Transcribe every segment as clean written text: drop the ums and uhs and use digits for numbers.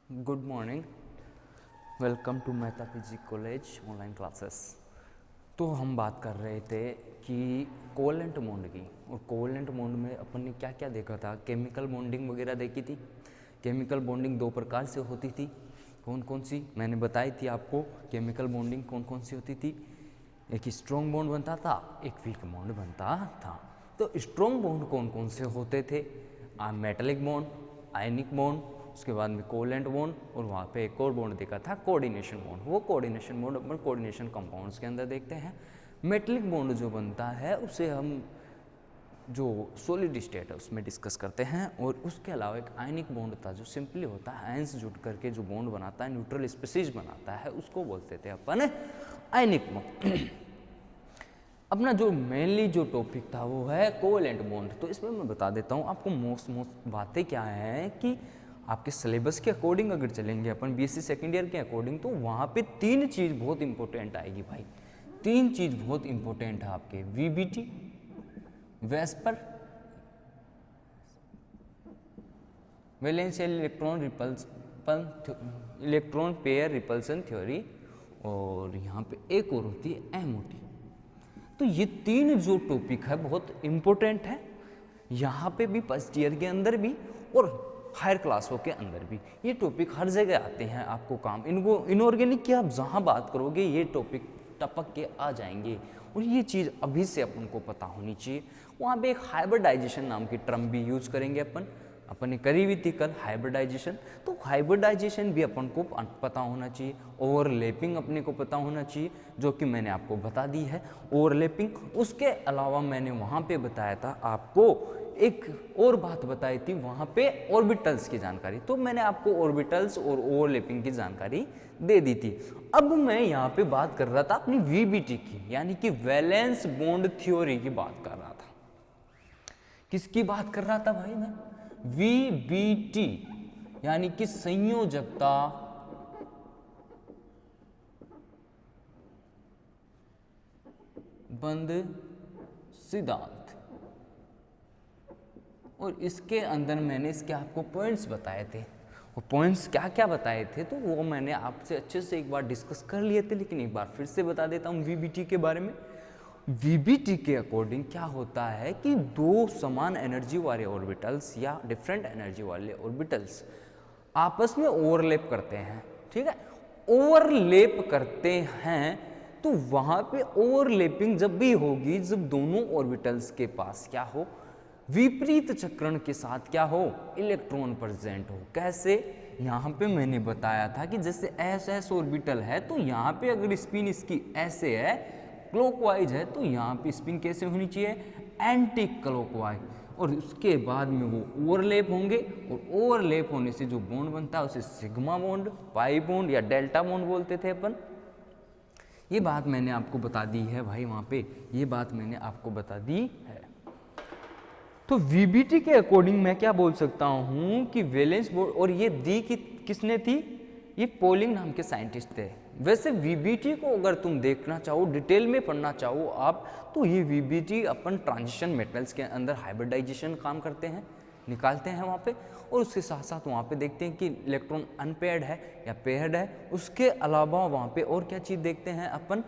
Good morning, welcome to Mehta physics college online classes. तो हम बात कर रहे थे कि कोवलेंट बॉन्ड की, और कोवलेंट बॉन्ड में अपन ने क्या क्या देखा था। केमिकल बॉन्डिंग वगैरह देखी थी। केमिकल बॉन्डिंग दो प्रकार से होती थी। कौन कौन सी मैंने बताई थी आपको। केमिकल बॉन्डिंग कौन कौन सी होती थी। एक स्ट्रॉन्ग बॉन्ड बनता था, एक वीक बॉन्ड बनता था। तो स्ट्रॉन्ग बॉन्ड कौन कौन से होते थे। मेटेलिक बॉन्ड, आयनिक बॉन्ड, उसके बाद में कोवलेंट बॉन्ड, और वहाँ पे एक और बॉन्ड देखा था कोऑर्डिनेशन बॉन्ड। वो कोऑर्डिनेशन बॉन्ड अपन कोऑर्डिनेशन कंपाउंड्स के अंदर देखते हैं। मेटेलिक बॉन्ड जो बनता है उसे हम जो सॉलिड स्टेट है उसमें डिस्कस करते हैं। और उसके अलावा एक आयनिक बॉन्ड था जो सिंपली होता है आयंस जुट करके जो बॉन्ड बनाता है, न्यूट्रल स्पीसीज बनाता है, उसको बोलते थे अपन आयनिक बॉन्ड। अपना जो मेनली जो टॉपिक था वो है कोवलेंट बॉन्ड। तो इसमें मैं बता देता हूँ आपको मोस्ट बातें क्या हैं कि आपके सिलेबस के अकॉर्डिंग अगर चलेंगे अपन बीएससी सेकेंड ईयर के अकॉर्डिंग, तो वहाँ पे तीन चीज़ बहुत इंपॉर्टेंट आएगी भाई। तीन चीज़ बहुत इंपॉर्टेंट है आपके, VBT, VSEPR, वैलेंशियल electron pair repulsion theory, और यहाँ पे एक और होती है एमओटी। तो ये तीन जो टॉपिक है बहुत इंपॉर्टेंट है यहाँ पे भी, फर्स्ट ईयर के अंदर भी और हायर क्लासों के अंदर भी। ये टॉपिक हर जगह आते हैं आपको काम। इनको इनऑर्गेनिक की आप जहाँ बात करोगे ये टॉपिक टपक के आ जाएंगे, और ये चीज़ अभी से अपन को पता होनी चाहिए। वहाँ पे एक हाइब्रिडाइजेशन नाम की टर्म भी यूज करेंगे अपन ने करी हुई थी कल हाइब्रिडाइजेशन। तो हाइब्रिडाइजेशन भी अपन को पता होना चाहिए। ओवरलैपिंग अपने को पता होना चाहिए, जो कि मैंने आपको बता दी है ओवरलैपिंग। उसके अलावा मैंने वहाँ पे बताया था आपको एक और बात बताई थी वहाँ पे ऑर्बिटल्स की जानकारी। तो मैंने आपको ऑर्बिटल्स और ओवरलैपिंग की जानकारी दे दी थी। अब मैं यहाँ पे बात कर रहा था अपनी वीबीटी की, यानी कि वैलेंस बॉन्ड थ्योरी की बात कर रहा था। किसकी बात कर रहा था भाई मैं, वीबीटी, यानी कि संयोजकता बंध सिद्धांत। और इसके अंदर मैंने इसके आपको पॉइंट्स बताए थे। वो पॉइंट्स क्या क्या बताए थे तो वो मैंने आपसे अच्छे से एक बार डिस्कस कर लिए थे, लेकिन एक बार फिर से बता देता हूँ वीबीटी के बारे में। वीबीटी के अकॉर्डिंग क्या होता है कि दो समान एनर्जी वाले ऑर्बिटल्स या डिफरेंट एनर्जी वाले ऑर्बिटल्स आपस में ओवरलैप करते हैं। ठीक है, ओवरलैप करते हैं तो वहां पे ओवरलैपिंग जब भी होगी जब दोनों ऑर्बिटल्स के पास क्या हो, विपरीत चक्रण के साथ क्या हो, इलेक्ट्रॉन प्रेजेंट हो। कैसे, यहाँ पे मैंने बताया था कि जैसे एस ऑर्बिटल है तो यहाँ पे अगर स्पिन इसकी ऐसे है क्लॉकवाइज है, तो यहाँ पे स्पिन कैसे होनी चाहिए, एंटी क्लॉकवाइज। और उसके बाद में वो ओवरलैप होंगे, और ओवरलैप होने से जो बॉन्ड बनता है उसे सिग्मा बॉन्ड, पाई बॉन्ड या डेल्टा बॉन्ड बोलते थे अपन। ये बात मैंने आपको बता दी है भाई, वहाँ पे ये बात मैंने आपको बता दी है। तो वीबीटी के अकॉर्डिंग मैं क्या बोल सकता हूँ कि वैलेंस बॉन्ड, और ये दी कि किसने थी, ये पोलिंग नाम के साइंटिस्ट थे। वैसे वीबीटी को अगर तुम देखना चाहो, डिटेल में पढ़ना चाहो आप, तो ये वीबीटी अपन ट्रांजिशन मेटल्स के अंदर हाइब्रिडाइजेशन काम करते हैं, निकालते हैं वहाँ पे। और उसके साथ साथ वहाँ पे देखते हैं कि इलेक्ट्रॉन अनपेयर्ड है या पेयर्ड है। उसके अलावा वहाँ पे और क्या चीज़ देखते हैं अपन,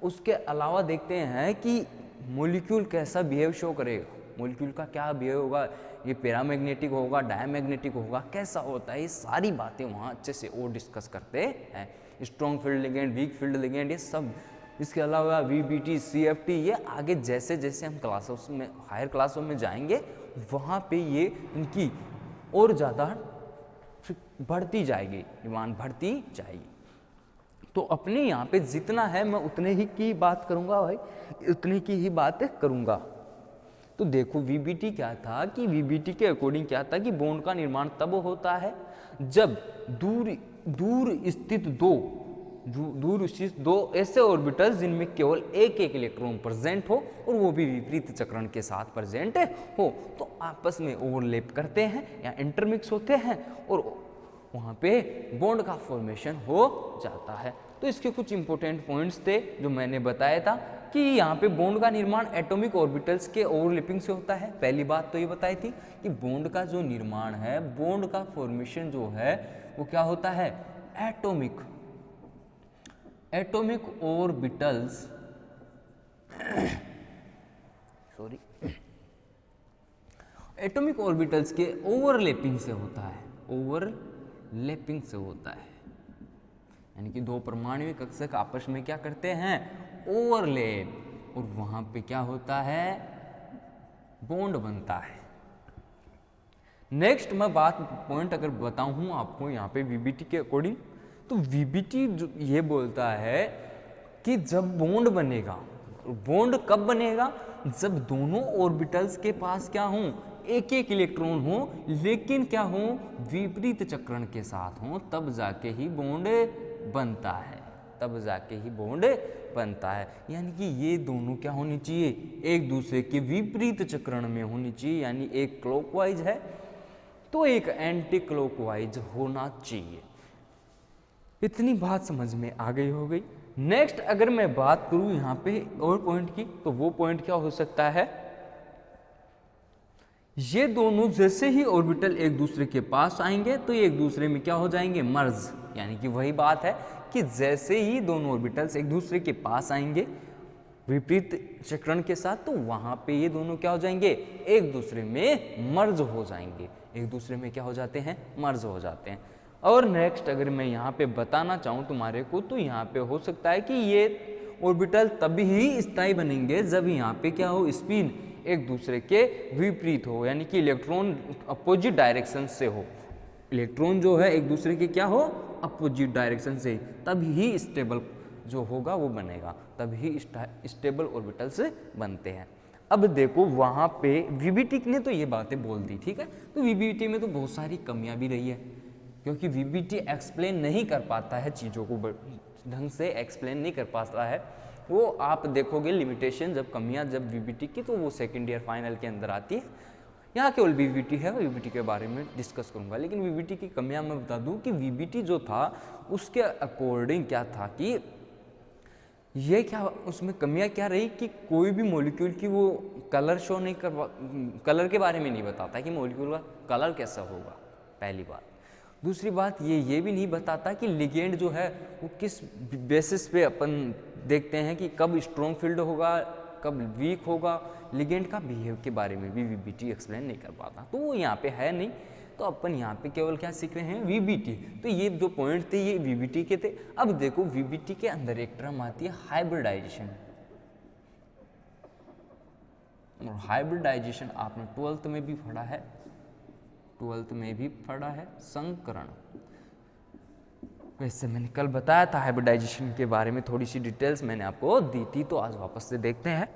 उसके अलावा देखते हैं कि मोलिक्यूल कैसा बिहेव शो करेगा, मोलिक्यूल का क्या बिहेव होगा, ये पैरामैग्नेटिक होगा, डायमैग्नेटिक होगा, कैसा होता है, ये सारी बातें वहाँ अच्छे से और डिस्कस करते हैं। Strong field ligand, weak field ligand, ये सब। इसके अलावा वीबीटी, सीएफटी, ये आगे जैसे जैसे हम क्लासों में, हायर क्लासों में जाएंगे वहाँ पे ये इनकी और ज़्यादा बढ़ती जाएगी, डिमांड बढ़ती जाएगी। तो अपने यहाँ पे जितना है मैं उतने ही की बात करूँगा भाई, उतने की ही बात करूँगा। तो देखो वीबीटी क्या था कि वीबीटी के अकॉर्डिंग क्या था कि बॉन्ड का निर्माण तब होता है जब दूर स्थित दो ऐसे ऑर्बिटल्स जिनमें केवल एक एक इलेक्ट्रॉन प्रेजेंट हो और वो भी विपरीत चक्रण के साथ प्रेजेंट हो, तो आपस में ओवरलैप करते हैं या इंटरमिक्स होते हैं और वहाँ पे बॉन्ड का फॉर्मेशन हो जाता है। तो इसके कुछ इंपॉर्टेंट पॉइंट्स थे जो मैंने बताया था कि यहाँ पे बॉन्ड का निर्माण एटॉमिक ऑर्बिटल्स के ओवरलैपिंग से होता है। पहली बात तो ये बताई थी कि बॉन्ड का जो निर्माण है, बॉन्ड का फॉर्मेशन जो है वो क्या होता है, atomic orbitals sorry atomic orbitals के ओवरलैपिंग से होता है, ओवरलैपिंग से होता है, यानी कि दो परमाणु कक्षक आपस में क्या करते हैं, ओवरलैप, और वहां पे क्या होता है, बॉन्ड बनता है। नेक्स्ट मैं बात पॉइंट अगर बताऊं आपको यहाँ पे वीबीटी के अकॉर्डिंग, तो वीबीटी ये बोलता है कि जब बॉन्ड बनेगा, बॉन्ड कब बनेगा, जब दोनों ऑर्बिटल्स के पास क्या हो, एक एक इलेक्ट्रॉन हो, लेकिन क्या हो, विपरीत चक्रण के साथ हो, तब जाके ही बॉन्ड बनता है, तब जाके ही बॉन्ड बनता है। यानी कि ये दोनों क्या होनी चाहिए, एक दूसरे के विपरीत चक्रण में होनी चाहिए, यानी एक क्लॉकवाइज है तो एक एंटी क्लॉकवाइज होना चाहिए। इतनी बात समझ में आ गई हो गई। नेक्स्ट अगर मैं बात करूं यहां पे और पॉइंट की, तो वो पॉइंट क्या हो सकता है, ये दोनों जैसे ही ऑर्बिटल एक दूसरे के पास आएंगे तो ये एक दूसरे में क्या हो जाएंगे, मर्ज, यानी कि वही बात है कि जैसे ही दोनों ऑर्बिटल्स एक दूसरे के पास आएंगे विपरीत चक्रण के साथ, तो वहां पे ये दोनों क्या हो जाएंगे, एक दूसरे में मर्ज हो जाएंगे, एक दूसरे में क्या हो जाते हैं, मर्ज हो जाते हैं। और नेक्स्ट अगर मैं यहाँ पे बताना चाहूँ तुम्हारे को, तो यहाँ पे हो सकता है कि ये ऑर्बिटल तभी ही स्थायी बनेंगे जब यहाँ पे क्या हो, स्पिन एक दूसरे के विपरीत हो, यानी कि इलेक्ट्रॉन अपोजिट डायरेक्शन से हो, इलेक्ट्रॉन जो है एक दूसरे के क्या हो, अपोजिट डायरेक्शन से, तब ही स्टेबल जो होगा वो बनेगा, तब ही स्टेबल ऑर्बिटल्स बनते हैं। अब देखो वहाँ पे वीबीटी ने तो ये बातें बोल दी, ठीक है, तो वीबीटी में तो बहुत सारी कमियां भी रही है, क्योंकि वीबीटी एक्सप्लेन नहीं कर पाता है, चीज़ों को ढंग से एक्सप्लेन नहीं कर पाता है। वो आप देखोगे लिमिटेशन, जब कमियां जब वीबीटी की, तो वो सेकेंड ईयर फाइनल के अंदर आती है। यहाँ केवल वीबीटी है, वीबीटी के बारे में डिस्कस करूंगा, लेकिन वीबीटी की कमियां मैं बता दूं कि वीबीटी जो था उसके अकॉर्डिंग क्या था कि ये क्या, उसमें कमियां क्या रही कि कोई भी मॉलिक्यूल की वो कलर शो नहीं कर, कलर के बारे में नहीं बताता कि मॉलिक्यूल का कलर कैसा होगा, पहली बात। दूसरी बात ये भी नहीं बताता कि लिगेंड जो है वो किस बेसिस पे अपन देखते हैं कि कब स्ट्रॉन्ग फील्ड होगा, कब वीक होगा, लिगेंड का बिहेव के बारे में भी वीबीटी एक्सप्लेन नहीं कर पाता, तो वो यहाँ पे है नहीं। तो अपन यहाँ पे केवल क्या सीख रहे हैं, वीबीटी। तो ये जो पॉइंट थे ये वीबीटी के थे। अब देखो वीबीटी के अंदर एक टर्म आती है हाइब्रिडाइजेशन, और हाइब्रिडाइजेशन आपने 12th में भी पढ़ा है, 12th में भी पढ़ा है, संकरण। वैसे मैंने कल बताया था हाइब्रिडाइजेशन के बारे में, थोड़ी सी डिटेल्स मैंने आपको दी थी, तो आज वापस से देखते हैं।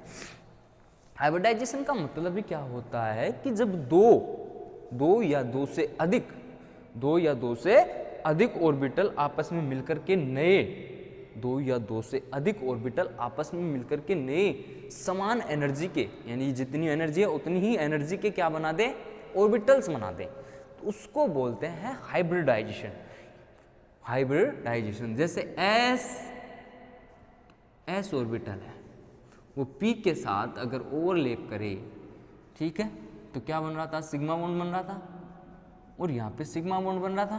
हाइब्रिडाइजेशन का मतलब भी क्या होता है कि जब दो या दो से अधिक ऑर्बिटल आपस में मिलकर के नए समान एनर्जी के, यानी जितनी एनर्जी है उतनी ही एनर्जी के क्या बना दे, ऑर्बिटल्स बना दे, तो उसको बोलते हैं हाइब्रिडाइजेशन। जैसे एस ऑर्बिटल है, वो पी के साथ अगर ओवरलैप करे, ठीक है, तो क्या बन रहा था, सिग्मा बॉन्ड बन रहा था, और यहाँ पे सिग्मा बॉन्ड बन रहा था,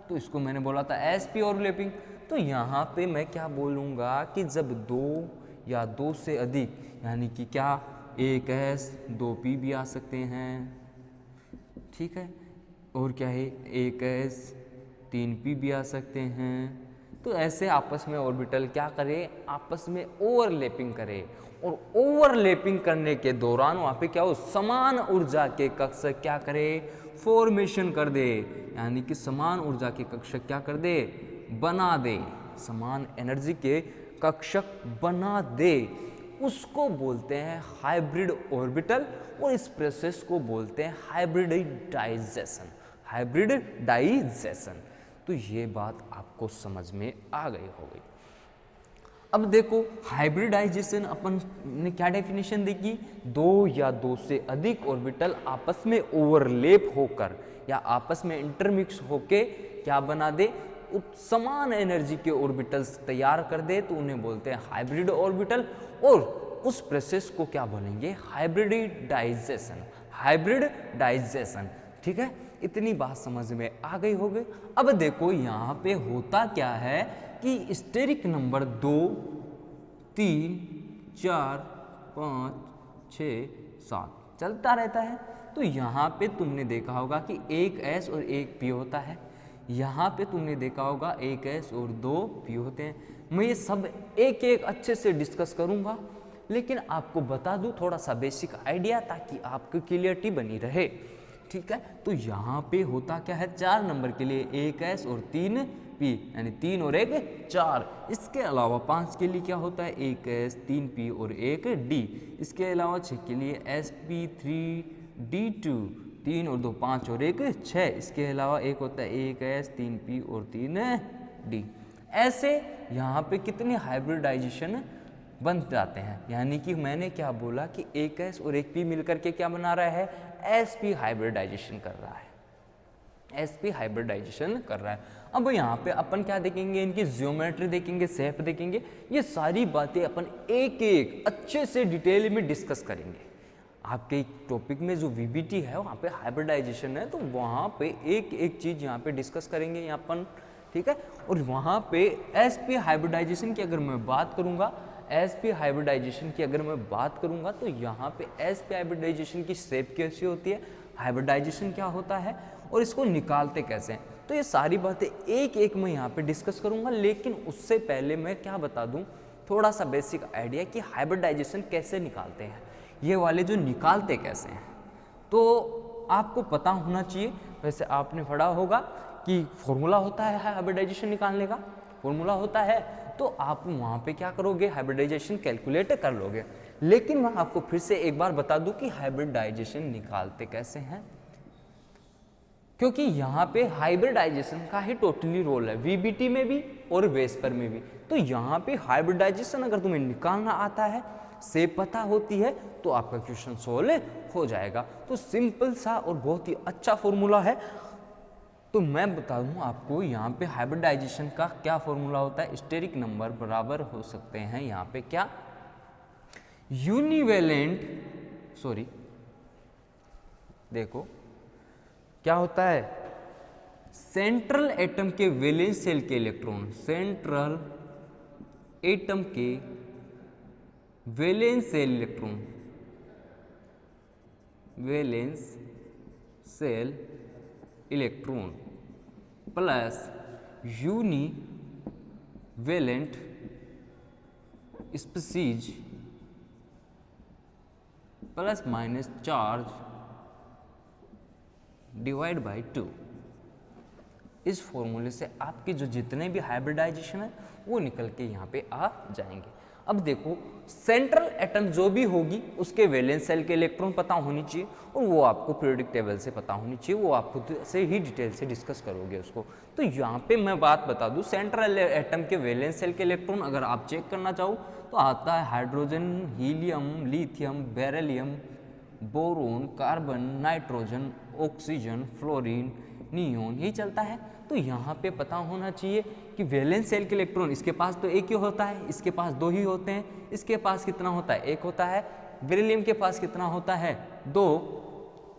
तो इसको मैंने बोला था एसपी ओवरलैपिंग। तो यहाँ पे मैं क्या बोलूँगा कि जब दो या दो से अधिक, यानी कि क्या, एक एस 2 पी भी आ सकते हैं, ठीक है, और क्या है, एक एस 3 पी भी आ सकते हैं। तो ऐसे आपस में ऑर्बिटल क्या करे, आपस में ओवरलैपिंग करे, और ओवरलैपिंग करने के दौरान वहाँ पे क्या हो, समान ऊर्जा के कक्षक क्या करे, फॉर्मेशन कर दे, यानी कि समान ऊर्जा के कक्षक क्या कर दे, बना दे, समान एनर्जी के कक्षक बना दे, उसको बोलते हैं हाइब्रिड ऑर्बिटल, और इस प्रोसेस को बोलते हैं हाइब्रिडाइजेशन। तो ये बात आपको समझ में आ गई होगी। अब देखो हाइब्रिडाइजेशन अपन ने क्या डेफिनेशन देखी, 2 या 2 से अधिक ऑर्बिटल आपस में ओवरलैप होकर या आपस में इंटरमिक्स होके क्या बना दे, समान एनर्जी के ऑर्बिटल्स तैयार कर दे, तो उन्हें बोलते हैं हाइब्रिड ऑर्बिटल। और उस प्रोसेस को क्या बोलेंगे, हाइब्रिडाइजेशन, हाइब्रिडाइजेशन। ठीक है, इतनी बात समझ में आ गई होगी। अब देखो यहाँ पे होता क्या है कि स्टेरिक नंबर 2, 3, 4, 5, 6, 7 चलता रहता है। तो यहाँ पे तुमने देखा होगा कि एक S और एक P होता है, यहाँ पे तुमने देखा होगा एक S और 2 P होते हैं। मैं ये सब एक एक अच्छे से डिस्कस करूँगा, लेकिन आपको बता दूँ थोड़ा सा बेसिक आइडिया ताकि आपकी क्लियरिटी बनी रहे। ठीक है, तो यहाँ पे होता क्या है, 4 नंबर के लिए एक S और 3 P, यानी 3 और 1 4। इसके अलावा 5 के लिए क्या होता है, एक S 3 P और एक D। इसके अलावा 6 के लिए SP3D2, 3 और 2 5 और एक 6। इसके अलावा एक होता है एक S 3 P और 3 D। ऐसे यहाँ पे कितने हाइब्रिडाइजेशन बन जाते हैं, यानी कि मैंने क्या बोला कि एक S और एक P मिलकर के क्या बना रहा है, SP हाइब्रिडाइजेशन कर रहा है, SP हाइब्रिडाइजेशन कर रहा है। अब यहाँ पे अपन क्या देखेंगे, इनकी ज्योमेट्री देखेंगे, शेप देखेंगे, ये सारी बातें अपन एक एक अच्छे से डिटेल में डिस्कस करेंगे। आपके एक टॉपिक में जो VBT है वहाँ पे हाइब्रिडाइजेशन है, तो वहाँ पे एक एक चीज़ यहाँ पे डिस्कस करेंगे यहाँ अपन। ठीक है, और वहाँ पे SP हाइब्रिडाइजेशन की अगर मैं बात करूँगा, SP हाइब्रिडाइजेशन की अगर मैं बात करूँगा तो यहाँ पे SP हाइब्रिडाइजेशन की शेप कैसी होती है, हाइब्रिडाइजेशन क्या होता है और इसको निकालते कैसे हैं, तो ये सारी बातें एक एक मैं यहाँ पे डिस्कस करूँगा। लेकिन उससे पहले मैं क्या बता दूँ, थोड़ा सा बेसिक आइडिया कि हाइब्रिडाइजेशन कैसे निकालते हैं, ये वाले जो निकालते कैसे हैं, तो आपको पता होना चाहिए। वैसे आपने पढ़ा होगा कि फॉर्मूला होता है हाइब्रिडाइजेशन निकालने का, फॉर्मूला होता है, तो आप वहाँ पे क्या करोगे, हाइब्रिडाइजेशन कैलकुलेट कर लोगे। लेकिन मैं आपको फिर से एक बार बता दूं कि हाइब्रिडाइजेशन निकालते कैसे हैं, क्योंकि यहाँ पे हाइब्रिडाइजेशन का ही टोटली रोल है, VBT में भी और वेस्पर में भी। तो यहाँ पे हाइब्रिडाइजेशन अगर तुम्हें निकालना आता है, से पता होती है, तो आपका क्वेश्चन सोल्व हो जाएगा। तो सिंपल सा और बहुत ही अच्छा फॉर्मूला है। तो मैं बता दूं आपको यहाँ पे हाइब्रिडाइजेशन का क्या फॉर्मूला होता है, स्टेरिक नंबर बराबर हो सकते हैं यहाँ पे क्या, यूनिवेलेंट, सॉरी देखो क्या होता है, सेंट्रल एटम के वैलेंस शेल के इलेक्ट्रॉन, सेंट्रल एटम के valence shell electron, valence shell electron plus univalent species plus minus charge divide by 2। इस फॉर्मूले से आपके जो जितने भी हाइब्रिडाइजेशन है वो निकल के यहाँ पे आ जाएंगे। अब देखो, सेंट्रल एटम जो भी होगी उसके वैलेंस शेल के इलेक्ट्रॉन पता होनी चाहिए, और वो आपको पीरियोडिक टेबल से पता होनी चाहिए, वो आप खुद से ही डिटेल से डिस्कस करोगे उसको। तो यहाँ पे मैं बात बता दूँ, सेंट्रल एटम के वैलेंस शेल के इलेक्ट्रॉन अगर आप चेक करना चाहो तो आता है hydrogen, helium, lithium, beryllium, boron, carbon, nitrogen, oxygen, fluorine, neon, यही चलता है। तो यहाँ पे पता होना चाहिए कि वैलेंस शेल के इलेक्ट्रॉन इसके पास तो एक ही होता है, इसके पास 2 ही होते हैं, इसके पास कितना होता है, 1 होता है, बेरिलियम के पास कितना होता है, 2,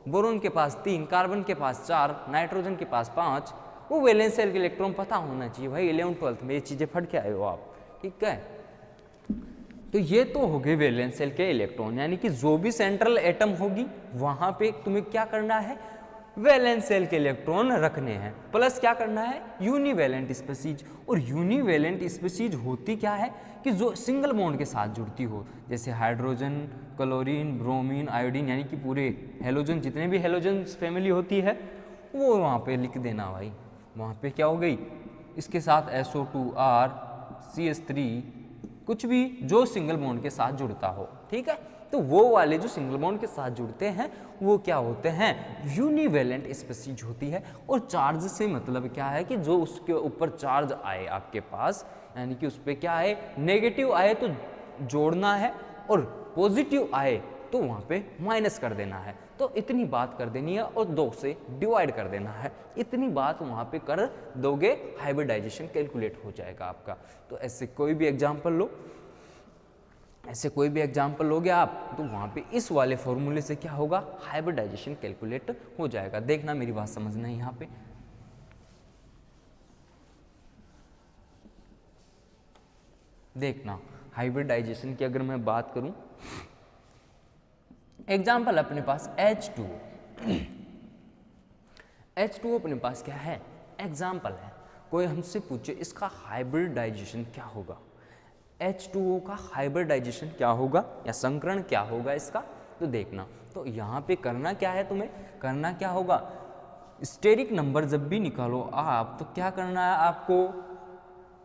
बोरोन के पास 3, कार्बन के पास 4, नाइट्रोजन के पास 5। वो वैलेंस शेल के इलेक्ट्रॉन पता होना चाहिए भाई, 11th-12th में ये चीज़ें पढ़ के आए हो आप, ठीक है। तो ये तो हो गए वैलेंस शेल के इलेक्ट्रॉन, यानी कि जो भी सेंट्रल एटम होगी वहां पे तुम्हें क्या करना है, वैलेंस शेल के इलेक्ट्रॉन रखने हैं, प्लस क्या करना है, यूनिवेलेंट स्पीशीज। और यूनिवेलेंट स्पीशीज होती क्या है कि जो सिंगल बॉन्ड के साथ जुड़ती हो, जैसे हाइड्रोजन, क्लोरीन, ब्रोमीन, आयोडीन, यानी कि पूरे हेलोजन, जितने भी हेलोजन फैमिली होती है वो वहाँ पे लिख देना भाई। वहाँ पे क्या हो गई, इसके साथ SO2R, CH3, कुछ भी जो सिंगल बॉन्ड के साथ जुड़ता हो, ठीक है। तो वो वाले जो सिंगल बॉन्ड के साथ जुड़ते हैं वो क्या होते हैं, यूनिवेलेंट स्पीशीज होती है। और चार्ज से मतलब क्या है कि जो उसके ऊपर चार्ज आए आपके पास, यानी कि उस पर क्या आए, नेगेटिव आए तो जोड़ना है, और पॉजिटिव आए तो वहाँ पे माइनस कर देना है। तो इतनी बात कर देनी है और 2 से डिवाइड कर देना है, इतनी बात वहाँ पे कर दोगे, हाइब्रिडाइजेशन कैलकुलेट हो जाएगा आपका। तो ऐसे कोई भी एग्जाम्पल लो, ऐसे कोई भी एग्जाम्पल लोगे आप तो वहाँ पे इस वाले फॉर्मूले से क्या होगा, हाइब्रिडाइजेशन कैलकुलेट हो जाएगा। देखना मेरी बात समझना है यहाँ पे। देखना हाइब्रिडाइजेशन की अगर मैं बात करूं, एग्जाम्पल अपने पास H2O H2O अपने पास क्या है, एग्जाम्पल है। कोई हमसे पूछे इसका हाइब्रिडाइजेशन क्या होगा, H2O का हाइब्रिडाइजेशन क्या होगा या संकरण क्या होगा इसका, तो देखना। तो यहाँ पे करना क्या है, तुम्हें करना क्या होगा, स्टेरिक नंबर जब भी निकालो आप तो क्या करना है आपको,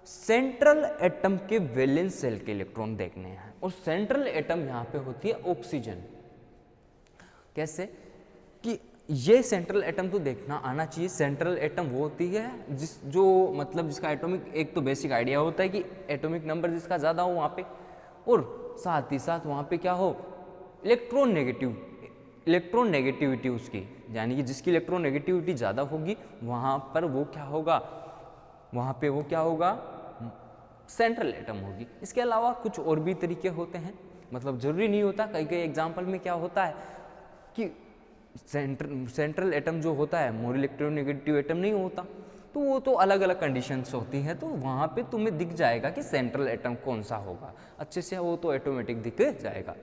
सेंट्रल एटम के वैलेंस शेल के इलेक्ट्रॉन देखने हैं। और सेंट्रल एटम यहाँ पे होती है ऑक्सीजन। कैसे कि ये सेंट्रल एटम तो देखना आना चाहिए। सेंट्रल एटम वो होती है जो मतलब जिसका एटॉमिक, एक तो बेसिक आइडिया होता है कि एटॉमिक नंबर जिसका ज़्यादा हो वहाँ पे, और साथ ही साथ वहाँ पे क्या हो, इलेक्ट्रॉन नेगेटिविटी उसकी, यानी कि जिसकी इलेक्ट्रॉन नेगेटिविटी ज़्यादा होगी वहाँ पर वो क्या होगा, वहाँ पे वो क्या होगा, सेंट्रल एटम होगी। इसके अलावा कुछ और भी तरीके होते हैं, मतलब जरूरी नहीं होता। कई कई एग्जाम्पल में क्या होता है कि सेंट्रल एटम जो होता है मोर इलेक्ट्रोनेगेटिव एटम नहीं होता, तो वो तो अलग अलग कंडीशंस होती हैं, तो वहाँ पे तुम्हें दिख जाएगा कि सेंट्रल एटम कौन सा होगा अच्छे से, वो तो ऑटोमेटिक दिख जाएगा।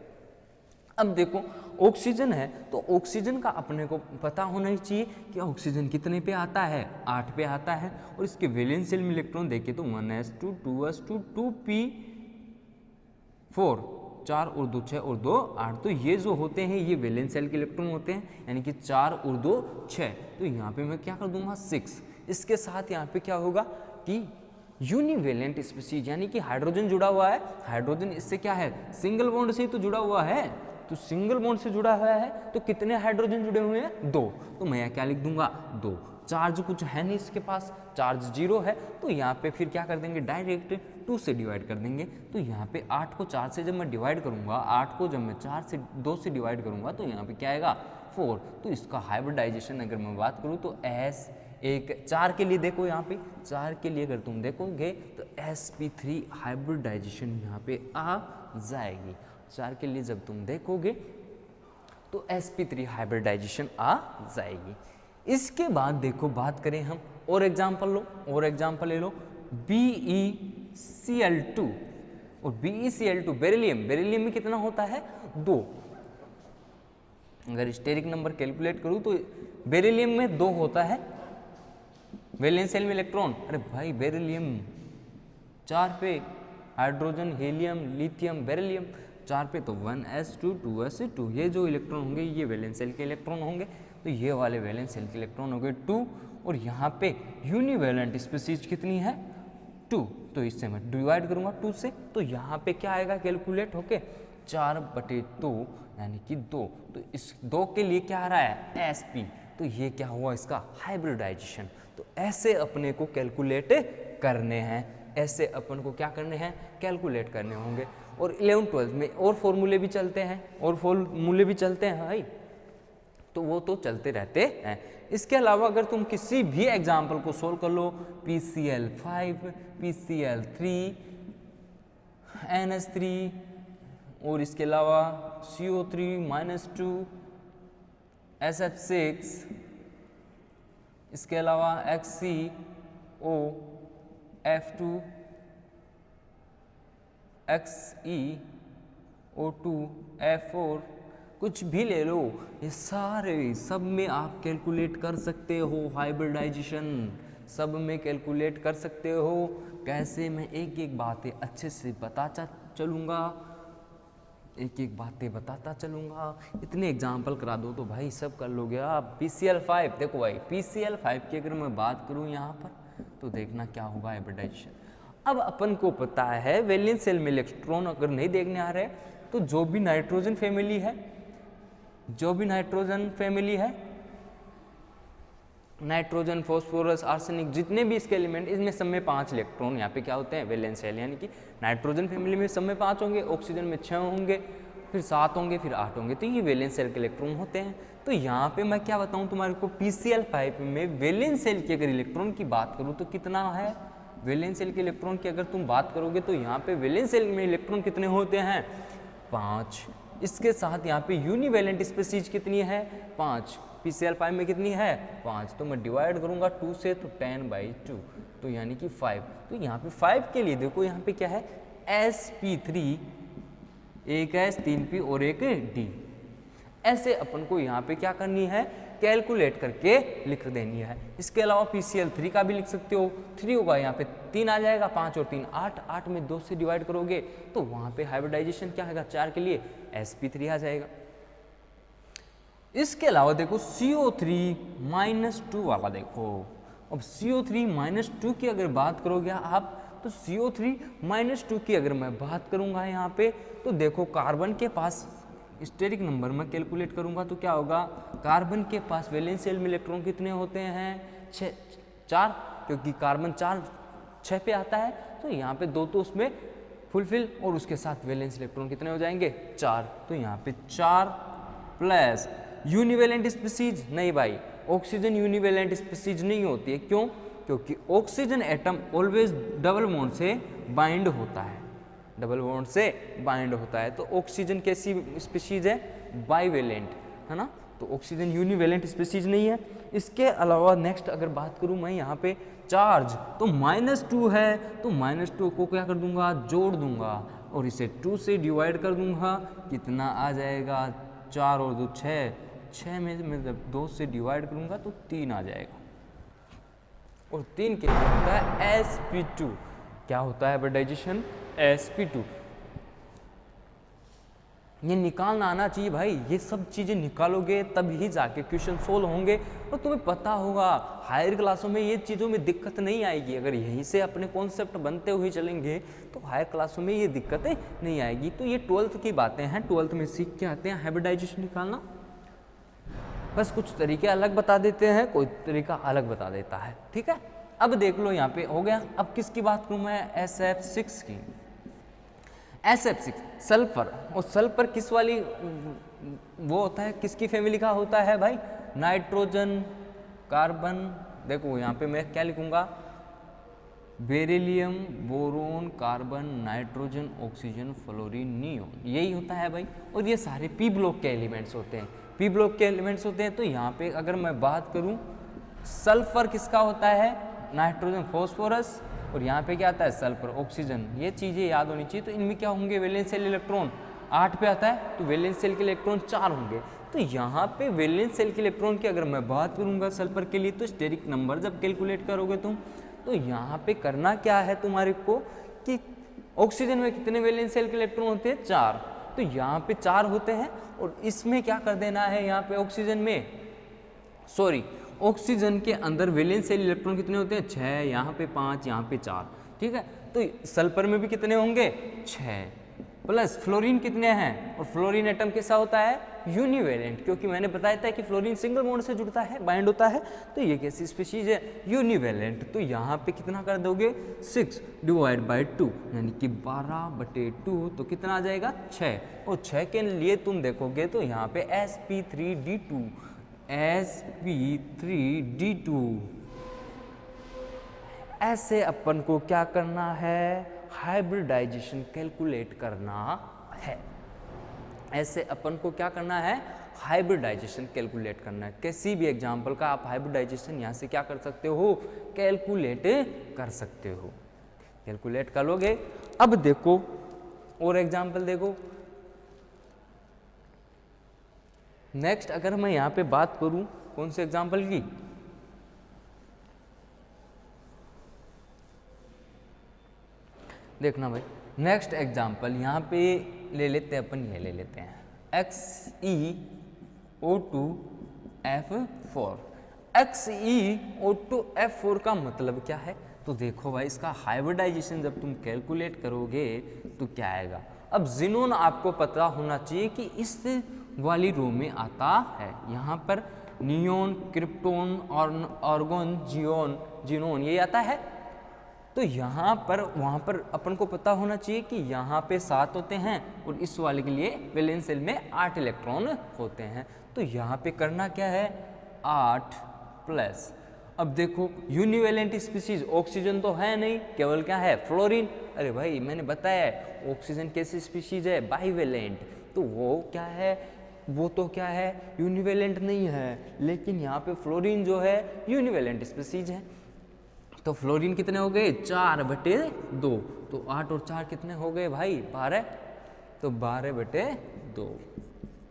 अब देखो ऑक्सीजन है तो ऑक्सीजन का अपने को पता होना ही चाहिए कि ऑक्सीजन कितने पे आता है, 8 पे आता है। और इसके वैलेंस शेल में इलेक्ट्रॉन देखे तो 1s2 2s2 2p4, 4 और 2 6 और 2 8। तो ये जो होते हैं ये वैलेंस शेल के इलेक्ट्रॉन होते हैं, यानी कि 4 और 2 6। तो यहाँ पे मैं क्या कर दूंगा 6। इसके साथ यहाँ पे क्या होगा कि यूनिवेलेंट स्पीशीज, यानी कि हाइड्रोजन जुड़ा हुआ है। हाइड्रोजन इससे क्या है, सिंगल बॉन्ड से ही तो जुड़ा हुआ है, तो सिंगल बॉन्ड से जुड़ा हुआ है तो कितने हाइड्रोजन जुड़े हुए हैं, 2। तो मैं क्या लिख दूंगा 2। चार्ज कुछ है नहीं इसके पास, चार्ज 0 है, तो यहाँ पे फिर क्या कर देंगे, डायरेक्ट 2 से डिवाइड कर देंगे। तो यहाँ पे 8 को 4 से जब मैं डिवाइड करूँगा, 8 को जब मैं 2 से डिवाइड करूँगा तो यहाँ पे क्या आएगा 4। तो इसका हाइब्रिडाइजेशन अगर मैं बात करूँ तो S एक 4 के लिए देखो, यहाँ पे 4 के लिए अगर तुम देखोगे तो sp3 हाइब्रिडाइजेशन यहाँ पे आ जाएगी। 4 के लिए जब तुम देखोगे तो sp3 हाइब्रिडाइजेशन आ जाएगी। इसके बाद देखो बात करें हम और एग्जाम्पल लो, और एग्जाम्पल ले लो BeCl2। और BeCl2 बेरिलियम, बेरिलियम में कितना होता है 2। अगर स्टेरिक नंबर कैलकुलेट करूँ तो बेरिलियम में 2 होता है वैलेंस शेल में इलेक्ट्रॉन। अरे भाई बेरिलियम 4 पे, हाइड्रोजन हीलियम लिथियम बेरिलियम 4 पे, तो 1s2 2s2 ये जो इलेक्ट्रॉन होंगे ये वैलेंस शेल के इलेक्ट्रॉन होंगे। तो ये वाले वैलेंस शेल के इलेक्ट्रॉन हो गए 2। और यहाँ पे यूनिवेलेंट स्पीशीज कितनी है 2, तो इससे मैं डिवाइड करूँगा 2 से, तो यहाँ पे क्या आएगा कैलकुलेट होके 4/2 यानी कि 2। तो इस 2 के लिए क्या आ रहा है sp, तो ये क्या हुआ इसका हाइब्रिडाइजेशन। तो ऐसे अपने को कैलकुलेट करने हैं, ऐसे अपन को क्या करने हैं कैलकुलेट करने होंगे। और 11th-12th में और फॉर्मूले भी चलते हैं, और फॉर्मूले भी चलते हैं भाई, तो वो तो चलते रहते हैं। इसके अलावा अगर तुम किसी भी एग्जाम्पल को सोल्व कर लो, PCl5 PCl3 NH3 और इसके अलावा CO3-2 SF6, इसके अलावा XeO F2 XeO2 F4, कुछ भी ले लो, ये सारे सब में आप कैलकुलेट कर सकते हो हाइब्रिडाइजेशन, सब में कैलकुलेट कर सकते हो। कैसे, मैं एक एक बातें अच्छे से बताता चलूँगा, एक एक बातें बताता चलूँगा। इतने एग्जाम्पल करा दो तो भाई सब कर लोगे आप। PCl5 देखो भाई, PCl5 की अगर मैं बात करूँ यहाँ पर तो देखना क्या होगा हाइब्रिडाइजेशन। अब अपन को पता है वैलेंस शेल में इलेक्ट्रॉन अगर नहीं देखने आ रहे तो जो भी नाइट्रोजन फैमिली है, नाइट्रोजन फॉस्फोरस आर्सेनिक जितने भी इसके एलिमेंट, इसमें सब में 5 इलेक्ट्रॉन यहाँ पे क्या होते हैं वैलेंस शेल, यानी कि नाइट्रोजन फैमिली में सब में 5 होंगे, ऑक्सीजन में 6 होंगे, फिर 7 होंगे, फिर 8 होंगे, तो ये वैलेंस शेल के इलेक्ट्रॉन होते हैं। तो यहाँ पे मैं क्या बताऊँ तुम्हारे को, PCl5 में वैलेंस शेल की अगर इलेक्ट्रॉन की बात करूँ तो कितना है वैलेंस शेल के इलेक्ट्रॉन की अगर तुम बात करोगे तो यहाँ पे वैलेंस शेल में इलेक्ट्रॉन कितने होते हैं 5। इसके साथ यहाँ पे यूनिवैलेंट स्पीशीज कितनी है 5। PCl5 में कितनी है 5। तो मैं डिवाइड करूंगा 2 से तो 10/2 तो यानी कि 5। तो यहाँ पे 5 के लिए देखो यहाँ पे क्या है sp3, एक s 3p और एक d। ऐसे अपन को यहाँ पे क्या करनी है कैलकुलेट करके लिख देनी है। इसके अलावा PCl3 का भी लिख सकते हो। 3 होगा यहाँ पे 3 आ जाएगा, 5 और 3 8, 8 में 2 से डिवाइड करोगे तो वहाँ पे हाइब्रिडाइजेशन क्या आएगा 4 के लिए sp3 आ जाएगा। इसके अलावा देखो CO3-2 वाला देखो। अब CO3-2 की अगर बात करोगे आप तो CO3-2 की अगर मैं बात करूंगा यहाँ पे तो देखो कार्बन के पास स्टेरिक नंबर में कैलकुलेट करूंगा तो क्या होगा कार्बन के पास वैलेंस शेल में इलेक्ट्रॉन कितने होते हैं 4, क्योंकि कार्बन 6 पे आता है तो यहाँ पे 2 तो उसमें फुलफिल और उसके साथ वैलेंस इलेक्ट्रॉन कितने हो जाएंगे 4। तो यहाँ पे 4 प्लस यूनिवैलेंट स्पीशीज नहीं भाई, ऑक्सीजन यूनिवैलेंट स्पीशीज नहीं होती है। क्यों? क्योंकि oxygen atom always double bond से बाइंड होता है, डबल बॉन्ड से बाइंड होता है। तो ऑक्सीजन कैसी स्पीशीज है बाइवेलेंट है ना, तो ऑक्सीजन यूनिवैलेंट स्पीशीज नहीं है। इसके अलावा नेक्स्ट अगर बात करूं मैं यहाँ पे चार्ज तो -2 है तो -2 को क्या कर दूंगा जोड़ दूंगा और इसे 2 से डिवाइड कर दूंगा, कितना आ जाएगा 4 और 2 6 में मतलब 2 से डिवाइड करूंगा तो 3 आ जाएगा और 3 के लिए होता है sp2। क्या होता है हाइब्रिडाइजेशन sp2। ये निकालना आना चाहिए भाई, ये सब चीजें निकालोगे तभी जाके क्वेश्चन सोल्व होंगे और तुम्हें पता होगा हायर क्लासों में ये चीज़ों में दिक्कत नहीं आएगी। अगर यहीं से अपने कॉन्सेप्ट बनते हुए चलेंगे तो हायर क्लासों में ये दिक्कतें नहीं आएगी। तो ये 12th की बातें हैं, 12th में सीख के आते हैं हाइब्रिडाइजेशन निकालना। बस कुछ तरीके अलग बता देते हैं, कोई तरीका अलग बता देता है, ठीक है। अब देख लो यहाँ पे हो गया। अब किसकी बात करूँ मैं SF6 की। SF6 सल्फर, और सल्फर किस वाली वो होता है, किसकी फैमिली का होता है भाई नाइट्रोजन कार्बन। देखो यहाँ पे मैं क्या लिखूंगा beryllium boron carbon nitrogen oxygen fluorine neon, यही होता है भाई। और ये सारे पी ब्लॉक के एलिमेंट्स होते हैं, पी ब्लॉक के एलिमेंट्स होते हैं। तो यहाँ पे अगर मैं बात करूँ सल्फर किसका होता है नाइट्रोजन फॉस्फोरस, और यहाँ पे क्या आता है सल्फर ऑक्सीजन। ये चीज़ें याद होनी चाहिए। तो इनमें क्या होंगे वैलेंस शेल इलेक्ट्रॉन 8 पे आता है तो वैलेंस शेल के इलेक्ट्रॉन 4 होंगे। तो यहाँ पे वैलेंस शेल के इलेक्ट्रॉन की अगर मैं बात करूँगा सल्फर के लिए तो स्टेरिक नंबर जब कैलकुलेट करोगे तुम तो यहाँ पे करना क्या है तुम्हारे को कि ऑक्सीजन में कितने वैलेंस शेल के इलेक्ट्रॉन होते हैं 4, तो यहाँ पे 4 होते हैं और इसमें क्या कर देना है यहाँ पे ऑक्सीजन में ऑक्सीजन के अंदर वैलेंस शेल इलेक्ट्रॉन कितने होते हैं 6, यहाँ पे 5, यहाँ पे 4, ठीक है। तो सल्फर में भी कितने होंगे 6 प्लस फ्लोरीन कितने हैं, और फ्लोरीन एटम कैसा होता है यूनिवैलेंट, क्योंकि मैंने बताया था कि फ्लोरीन सिंगल बॉन्ड से जुड़ता है बाइंड होता है। तो ये कैसी स्पीशीज है यूनिवैलेंट। तो यहाँ पे कितना कर दोगे 6 डिवाइड बाई 2 यानी कि 12/2 तो कितना आ जाएगा 6, और 6 के लिए तुम देखोगे तो यहाँ पे sp3d2 ऐसे अपन को क्या करना है हाइब्रिडाइजेशन कैलकुलेट करना है। ऐसे अपन को क्या करना है हाइब्रिडाइजेशन कैलकुलेट करना है। किसी भी एग्जाम्पल का आप हाइब्रिडाइजेशन यहाँ से क्या कर सकते हो कैलकुलेट कर सकते हो, कैलकुलेट कर लोगे। अब देखो और एग्जाम्पल देखो। नेक्स्ट अगर मैं यहाँ पे बात करूँ कौन से एग्जाम्पल की, देखना भाई नेक्स्ट एग्जाम्पल यहाँ पे ले लेते हैं अपन, ये ले लेते हैं XeO2F4। XeO2F4 का मतलब क्या है, तो देखो भाई इसका हाइब्रिडाइजेशन जब तुम कैलकुलेट करोगे तो क्या आएगा। अब जिनोन आपको पता होना चाहिए कि इस वाली रो में आता है, यहाँ पर नियोन क्रिप्टोन और आर्गोन जियोन जिनोन ये आता है। तो यहाँ पर वहाँ पर अपन को पता होना चाहिए कि यहाँ पे 7 होते हैं और इस वाले के लिए वैलेंस शेल में 8 इलेक्ट्रॉन होते हैं। तो यहाँ पे करना क्या है 8 प्लस अब देखो यूनिवेलेंट स्पीशीज, ऑक्सीजन तो है नहीं, केवल क्या है, फ्लोरीन। अरे भाई मैंने बताया है ऑक्सीजन कैसी स्पीशीज है, बाइवेलेंट, तो वो क्या है, वो तो क्या है, यूनिवेलेंट नहीं है। लेकिन यहाँ पे फ्लोरीन जो है यूनिवेलेंट स्पीशीज है। तो फ्लोरीन कितने हो गए, 4/2, तो 8 और 4 कितने हो गए भाई, 12, तो 12/2,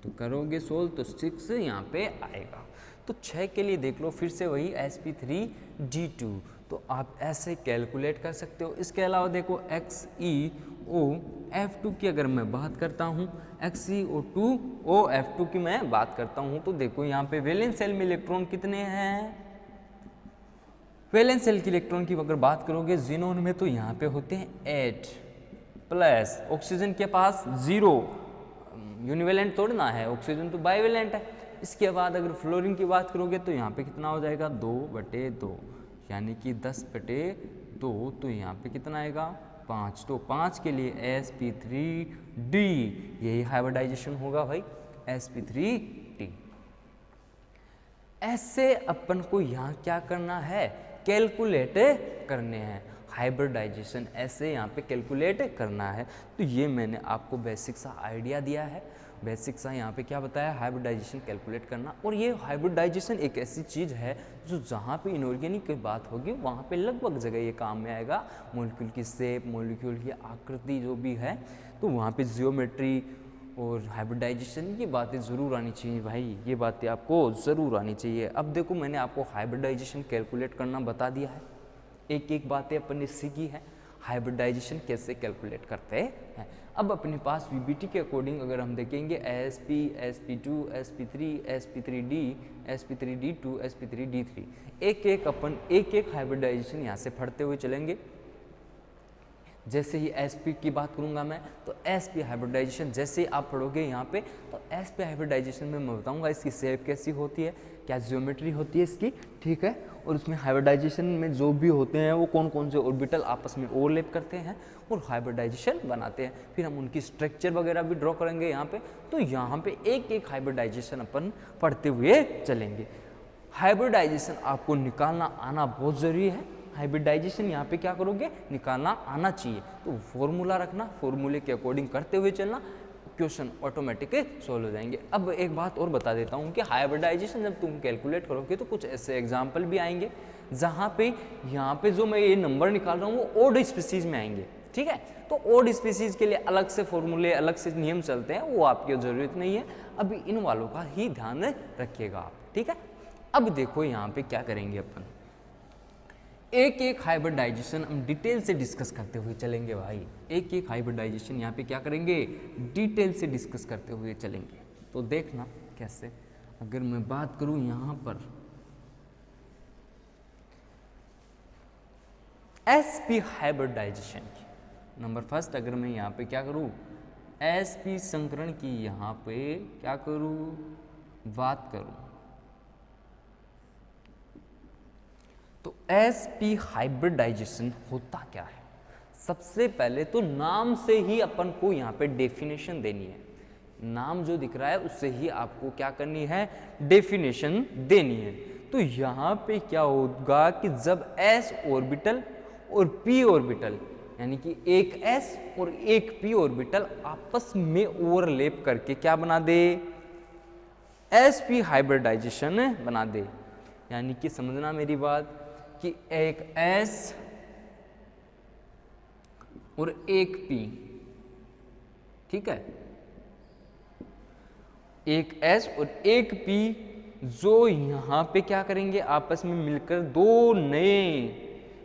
तो करोगे सोल्व तो 6 यहाँ पे आएगा। तो 6 के लिए देख लो फिर से वही sp3d2, तो आप ऐसे कैलकुलेट कर सकते हो। इसके अलावा देखो XeOF2 की अगर मैं बात करता हूँ, XeO2OF2 की मैं बात करता हूँ, तो देखो यहाँ पे वैलेंस शेल में इलेक्ट्रॉन कितने हैं, वैलेंस शेल की इलेक्ट्रॉन की अगर बात करोगे जिनोन में तो यहाँ पे होते हैं 8 प्लस, ऑक्सीजन के पास 0, यूनिवेलेंट थोड़ी ना है, ऑक्सीजन तो बाइवेलेंट है। इसके बाद अगर फ्लोरीन की बात करोगे तो यहाँ पे कितना हो जाएगा, 2/2, यानी कि 10/2, तो यहाँ पे कितना आएगा, 5, तो 5 के लिए sp3d, यही हाइब्रिडाइजेशन होगा भाई, sp3d। ऐसे अपन को यहाँ क्या करना है, कैलकुलेट करने हैं, हाइब्रिडाइजेशन ऐसे यहाँ पे कैलकुलेट करना है। तो ये मैंने आपको बेसिक सा आइडिया दिया है, बेसिक सा यहाँ पे क्या बताया, हाइब्रिडाइजेशन कैलकुलेट करना। और ये हाइब्रिडाइजेशन एक ऐसी चीज़ है जो जहाँ पे इनऑर्गेनिक की बात होगी वहाँ पे लगभग जगह ये काम में आएगा। मॉलिक्यूल की शेप, मॉलिक्यूल की आकृति जो भी है, तो वहाँ पे जियोमेट्री और हाइब्रिडाइजेशन की बातें ज़रूर आनी चाहिए भाई, ये बातें आपको ज़रूर आनी चाहिए। अब देखो मैंने आपको हाइब्रिडाइजेशन कैलकुलेट करना बता दिया है, एक एक बातें अपन ने सीखी है, हाइब्रिडाइजेशन कैसे कैलकुलेट करते हैं। अब अपने पास वीबीटी के अकॉर्डिंग अगर हम देखेंगे sp, sp2, sp3, sp3d, sp3d2, sp3d3, एक एक अपन एक एक हाइब्रिडाइजेशन यहाँ से पढ़ते हुए चलेंगे। जैसे ही sp की बात करूंगा मैं, तो sp हाइब्रिडाइजेशन जैसे ही आप पढ़ोगे यहाँ पे, तो sp हाइब्रिडाइजेशन में मैं बताऊंगा इसकी शेप कैसी होती है, क्या ज्योमेट्री होती है इसकी, ठीक है, और उसमें हाइब्रिडाइजेशन में जो भी होते हैं वो कौन कौन से ऑर्बिटल आपस में ओवरलैप करते हैं और हाइब्रिडाइजेशन बनाते हैं। फिर हम उनकी स्ट्रक्चर वगैरह भी ड्रॉ करेंगे यहाँ पे। तो यहाँ पे एक एक हाइब्रिडाइजेशन अपन पढ़ते हुए चलेंगे। हाइब्रिडाइजेशन आपको निकालना आना बहुत ज़रूरी है। हाइब्रिडाइजेशन यहाँ पे क्या करोगे, निकालना आना चाहिए। तो फॉर्मूला रखना, फॉर्मूले के अकॉर्डिंग करते हुए चलना, क्वेश्चन ऑटोमेटिक सॉल्व हो जाएंगे। अब एक बात और बता देता हूँ कि हाइब्रिडाइजेशन जब तुम कैलकुलेट करोगे तो कुछ ऐसे एग्जाम्पल भी आएंगे जहाँ पे यहाँ पे जो मैं ये नंबर निकाल रहा हूँ वो ओड स्पीसीज में आएंगे, ठीक है। तो ओड स्पीसीज के लिए अलग से फॉर्मूले, अलग से नियम चलते हैं, वो आपकी जरूरत नहीं है, अभी इन वालों का ही ध्यान रखिएगा आप, ठीक है। अब देखो यहाँ पे क्या करेंगे अपन, एक एक हाइब्रिडाइजेशन हम डिटेल से डिस्कस करते हुए चलेंगे भाई। एक एक हाइब्रिडाइजेशन यहाँ पे क्या करेंगे, डिटेल से डिस्कस करते हुए चलेंगे। तो देखना कैसे, अगर मैं बात करूँ यहाँ पर sp हाइब्रिडाइजेशन की, नंबर फर्स्ट अगर मैं यहाँ पे क्या करूँ, sp संकरण की यहाँ पे क्या करूँ, बात करूँ, तो sp हाइब्रिडाइजेशन होता क्या है। सबसे पहले तो नाम से ही अपन को यहाँ पे डेफिनेशन देनी है, नाम जो दिख रहा है उससे ही आपको क्या करनी है, डेफिनेशन देनी है। तो यहाँ पे क्या होगा कि जब s ऑर्बिटल और p ऑर्बिटल, यानी कि एक s और एक p ऑर्बिटल आपस में ओवरलैप करके क्या बना दे, sp हाइब्रिडाइजेशन बना दे। यानी कि समझना मेरी बात कि एक S और एक P, ठीक है, एक S और एक P जो यहाँ पे क्या करेंगे, आपस में मिलकर दो नए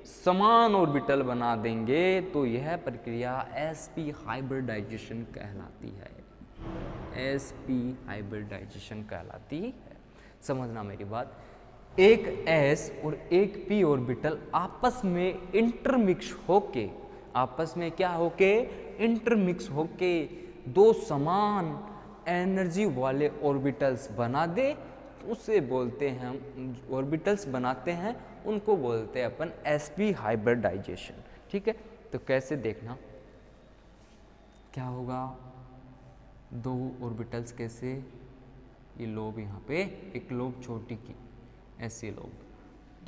समान ऑर्बिटल बना देंगे, तो यह प्रक्रिया sp हाइब्रिडाइजेशन कहलाती है, sp हाइब्रिडाइजेशन कहलाती है। समझना मेरी बात, एक s और एक p ऑर्बिटल आपस में इंटरमिक्स होके, आपस में क्या होके, इंटरमिक्स होके दो समान एनर्जी वाले ऑर्बिटल्स बना दे, तो उसे बोलते हैं हम, ऑर्बिटल्स बनाते हैं उनको बोलते हैं अपन sp हाइब्रिडाइजेशन, ठीक है। तो कैसे देखना क्या होगा, दो ऑर्बिटल्स कैसे, ये लोब यहाँ पे एक लोब छोटी की, ऐसे लोब,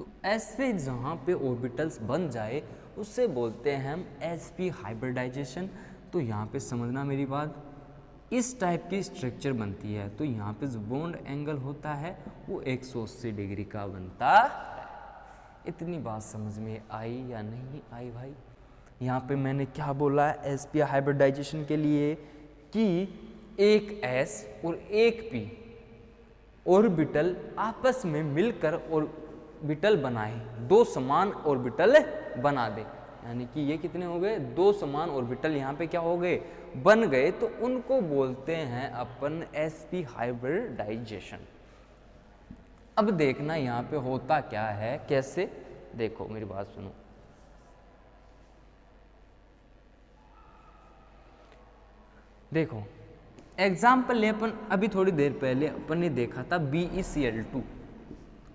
तो ऐसे जहाँ पे ऑर्बिटल्स बन जाए उससे बोलते हैं हम sp हाइब्रिडाइजेशन। तो यहाँ पे समझना मेरी बात, इस टाइप की स्ट्रक्चर बनती है तो यहाँ पे जो बॉन्ड एंगल होता है वो 180 डिग्री का बनता है। इतनी बात समझ में आई या नहीं आई भाई? यहाँ पे मैंने क्या बोला है sp हाइब्रिडाइजेशन के लिए कि एक s और एक p ऑर्बिटल आपस में मिलकर ऑर्बिटल बनाए, दो समान ऑर्बिटल बना दे। यानी कि ये कितने हो गए? दो समान ऑर्बिटल यहाँ पे क्या हो गए? बन गए। तो उनको बोलते हैं अपन sp हाइब्रिडाइजेशन। अब देखना यहाँ पे होता क्या है, कैसे, देखो मेरी बात सुनो। देखो एग्जाम्पल ले, अपन अभी थोड़ी देर पहले अपन ने देखा था BeCl2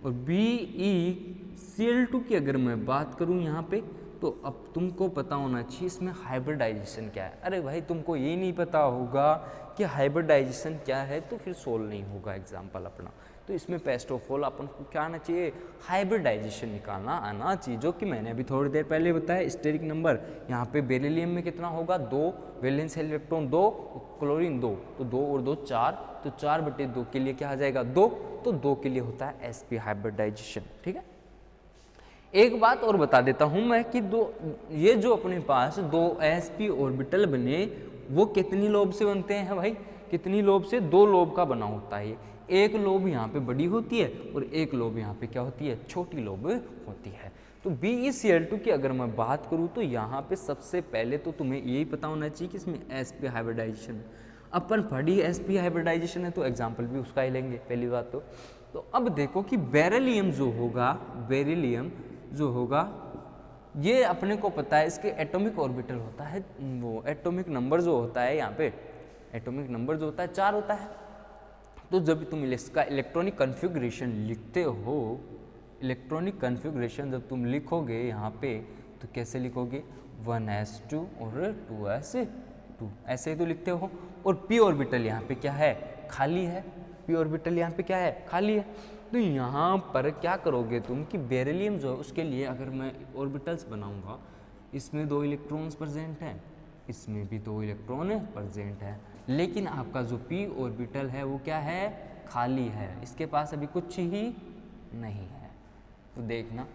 और BeCl2 की अगर मैं बात करूं यहाँ पे तो अब तुमको पता होना चाहिए इसमें हाइब्रिडाइजेशन क्या है। अरे भाई तुमको ये नहीं पता होगा कि हाइब्रिडाइजेशन क्या है तो फिर सोल्व नहीं होगा एग्जाम्पल अपना। तो इसमें फर्स्ट ऑफ ऑल अपन को क्या आना चाहिए? हाइब्रिडाइजेशन निकालना आना चाहिए, जो कि मैंने अभी थोड़ी देर पहले बताया। स्टेरिक नंबर यहाँ पे बेरिलियम में कितना होगा? 2, वैलेंस इलेक्ट्रॉन 2, क्लोरीन 2, तो 2 और 2 4, तो 4/2 के लिए क्या आ जाएगा? 2, तो 2 के लिए होता है sp हाइब्रिडाइजेशन। ठीक है, एक बात और बता देता हूं मैं कि ये जो अपने पास 2 sp ऑर्बिटल बने वो कितनी लोब से बनते हैं भाई? कितनी लोब से? 2 लोब का बना होता है। एक लोब यहाँ पे बड़ी होती है और एक लोब यहाँ पे क्या होती है? छोटी लोब होती है। तो BeCl2 की अगर मैं बात करूँ तो यहाँ पे सबसे पहले तो तुम्हें यही पता होना चाहिए कि इसमें sp हाइब्रिडाइजेशन। अपन पढ़ी sp हाइब्रिडाइजेशन है तो एग्जाम्पल भी उसका ही लेंगे पहली बात तो अब देखो कि बेरिलियम जो होगा, बेरिलियम जो होगा ये अपने को पता है इसके एटॉमिक ऑर्बिटल होता है, वो एटॉमिक नंबर जो होता है यहाँ पे, एटॉमिक नंबर जो होता है 4 होता है। तो जब तुम इसका इलेक्ट्रॉनिक कन्फिग्रेशन लिखते हो, इलेक्ट्रॉनिक कन्फिग्रेशन जब तुम लिखोगे यहाँ पे तो कैसे लिखोगे? 1s2 और 2s2 ऐसे ही तो लिखते हो। और p ऑर्बिटल यहाँ पे क्या है? खाली है। p ऑर्बिटल यहाँ पे क्या है? खाली है। तो यहाँ पर क्या करोगे तुम कि बेरिलियम जो है उसके लिए अगर मैं ऑर्बिटल्स बनाऊंगा, इसमें 2 इलेक्ट्रॉन्स प्रेजेंट हैं, इसमें भी 2 इलेक्ट्रॉन प्रेजेंट है, लेकिन आपका जो p ऑर्बिटल है वो क्या है? खाली है, इसके पास अभी कुछ ही नहीं है। तो देखना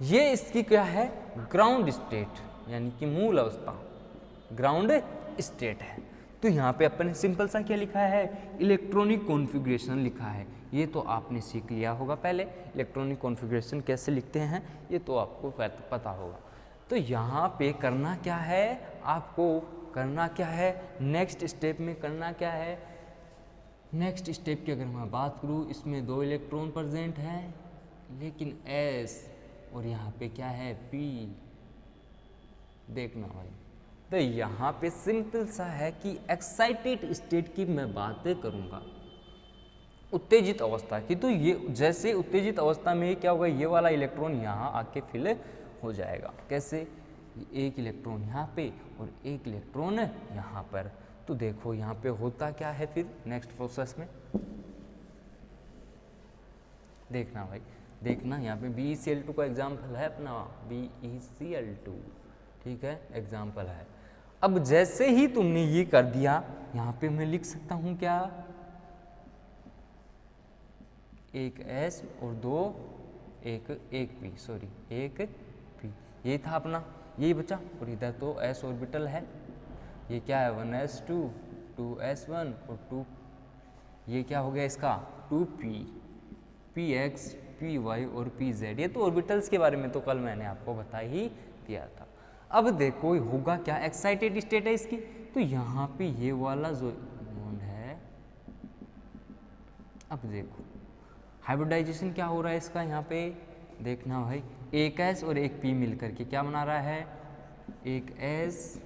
ये इसकी क्या है? ग्राउंड स्टेट, यानी कि मूल अवस्था, ग्राउंड स्टेट है। तो यहाँ पे अपन ने सिंपल सा क्या लिखा है? इलेक्ट्रॉनिक कॉन्फ़िगरेशन लिखा है। ये तो आपने सीख लिया होगा पहले, इलेक्ट्रॉनिक कॉन्फ़िगरेशन कैसे लिखते हैं ये तो आपको पता होगा। तो यहाँ पे करना क्या है? आपको करना क्या है? नेक्स्ट स्टेप में करना क्या है? नेक्स्ट स्टेप की अगर मैं बात करूँ, इसमें 2 इलेक्ट्रॉन प्रेजेंट हैं, लेकिन s और यहाँ पे क्या है? p। देखना भाई, तो यहाँ पे सिंपल सा है कि एक्साइटेड स्टेट की मैं बातें करूँगा, उत्तेजित अवस्था की। तो ये जैसे उत्तेजित अवस्था में क्या होगा? ये वाला इलेक्ट्रॉन यहाँ आके फिल हो जाएगा। कैसे? एक इलेक्ट्रॉन यहाँ पे और एक इलेक्ट्रॉन यहाँ पर। तो देखो यहाँ पे होता क्या है फिर नेक्स्ट प्रोसेस में, देखना भाई, देखना यहाँ पे BeCl2 का एग्जाम्पल है अपना, BeCl2, ठीक है, एग्जाम्पल है। अब जैसे ही तुमने ये कर दिया, यहाँ पे मैं लिख सकता हूँ क्या? एक S और 2 एक P, सॉरी एक P, ये था अपना, यही बचा। और इधर तो S ऑर्बिटल है, ये क्या है? 1s2, 2s1 और 2, ये क्या हो गया इसका? 2p, px, py और pz। ये तो ऑर्बिटल्स के बारे में तो कल मैंने आपको बता ही दिया था। अब देखो होगा क्या? एक्साइटेड स्टेट है इसकी, तो यहाँ पे ये वाला जो बॉन्ड है, अब देखो हाइब्रिडाइजेशन क्या हो रहा है इसका, यहाँ पे देखना भाई, एक S और एक P मिलकर के क्या बना रहा है? एक S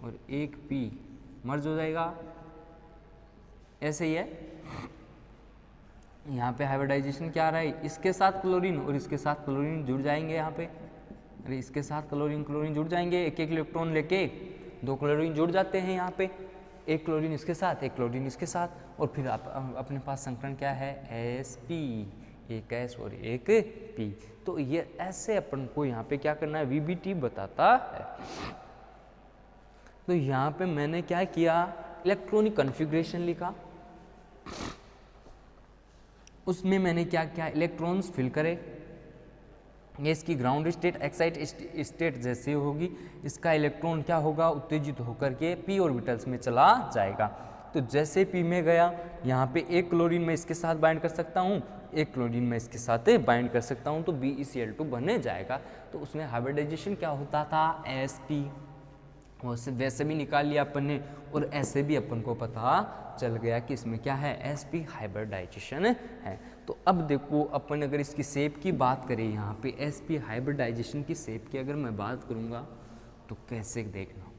और एक P मर्ज हो जाएगा, ऐसे ही है। यहाँ पे हाइब्रिडाइजेशन क्या आ रहा है? इसके साथ क्लोरीन और इसके साथ क्लोरीन जुड़ जाएंगे यहाँ पे, अरे इसके साथ क्लोरीन जुड़ जाएंगे, एक एक इलेक्ट्रॉन लेके 2 क्लोरीन जुड़ जाते हैं यहाँ पे। एक क्लोरीन इसके साथ, एक क्लोरीन इसके साथ, और फिर आप अपने पास संकरण क्या है Sp, एक S और एक P। तो ये ऐसे अपन को यहाँ पे क्या करना है VBT बताता है। तो यहाँ पे मैंने क्या किया, इलेक्ट्रॉनिक कॉन्फ़िगरेशन लिखा, उसमें मैंने क्या किया, इलेक्ट्रॉन्स फिल करे। ये इसकी ग्राउंड स्टेट एक्साइट स्टेट जैसे होगी, इसका इलेक्ट्रॉन क्या होगा, उत्तेजित होकर के p ऑर्बिटल्स में चला जाएगा। तो जैसे p में गया, यहाँ पे एक क्लोरीन मैं इसके साथ बाइंड कर सकता हूँ, एक क्लोरीन मैं इसके साथ बाइंड कर सकता हूँ, तो BeCl2 बने जाएगा। तो उसमें हाइब्रिडाइजेशन क्या होता था Sp, वैसे भी निकाल लिया अपन ने, और ऐसे भी अपन को पता चल गया कि इसमें क्या है Sp हाइब्रिडाइजेशन है। तो अब देखो अपन अगर इसकी शेप की बात करें, यहाँ पे Sp हाइब्रिडाइजेशन की शेप की अगर मैं बात करूँगा तो कैसे देखना।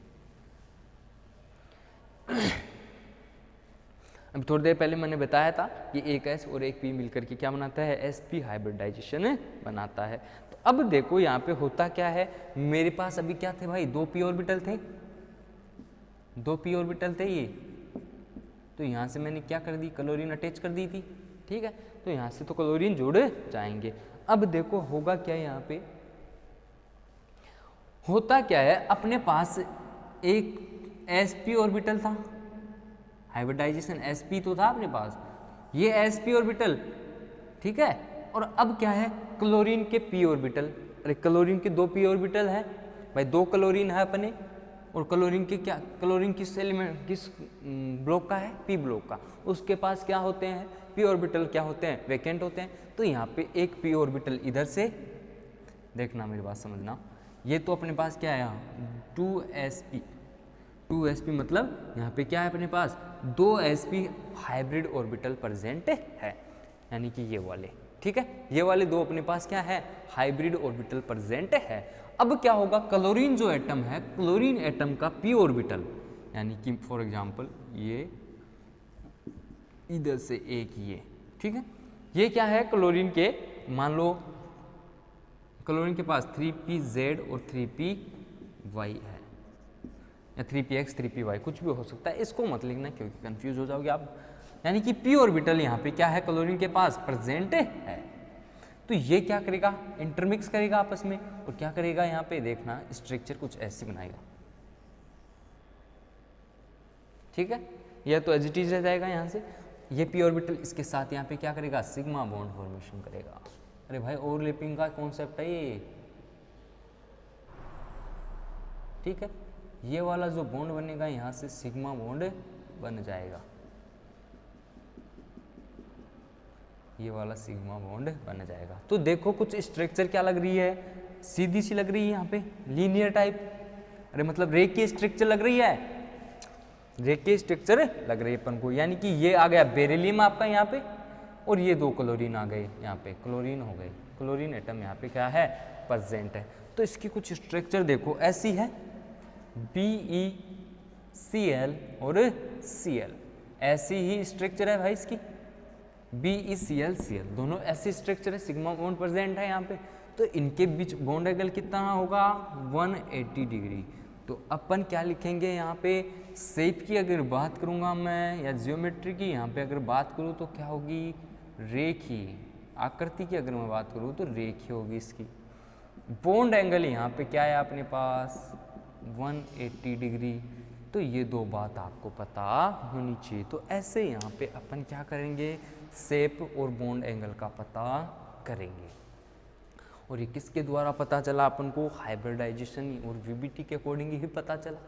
अब थोड़ी देर पहले मैंने बताया था कि एक S और एक P मिलकर के क्या बनाता है Sp हाइब्रिडाइजेशन बनाता है। तो अब देखो यहाँ पे होता क्या है, मेरे पास अभी क्या थे भाई, दो p ऑर्बिटल थे, दो p ऑर्बिटल थे ये। तो यहाँ से मैंने क्या कर दी, क्लोरीन अटैच कर दी थी, ठीक है। तो यहाँ से तो क्लोरीन जुड़ जाएंगे। अब देखो होगा क्या, यहाँ पे होता क्या है, अपने पास एक Sp ऑर्बिटल था, हाइब्रिडाइजेशन Sp तो था अपने पास, ये Sp ऑर्बिटल, ठीक है। और अब क्या है, क्लोरीन के p ऑर्बिटल, अरे क्लोरीन के दो p ऑर्बिटल है भाई, दो क्लोरीन है अपने, और क्लोरीन के क्या, क्लोरीन किस एलिमेंट किस ब्लॉक का है, p ब्लॉक का, उसके पास क्या होते हैं p ऑर्बिटल, क्या होते हैं वैकेंट होते हैं। तो यहाँ पे एक p ऑर्बिटल इधर से, देखना मेरी बात समझना, ये तो अपने पास क्या है यहाँ 2sp, 2sp मतलब यहाँ पे क्या है अपने पास दो sp हाइब्रिड ऑर्बिटल प्रेजेंट है, यानी कि ये वाले, ठीक है, ये वाले दो अपने पास क्या है हाइब्रिड ऑर्बिटल प्रेजेंट है। अब क्या होगा, क्लोरीन जो एटम है, क्लोरीन एटम का p ऑर्बिटल, यानी कि फॉर एग्जांपल ये इधर से एक ये, ठीक है, ये क्या है क्लोरीन के, मान लो क्लोरीन के पास 3pz और 3py है, या 3px 3py कुछ भी हो सकता है, इसको मत लिखना क्योंकि कंफ्यूज हो जाओगे आप। यानी कि p ऑर्बिटल यहाँ पे क्या है क्लोरीन के पास प्रेजेंट है। तो ये क्या करेगा, इंटरमिक्स करेगा आपस में, और क्या करेगा यहाँ पे देखना, स्ट्रक्चर कुछ ऐसे बनाएगा, ठीक है। यह तो एज इट इज रह जाएगा यहाँ से, ये p ऑर्बिटल इसके साथ यहाँ पे क्या करेगा, सिग्मा बॉन्ड फॉर्मेशन करेगा। अरे भाई ओवरलैपिंग का कॉन्सेप्ट है ये, ठीक है। ये वाला जो बॉन्ड बनेगा यहाँ से सिग्मा बॉन्ड बन जाएगा, ये वाला सिग्मा बॉन्ड बन जाएगा। तो देखो कुछ स्ट्रक्चर क्या लग रही है, सीधी सी लग रही है यहाँ पे, लीनियर टाइप, अरे मतलब रेखीय स्ट्रक्चर लग रही है, रेखीय स्ट्रक्चर लग रही है अपन को। यानी कि ये आ गया बेरिलियम आपका यहाँ पे, और ये दो क्लोरीन आ गए यहाँ पे, क्लोरीन हो गए, क्लोरीन एटम यहाँ पे क्या है प्रेजेंट है। तो इसकी कुछ स्ट्रक्चर देखो ऐसी है, BeCl और Cl, ऐसी ही स्ट्रक्चर है भाई इसकी, BeCl Cl दोनों ऐसे स्ट्रक्चर है, सिग्मा बॉन्ड प्रेजेंट है यहाँ पे। तो इनके बीच बॉन्ड एंगल कितना होगा 180 डिग्री। तो अपन क्या लिखेंगे यहाँ पे, शेप की अगर बात करूँगा मैं, या जियोमेट्री की यहाँ पे अगर बात करूँ तो क्या होगी, रेखीय आकृति की अगर मैं बात करूँ तो रेखीय होगी इसकी। बॉन्ड एंगल यहाँ पे क्या है अपने पास 180 डिग्री। तो ये दो बात आपको पता होनी चाहिए। तो ऐसे यहाँ पे अपन क्या करेंगे, शेप और बॉन्ड एंगल का पता करेंगे। और ये किसके द्वारा पता चला अपन को, हाइब्रिडाइजेशन और VBT के अकॉर्डिंग ही पता चला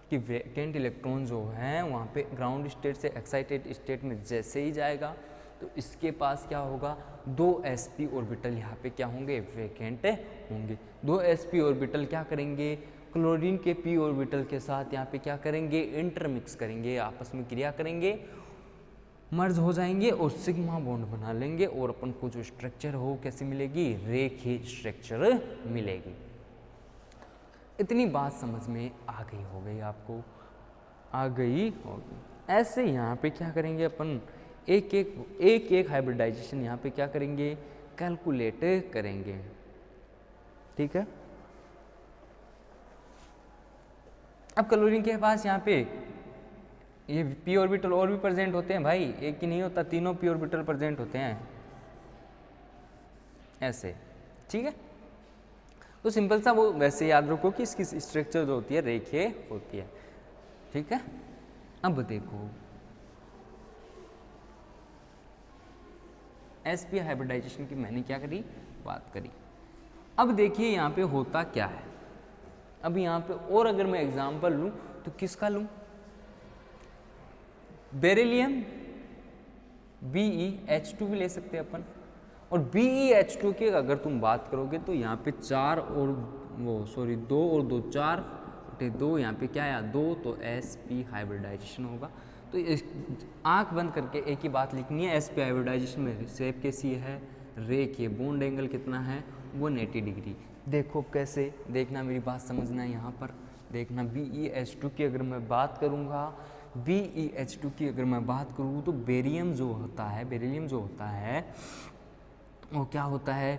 कि वैकेंट इलेक्ट्रॉन जो हैं वहाँ पे ग्राउंड स्टेट से एक्साइटेड स्टेट में जैसे ही जाएगा तो इसके पास क्या होगा, दो sp ऑर्बिटल यहाँ पे क्या होंगे, वैकेंट होंगे। दो sp ऑर्बिटल क्या करेंगे, क्लोरीन के p ऑर्बिटल के साथ यहाँ पे क्या करेंगे, इंटरमिक्स करेंगे, आपस में क्रिया करेंगे, मर्ज हो जाएंगे और सिग्मा बॉन्ड बना लेंगे। और अपन को जो स्ट्रक्चर हो कैसी मिलेगी, रेखीय स्ट्रक्चर मिलेगी। इतनी बात समझ में आ गई हो गई आपको, आ गई होगी। ऐसे यहाँ पे क्या करेंगे अपन, एक एक हाइब्रिडाइजेशन यहाँ पे क्या करेंगे, कैलकुलेट करेंगे, ठीक है। अब क्लोरीन के पास यहाँ पे ये पी ऑर्बिटल और भी प्रेजेंट होते हैं भाई, एक ही नहीं होता, तीनों पी ऑर्बिटल प्रेजेंट होते हैं ऐसे, ठीक है। तो सिंपल सा वो वैसे याद रखो कि इसकी स्ट्रक्चर जो होती है रेखीय होती है, ठीक है। अब देखो sp हाइब्रिडाइजेशन की मैंने क्या करी, बात करी। अब देखिए यहाँ पे होता क्या है। अब यहाँ पे और अगर मैं एग्जांपल लूँ तो किसका लूँ, बेरिलियम BeH2 भी ले सकते हैं अपन। और BeH2 की अगर तुम बात करोगे तो यहाँ पे 4 और वो सॉरी 2 और 2 4 बटे 2, यहाँ पे क्या आया 2, तो sp हाइब्रिडाइजेशन होगा। तो आंख बंद करके एक ही बात लिखनी है, sp हाइब्रिडाइजेशन में शेप कैसी है, रेखीय, बॉन्ड एंगल कितना है 180 डिग्री। देखो कैसे, देखना मेरी बात समझना है, यहाँ पर देखना BeH2 की अगर मैं बात करूँगा, BeH2 की अगर मैं बात करूँ तो बेरियम जो होता है, बेरिलियम जो होता है वो क्या होता है,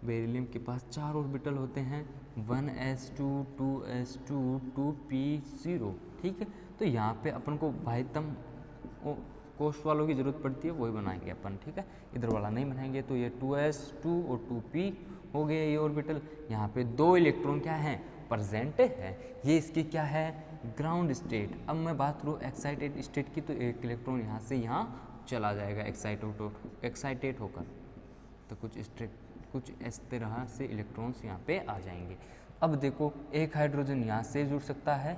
बेरिलियम के पास 4 ऑर्बिटल होते हैं, 1s2 2s2 2p0, ठीक है। तो यहाँ पे अपन को भाईतम कोष्ठ वालों की जरूरत पड़ती है, वही बनाएंगे अपन, ठीक है। इधर वाला नहीं बनाएंगे। तो ये 2s2 और 2p हो गए ये ऑर्बिटल। यहाँ पे 2 इलेक्ट्रॉन क्या हैं, प्रेजेंट है। ये इसकी क्या है, ग्राउंड स्टेट। अब मैं बात करूँ एक्साइटेड स्टेट की, तो एक इलेक्ट्रॉन यहाँ से यहाँ चला जाएगा एक्साइटेड होकर, तो कुछ इस तरह से इलेक्ट्रॉन्स यहाँ पे आ जाएंगे। अब देखो एक हाइड्रोजन यहाँ से जुड़ सकता है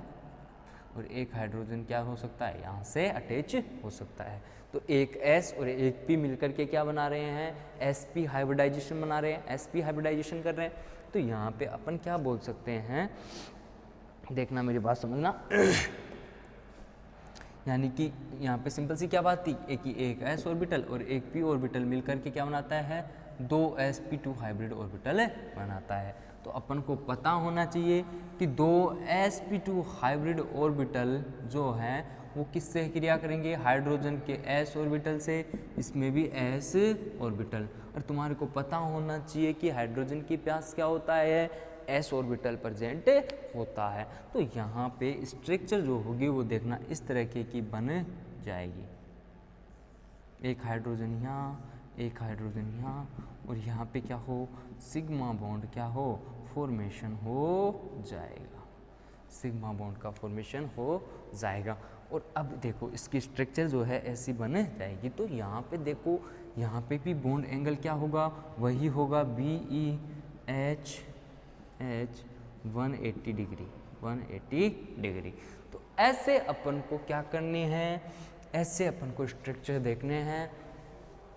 और एक हाइड्रोजन क्या हो सकता है, यहाँ से अटैच हो सकता है। तो एक S और एक P मिलकर के क्या बना रहे हैं, sp हाइब्रिडाइजेशन बना रहे हैं, sp हाइब्रिडाइजेशन कर रहे हैं। तो यहाँ पे अपन क्या बोल सकते हैं, देखना मेरी बात समझना यानी कि यहाँ पे सिंपल सी क्या बात थी, एक s ऑर्बिटल और एक p ऑर्बिटल मिलकर के क्या बनाता है, 2 sp2 हाइब्रिड ऑर्बिटल बनाता है। तो अपन को पता होना चाहिए कि 2 sp2 हाइब्रिड ऑर्बिटल जो हैं वो किससे क्रिया करेंगे, हाइड्रोजन के s ऑर्बिटल से, इसमें भी s ऑर्बिटल। और तुम्हारे को पता होना चाहिए कि हाइड्रोजन के पास क्या होता है, s ऑर्बिटल प्रेजेंट होता है। तो यहाँ पे स्ट्रक्चर जो होगी वो देखना इस तरह की बन जाएगी, एक हाइड्रोजन यहाँ, एक हाइड्रोजन यहाँ, और यहाँ पे क्या हो, सिग्मा बॉन्ड क्या हो, फॉर्मेशन हो जाएगा, सिग्मा बॉन्ड का फॉर्मेशन हो जाएगा। और अब देखो इसकी स्ट्रक्चर जो है ऐसी बन जाएगी। तो यहाँ पे देखो, यहाँ पे भी बॉन्ड एंगल क्या होगा, वही होगा BeH 180 डिग्री, 180 डिग्री। तो ऐसे अपन को क्या करने हैं, ऐसे अपन को स्ट्रक्चर देखने हैं,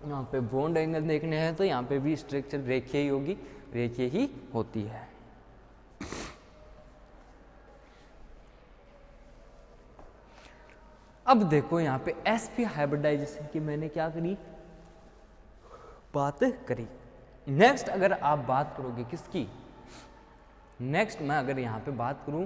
यहाँ पे बॉन्ड एंगल देखने हैं। तो यहाँ पे भी स्ट्रक्चर रेखीय ही होगी, रेखीय ही होती है। अब देखो यहाँ पे sp हाइब्रिडाइजेशन की मैंने क्या करी, बात करी। नेक्स्ट अगर आप बात करोगे किसकी, नेक्स्ट मैं अगर यहाँ पे बात करूं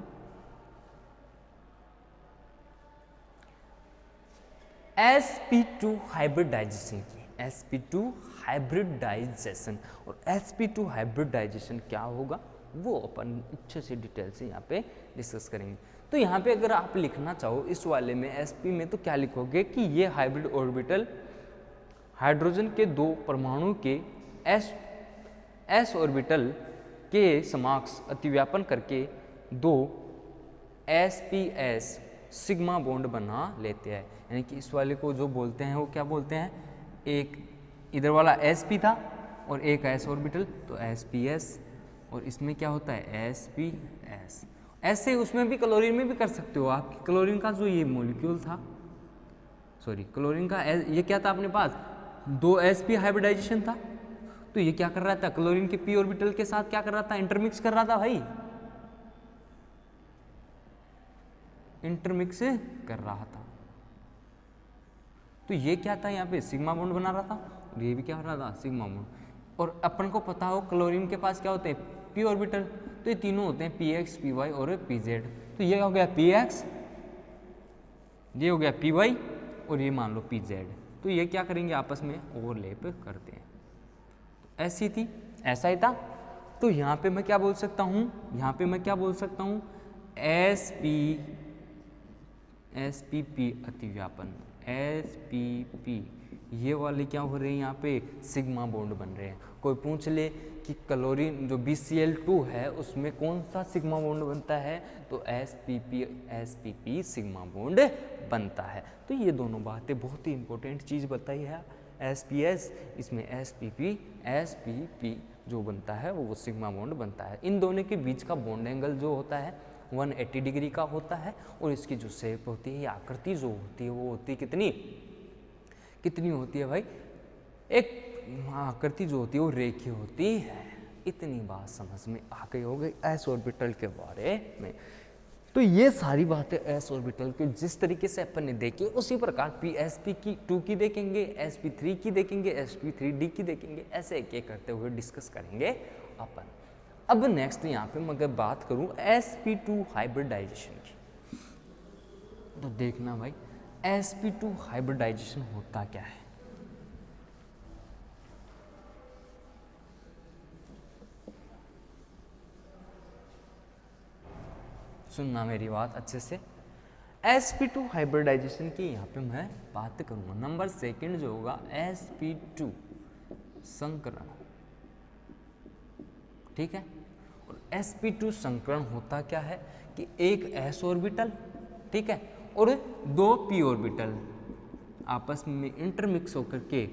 sp2 हाइब्रिडाइजेशन की, sp2 हाइब्रिडाइजेशन। और sp2 हाइब्रिडाइजेशन क्या होगा वो अपन अच्छे से डिटेल से यहाँ पे डिस्कस करेंगे। तो यहाँ पे अगर आप लिखना चाहो इस वाले में sp में, तो क्या लिखोगे कि ये हाइब्रिड ऑर्बिटल हाइड्रोजन के 2 परमाणु के s ऑर्बिटल के समक्ष अतिव्यापन करके 2 sps सिग्मा बॉन्ड बना लेते हैं। यानी कि इस वाले को जो बोलते हैं वो क्या बोलते हैं, एक इधर वाला sp था और एक s ऑर्बिटल, तो sps, और इसमें क्या होता है sps। ऐसे उसमें भी क्लोरीन में भी कर सकते हो आप। क्लोरीन का जो ये मॉलिक्यूल था, सॉरी क्लोरीन का ये क्या था अपने पास, 2 sp हाइब्रिडाइजेशन था। तो ये क्या कर रहा था, क्लोरीन के p ऑर्बिटल के साथ क्या कर रहा था, इंटरमिक्स कर रहा था भाई, इंटरमिक्स कर रहा था। तो ये क्या था, यहाँ पे सिग्मा बॉन्ड बना रहा था, और ये भी क्या हो रहा था, सिग्मा बॉन्ड। और अपन को पता हो क्लोरीन के पास क्या होते हैं, p ऑर्बिटल। तो ये तीनों होते हैं px, py और pz। तो ये हो गया px, ये हो गया py, और ये मान लो pz। तो ये क्या करेंगे, आपस में ओवरलैप करते हैं। तो ऐसी थी, ऐसा ही था। तो यहाँ पे मैं क्या बोल सकता हूँ, यहाँ पे मैं क्या बोल सकता हूँ, spp अतिव्यापन, spp ये वाले क्या हो रहे हैं यहाँ पे सिग्मा बॉन्ड बन रहे हैं। कोई पूछ ले कि क्लोरीन जो BCl2 है उसमें कौन सा सिग्मा बॉन्ड बनता है, तो spp सिग्मा बॉन्ड बनता है। तो ये दोनों बातें बहुत ही इंपॉर्टेंट चीज़ बताई है। SPS इसमें spp जो बनता है वो सिग्मा बॉन्ड बनता है। इन दोनों के बीच का बॉन्ड एंगल जो होता है 180 डिग्री का होता है, और इसकी जो शेप होती है या आकृति जो होती है वो होती है कितनी होती है भाई, एक आकृति जो होती है वो रेखीय होती है। इतनी बात समझ में आ गई होगी एस ऑर्बिटल के बारे में। तो ये सारी बातें एस ऑर्बिटल के जिस तरीके से अपन ने देखी उसी प्रकार sp2 की देखेंगे, sp3 की देखेंगे, sp3d की देखेंगे, ऐसे एक एक करते हुए डिस्कस करेंगे अपन। अब नेक्स्ट यहाँ पे मैं अगर बात करूँ sp2 हाइब्रिडाइजेशन की, तो देखना भाई sp2 हाइब्रिडाइजेशन होता क्या है। सुनना मेरी बात अच्छे से। sp2 हाइब्रिडाइजेशन की यहाँ पे मैं बात करूँगा। नंबर सेकंड जो होगा sp2 संकरण, ठीक है। और sp2 संकरण होता क्या है कि एक s ऑर्बिटल, ठीक है, और दो p ऑर्बिटल आपस में इंटरमिक्स होकर के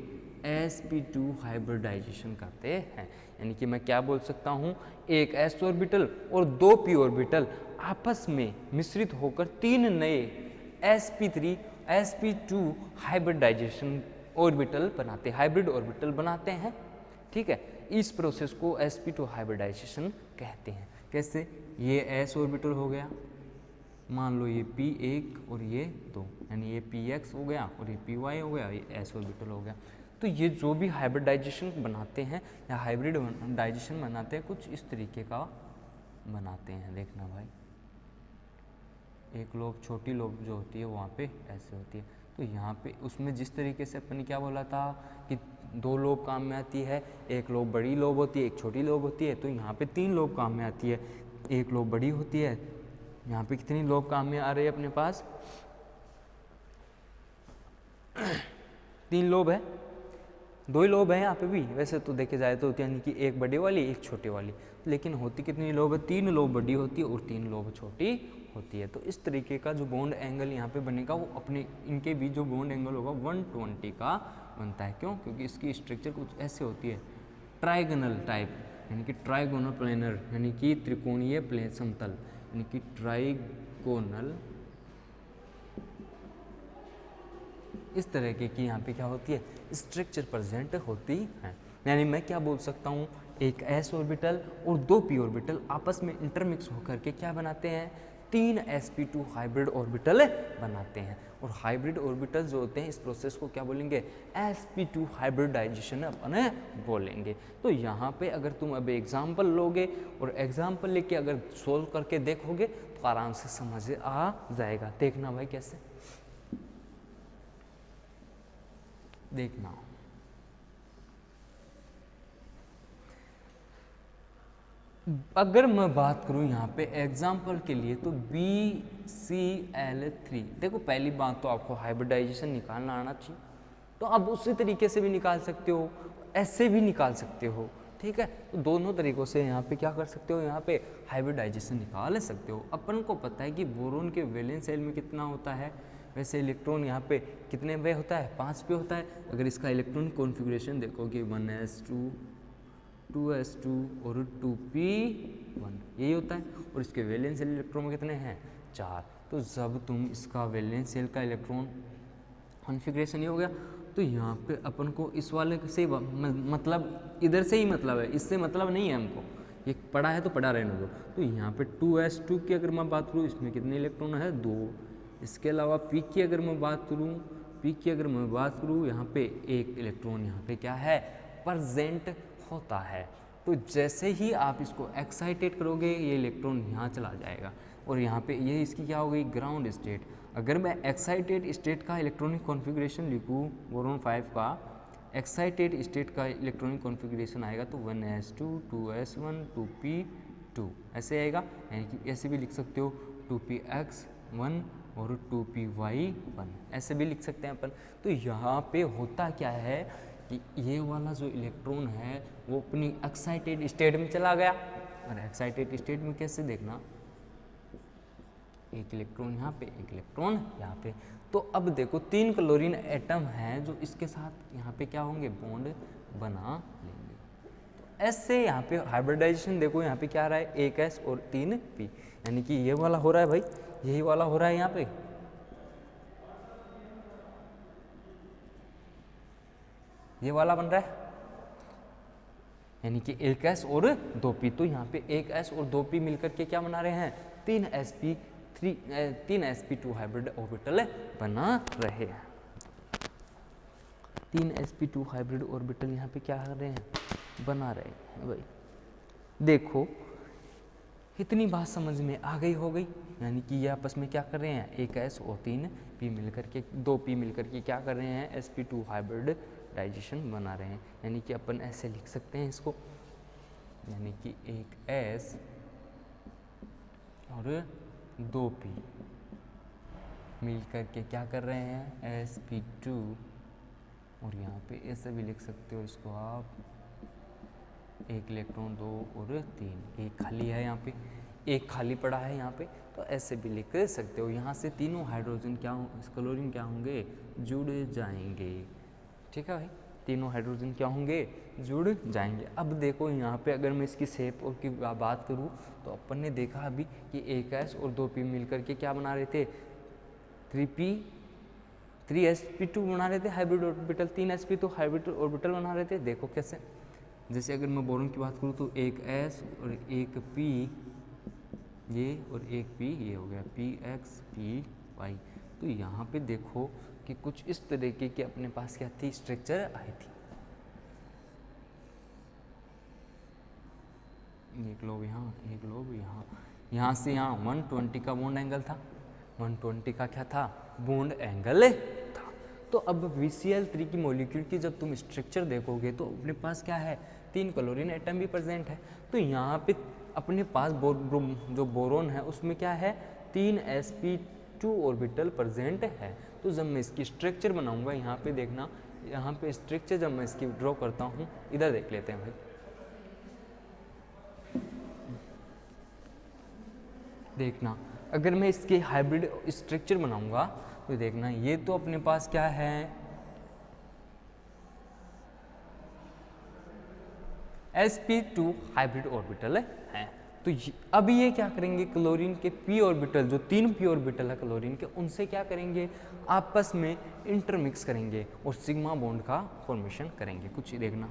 sp2 हाइब्रिडाइजेशन करते हैं। यानी कि मैं क्या बोल सकता हूँ, एक s ऑर्बिटल और दो p ऑर्बिटल आपस में मिश्रित होकर तीन नए sp2 हाइब्रिडाइजेशन ऑर्बिटल बनाते, हाइब्रिड ऑर्बिटल बनाते हैं, ठीक है। इस प्रोसेस को sp2 हाइब्रिडाइजेशन कहते हैं। कैसे, ये s ऑर्बिटल हो गया, मान लो ये p1 और ये 2, यानी ये px हो गया और ये py हो गया, ये s ऑर्बिटल हो गया। तो ये जो भी हाइब्रिडाइजेशन बनाते हैं या हाइब्रिड डाइजेशन बनाते हैं कुछ इस तरीके का बनाते हैं। देखना भाई, एक लोब, छोटी लोब जो होती है वहाँ पे ऐसे होती है। तो यहाँ पे उसमें जिस तरीके से अपन ने क्या बोला था कि दो लोब काम में आती है, एक लोब बड़ी लोब होती है, एक छोटी लोब होती है। तो यहाँ पे तीन लोब काम में आती है, एक लोब बड़ी होती है। यहाँ पे कितनी लोब काम में आ रही है अपने पास, तीन लोब है, दो ही लोब है यहाँ पे भी वैसे तो देखे जाए तो, यानी कि एक बड़ी वाली एक छोटी वाली, लेकिन होती कितनी लोब है, तीन लोब बड़ी होती है और तीन लोब छोटी होती है। तो इस तरीके का जो बॉन्ड एंगल यहाँ पे बनेगा वो अपने इनके बीच जो बॉन्ड एंगल होगा 120 का बनता है। क्यों, क्योंकि इसकी स्ट्रक्चर कुछ ऐसे होती है ट्राइगोनल टाइप, यानी कि ट्राइगोनल प्लेनर, यानी कि त्रिकोणीय प्लेन समतल, यानी कि ट्राइगोनल इस तरह की यहाँ पे क्या होती है स्ट्रक्चर प्रेजेंट होती है। यानी मैं क्या बोल सकता हूँ, एक s ऑर्बिटल और दो p ऑर्बिटल आपस में इंटरमिक्स होकर के क्या बनाते हैं, तीन sp2 हाइब्रिड ऑर्बिटल बनाते हैं। और हाइब्रिड ऑर्बिटल जो होते हैं इस प्रोसेस को क्या बोलेंगे, sp2 हाइब्रिडाइजेशन अपन बोलेंगे। तो यहाँ पे अगर तुम अब एग्जाम्पल लोगे और एग्जाम्पल लेके अगर सोल्व करके देखोगे तो आराम से समझ आ जाएगा। देखना भाई कैसे, देखना अगर मैं बात करूं यहाँ पे एग्जाम्पल के लिए तो BCl3। देखो पहली बात तो आपको हाइब्रिडाइजेशन निकालना आना चाहिए, तो अब उसी तरीके से भी निकाल सकते हो, ऐसे भी निकाल सकते हो, ठीक है। तो दोनों तरीकों से यहाँ पे क्या कर सकते हो, यहाँ पे हाइब्रिडाइजेशन निकाल सकते हो। अपन को पता है कि बोरोन के वैलेंस शेल में कितना होता है, वैसे इलेक्ट्रॉन यहाँ पे कितने पे होता है, 5 पे होता है। अगर इसका इलेक्ट्रॉन कॉन्फ़िगरेशन देखोगे 1s2 2s2 और 2p1 यही होता है, और इसके वैलेंस शेल इलेक्ट्रॉन में कितने हैं, 4। तो जब तुम इसका वैलेंस शेल का इलेक्ट्रॉन कॉन्फ़िगरेशन ही हो गया, तो यहाँ पे अपन को इस वाले से मतलब इधर से ही मतलब है, इससे मतलब नहीं है हमको, ये पढ़ा है तो पढ़ा रहने दो। तो यहाँ पे 2s2 की अगर मैं बात करूँ इसमें कितने इलेक्ट्रॉन है, 2। इसके अलावा p की अगर मैं बात करूँ, यहाँ पे एक इलेक्ट्रॉन यहाँ पे क्या है प्रेजेंट होता है। तो जैसे ही आप इसको एक्साइटेड करोगे ये इलेक्ट्रॉन यहाँ चला जाएगा, और यहाँ पे ये इसकी क्या हो गई ग्राउंड स्टेट। अगर मैं एक्साइटेड स्टेट का इलेक्ट्रॉनिक कॉन्फ़िगरेशन लिखूँ बोरोन 5 का, एक्साइटेड स्टेट का इलेक्ट्रॉनिक कॉन्फ़िगरेशन आएगा तो 1s2 2s1 2p2 ऐसे आएगा। यानी कि ऐसे भी लिख सकते हो 2px1 और 2p/1 ऐसे भी लिख सकते हैं अपन। तो यहाँ पे होता क्या है कि ये वाला जो इलेक्ट्रॉन है वो अपनी एक्साइटेड स्टेट में चला गया। और एक्साइटेड स्टेट में कैसे देखना, एक इलेक्ट्रॉन यहाँ पे, एक इलेक्ट्रॉन यहाँ पे। तो अब देखो 3 क्लोरीन एटम हैं जो इसके साथ यहाँ पे क्या होंगे, बॉन्ड बना लेंगे। तो ऐसे यहाँ पे हाइब्रिडाइजेशन देखो, यहाँ पे क्या आ रहा है, 1s और 3p, यानी कि ये वाला हो रहा है भाई, यही वाला हो रहा है यहाँ पे। ये वाला बन रहा है, यानी कि 1s और 2p। तो यहाँ पे 1s और 2p मिलकर के क्या बना रहे हैं, 3sp2 हाइब्रिड ऑर्बिटल बना रहे हैं। 3sp2 हाइब्रिड ऑर्बिटल यहाँ पे क्या कर रहे हैं, बना रहे हैं भाई। देखो इतनी बात समझ में आ गई हो गई, यानी कि ये आपस में क्या कर रहे हैं, 1s और 3p मिलकर के 2p मिलकर के क्या कर रहे हैं, sp2 हाइब्रिड डाइजेशन बना रहे हैं। यानी कि अपन ऐसे लिख सकते हैं इसको, यानी कि 1s और 2p मिल करके क्या कर रहे हैं, sp2, और यहाँ पे ऐसे भी लिख सकते हो इसको आप, एक इलेक्ट्रॉन 2 और 3, एक खाली है यहाँ पे, एक खाली पड़ा है यहाँ पे, तो ऐसे भी लिख सकते हो। यहाँ से तीनों हाइड्रोजन क्या क्लोरीन क्या होंगे, जुड़ जाएंगे। ठीक है भाई, तीनों हाइड्रोजन क्या होंगे, जुड़ जाएंगे। अब देखो यहाँ पे अगर मैं इसकी शेप और की बात करूँ तो अपन ने देखा अभी कि 1s और 2p मिलकर के क्या बना रहे थे, 3sp2 बना रहे थे hybrid orbital, 3sp2 hybrid orbital बना रहे थे। देखो कैसे, जैसे अगर मैं बोरोन की बात करूँ तो 1s और 1p ये और 1p ये हो गया, px py। तो यहाँ पे देखो कि कुछ इस तरीके की अपने पास क्या थी, स्ट्रक्चर आई थी। एक लोब यहाँ, एक लोब यहाँ, यहाँ से यहाँ 120 का बॉन्ड एंगल था, 120 का क्या था, बॉन्ड एंगल था। तो अब VCl3 की मॉलिक्यूल की जब तुम स्ट्रक्चर देखोगे तो अपने पास क्या है, 3 क्लोरीन एटम भी प्रेजेंट है। तो यहाँ पे अपने पास जो बोरोन है उसमें क्या है, 3sp2 ऑर्बिटल प्रेजेंट है। तो जब मैं इसकी स्ट्रक्चर बनाऊंगा, यहाँ पे देखना, यहाँ पे स्ट्रक्चर जब मैं इसकी ड्रॉ करता हूँ, इधर देख लेते हैं भाई, देखना अगर मैं इसके हाइब्रिड स्ट्रक्चर बनाऊंगा तो देखना ये तो अपने पास क्या है, sp2 हाइब्रिड ऑर्बिटल है। तो अब ये क्या करेंगे, क्लोरीन के p ऑर्बिटल, जो 3 p ऑर्बिटल है क्लोरीन के, उनसे क्या करेंगे, आपस में इंटरमिक्स करेंगे और सिग्मा बॉन्ड का फॉर्मेशन करेंगे। कुछ देखना,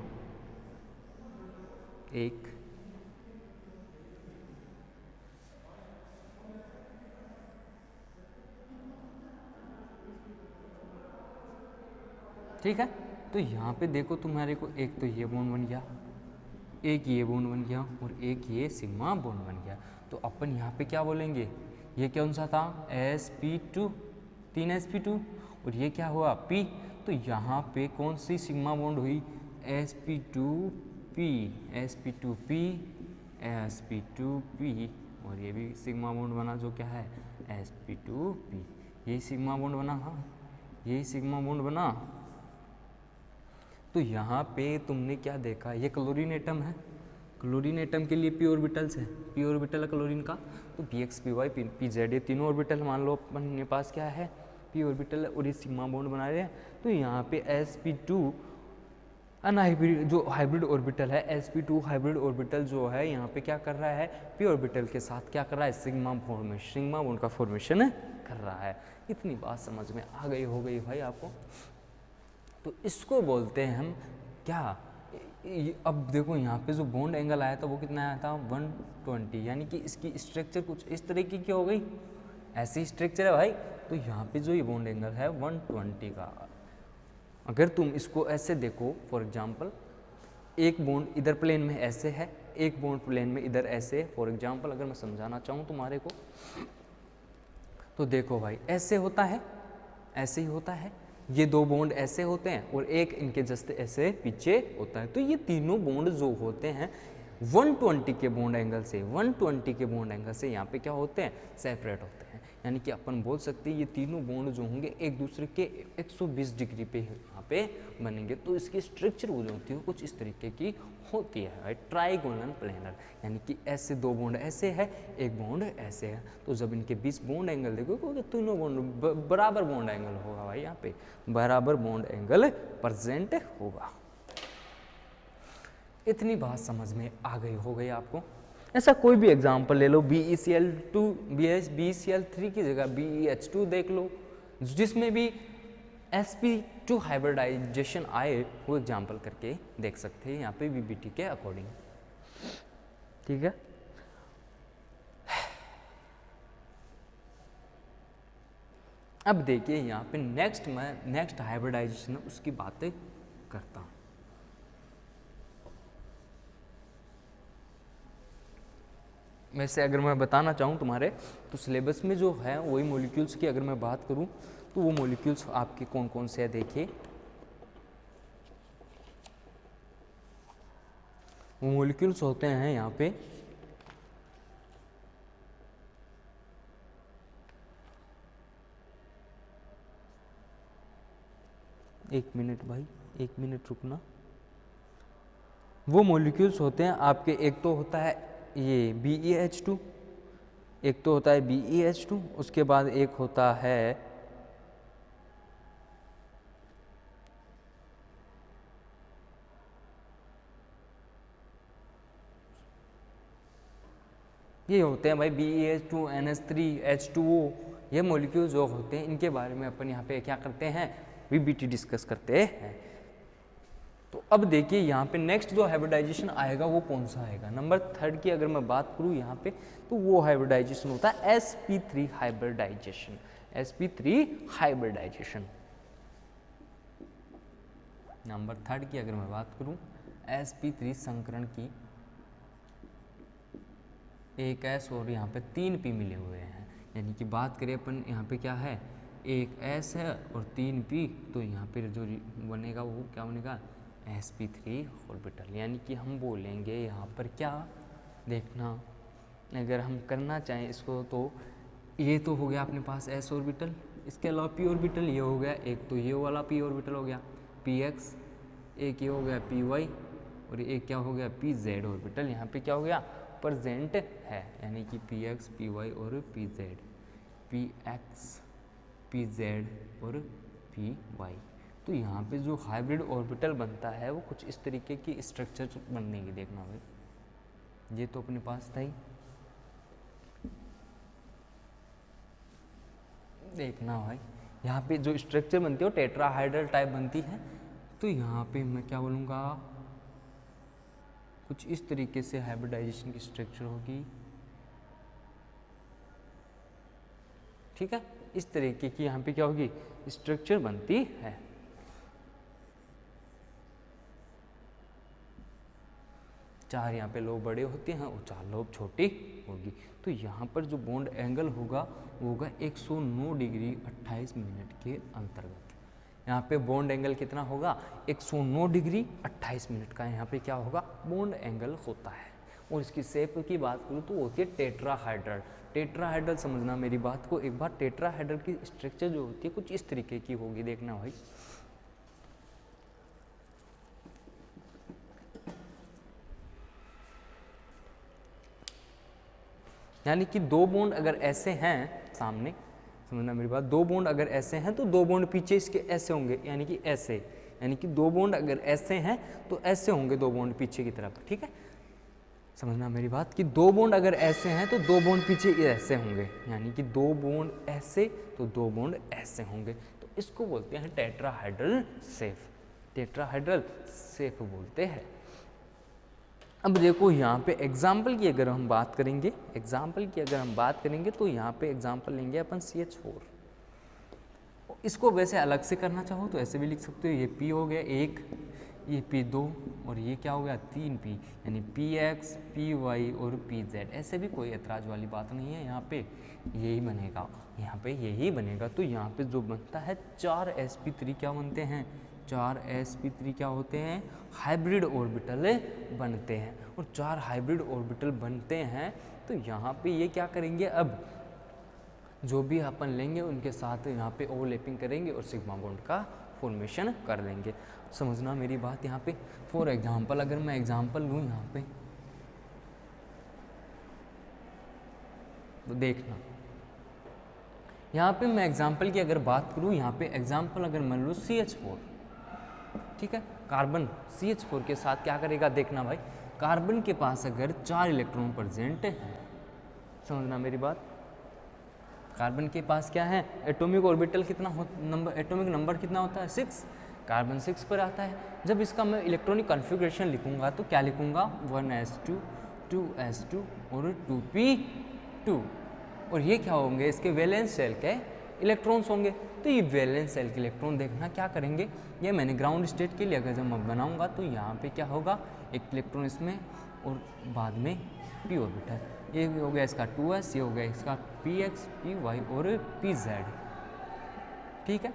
एक, ठीक है। तो यहाँ पे देखो तुम्हारे को एक तो ये बॉन्ड बन गया, एक ये बॉन्ड बन गया और एक ये सिग्मा बॉन्ड बन गया। तो अपन यहाँ पे क्या बोलेंगे, ये कौन सा था, sp2, 3sp2, और ये क्या हुआ, p। तो यहाँ पे कौन सी सिग्मा बॉन्ड हुई, sp2p, sp2p, sp2p, और ये भी सिग्मा बॉन्ड बना जो क्या है, sp2p। यही सिग्मा बॉन्ड बना, हाँ यही सिग्मा बॉन्ड बना। तो यहाँ पे तुमने क्या देखा, ये क्लोरीन एटम है, क्लोरीन एटम के लिए p ऑर्बिटल्स है, p ऑर्बिटल है क्लोरीन का, तो px py pz ये तीनों ऑर्बिटल मान लो अपने पास क्या है, p ऑर्बिटल है, और ये सिग्मा बॉन्ड बना रहे हैं। तो यहाँ पे sp2 अनहाइब्रिड जो हाइब्रिड ऑर्बिटल है, sp2 हाइब्रिड ऑर्बिटल जो है यहाँ पे क्या कर रहा है, p ऑर्बिटल के साथ क्या कर रहा है, सिग्मा बॉन्ड का फॉर्मेशन कर रहा है। इतनी बात समझ में आ गई हो गई भाई आपको। तो इसको बोलते हैं हम क्या, अब देखो यहाँ पे जो बॉन्ड एंगल आया था वो कितना आया था, 120, यानी कि इसकी स्ट्रक्चर कुछ इस तरीके की हो गई, ऐसी स्ट्रक्चर है भाई। तो यहाँ पे जो ये बॉन्ड एंगल है 120 का, अगर तुम इसको ऐसे देखो, फॉर एग्जांपल एक बॉन्ड इधर प्लेन में ऐसे है, एक बॉन्ड प्लेन में इधर ऐसे है, फॉर एग्जांपल अगर मैं समझाना चाहूँ तुम्हारे को, तो देखो भाई ऐसे होता है, ऐसे ही होता है, ये दो बॉन्ड ऐसे होते हैं और एक इनके जस्ट ऐसे पीछे होता है। तो ये तीनों बॉन्ड जो होते हैं 120 के बॉन्ड एंगल से, 120 के बॉन्ड एंगल से यहाँ पे क्या होते हैं, सेपरेट होते हैं। यानी कि अपन बोल सकते हैं ये तीनों बॉन्ड जो होंगे एक दूसरे के 120 डिग्री पे यहाँ पे बनेंगे। तो इसकी स्ट्रक्चर वो जो होती है कुछ इस तरीके की होती है, ट्राइगोनल प्लेनर, यानी कि ऐसे दो बॉन्ड ऐसे है, एक बॉन्ड ऐसे है। तो जब इनके बीच बॉन्ड एंगल देखो तो तीनों बॉन्ड बराबर बॉन्ड एंगल होगा भाई, यहाँ पे बराबर बॉन्ड एंगल प्रेजेंट होगा। इतनी बात समझ में आ गई हो गई आपको। ऐसा कोई भी एग्जांपल ले लो, BeCl2 BeCl3 की जगह BeH2 देख लो, जिसमें भी sp2 हाइब्रिडाइजेशन आए, वो एग्जांपल करके देख सकते हैं यहाँ पे VBT के अकॉर्डिंग। ठीक है, अब देखिए यहाँ पे नेक्स्ट हाइब्रिडाइजेशन उसकी बातें करता हूँ। वैसे अगर मैं बताना चाहूँ तुम्हारे तो सिलेबस में जो है वही मॉलिक्यूल्स की अगर मैं बात करूँ तो वो मॉलिक्यूल्स आपके कौन कौन से हैं देखिए। वो मॉलिक्यूल्स होते हैं यहाँ पे एक मिनट भाई, एक मिनट रुकना। वो मॉलिक्यूल्स होते हैं आपके, एक तो होता है ये BeH2, एक तो होता है BeH2, उसके बाद एक होता है ये होते हैं भाई BeH2, NH3, H2O। ये मॉलिक्यूल्स जो होते हैं इनके बारे में अपन यहाँ पे क्या करते हैं, VBT डिस्कस करते हैं। तो अब देखिए यहाँ पे नेक्स्ट जो हाइब्रिडाइजेशन आएगा वो कौन सा आएगा, नंबर 3 की अगर मैं बात करूँ यहाँ पे तो वो हाइब्रिडाइजेशन होता है sp3 hybridisation. sp3 hybridisation number 3 की अगर मैं बात करूँ, sp3 संकरण की, एक S और यहाँ पे 3 P मिले हुए हैं, यानी कि बात करें अपन यहाँ पे क्या है, एक S है और 3 P, तो यहाँ पे जो बनेगा वो क्या बनेगा, sp3 ऑर्बिटल। यानी कि हम बोलेंगे यहाँ पर क्या देखना, अगर हम करना चाहें इसको तो ये तो हो गया अपने पास s ऑर्बिटल, इसके अलावा p ऑर्बिटल ये हो गया, एक तो ये वाला p ऑर्बिटल हो गया px, एक ये हो गया py और एक क्या हो गया pz ऑर्बिटल। यहाँ पे क्या हो गया, प्रेजेंट है, यानी कि px py और pz, px pz और py। तो यहाँ पे जो हाइब्रिड ऑर्बिटल बनता है वो कुछ इस तरीके की स्ट्रक्चर बनने की, देखना भाई ये तो अपने पास था ही, देखना भाई यहाँ पे जो स्ट्रक्चर बनती है वो टेट्राहाइड्रल टाइप बनती है। तो यहाँ पे मैं क्या बोलूँगा, कुछ इस तरीके से हाइब्रिडाइजेशन की स्ट्रक्चर होगी। ठीक है, इस तरीके की यहाँ पे क्या होगी, स्ट्रक्चर बनती है। चार यहाँ पे लोब बड़े होते हैं और 4 लोब छोटी होगी। तो यहाँ पर जो बॉन्ड एंगल होगा वो होगा 109 डिग्री 28 मिनट के अंतर्गत। यहाँ पे बॉन्ड एंगल कितना होगा, 109 डिग्री 28 मिनट का यहाँ पे क्या होगा, बॉन्ड एंगल होता है। और इसकी शेप की बात करूँ तो होती है टेट्राहाइड्रल। टेट्राहाइड्रल समझना मेरी बात को एक बार, टेट्राहाइड्रल की स्ट्रक्चर जो होती है कुछ इस तरीके की होगी, देखना भाई। यानी कि 2 बॉन्ड अगर ऐसे हैं सामने, समझना मेरी बात, 2 बॉन्ड अगर ऐसे हैं तो 2 बॉन्ड पीछे इसके ऐसे होंगे, यानी कि ऐसे, यानी कि 2 बॉन्ड अगर ऐसे हैं तो ऐसे होंगे 2 बॉन्ड पीछे की तरफ। ठीक है, समझना मेरी बात कि 2 बॉन्ड अगर ऐसे हैं तो 2 बॉन्ड पीछे ऐसे होंगे, यानी कि 2 बॉन्ड ऐसे तो 2 बॉन्ड ऐसे होंगे। तो इसको बोलते हैं टेट्राहाइड्रल शेप, टेट्राहाइड्रल शेप बोलते हैं। अब देखो यहाँ पे एग्जाम्पल की अगर हम बात करेंगे, तो यहाँ पे एग्जाम्पल लेंगे अपन CH4। इसको वैसे अलग से करना चाहो तो ऐसे भी लिख सकते हो, ये P हो गया 1, ये P2 और ये क्या हो गया 3P, यानी PX PY और PZ। ऐसे भी कोई ऐतराज वाली बात नहीं है, यहाँ पे यही बनेगा, यहाँ पे यही बनेगा। तो यहाँ पे जो बनता है 4 sp3 क्या बनते हैं, 4 sp3 क्या होते हैं, हाइब्रिड ऑर्बिटल बनते हैं। और 4 हाइब्रिड ऑर्बिटल बनते हैं तो यहाँ पे ये क्या करेंगे, अब जो भी अपन लेंगे उनके साथ यहाँ पे ओवरलैपिंग करेंगे और सिग्मा बॉन्ड का फॉर्मेशन कर लेंगे। समझना मेरी बात यहाँ पे। फॉर एग्जांपल अगर मैं एग्जांपल लूँ यहाँ पे तो देखना, यहाँ पे मैं एग्जांपल की अगर बात करूँ, यहाँ पे एग्जांपल अगर मान लूँ CH4, ठीक है, कार्बन CH4 के साथ क्या करेगा देखना भाई, कार्बन के पास अगर 4 इलेक्ट्रॉन प्रेजेंट है, समझना मेरी बात, कार्बन के पास क्या है, एटॉमिक ऑर्बिटल कितना नंबर, एटॉमिक नंबर कितना होता है 6, कार्बन 6 पर आता है। जब इसका मैं इलेक्ट्रॉनिक कॉन्फ़िगरेशन लिखूंगा तो क्या लिखूंगा 1s2 2s2 और 2p2, और ये क्या होंगे, इसके वैलेंस शेल के इलेक्ट्रॉन्स होंगे। तो ये वैलेंस शेल के इलेक्ट्रॉन देखना क्या करेंगे, ये मैंने ग्राउंड स्टेट के लिए अगर जब मैं बनाऊंगा तो यहाँ पे क्या होगा, एक इलेक्ट्रॉन इसमें और बाद में p ऑर्बिटल, ये हो गया इसका 2s, ये हो गया इसका px py और pz, ठीक है।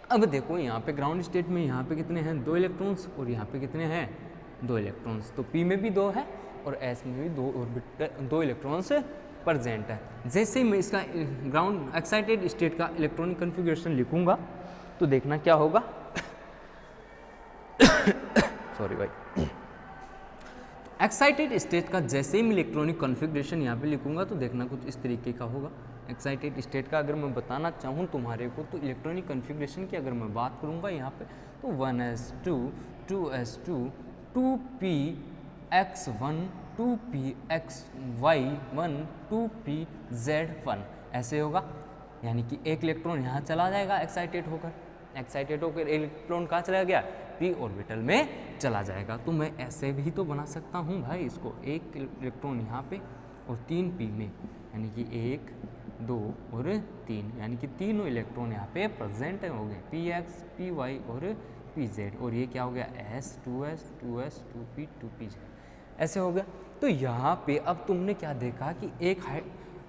अब देखो यहाँ पे ग्राउंड स्टेट में यहाँ पे कितने हैं 2 इलेक्ट्रॉन्स और यहाँ पे कितने हैं 2 इलेक्ट्रॉन्स, तो p में भी 2 है और s में भी 2 ऑर्बिटल 2 इलेक्ट्रॉन्स प्रेजेंट है। जैसे ही मैं इसका ग्राउंड एक्साइटेड स्टेट का इलेक्ट्रॉनिक कॉन्फ़िगरेशन लिखूंगा तो देखना क्या होगा सॉरी भाई, एक्साइटेड स्टेट का जैसे ही मैं इलेक्ट्रॉनिक कॉन्फ़िगरेशन यहाँ पे लिखूंगा तो देखना कुछ इस तरीके का होगा। एक्साइटेड स्टेट का अगर मैं बताना चाहूँ तुम्हारे को तो इलेक्ट्रॉनिक कॉन्फ़िगरेशन की अगर मैं बात करूँगा यहाँ पे तो 1s2 2s2 2px1 2pxy1 2pz1 ऐसे होगा, यानी कि एक इलेक्ट्रॉन यहाँ चला जाएगा एक्साइटेड होकर इलेक्ट्रॉन कहाँ चला गया p ऑर्बिटल में चला जाएगा। तो मैं ऐसे भी तो बना सकता हूँ भाई इसको, एक इलेक्ट्रॉन यहाँ पे और 3 p में, यानी कि 1 2 और 3, यानी कि तीनों इलेक्ट्रॉन यहाँ पे प्रेजेंट हो गए px py और pz, और ये क्या हो गया s 2s 2s 2p 2pz ऐसे हो गया। तो यहाँ पे अब तुमने क्या देखा कि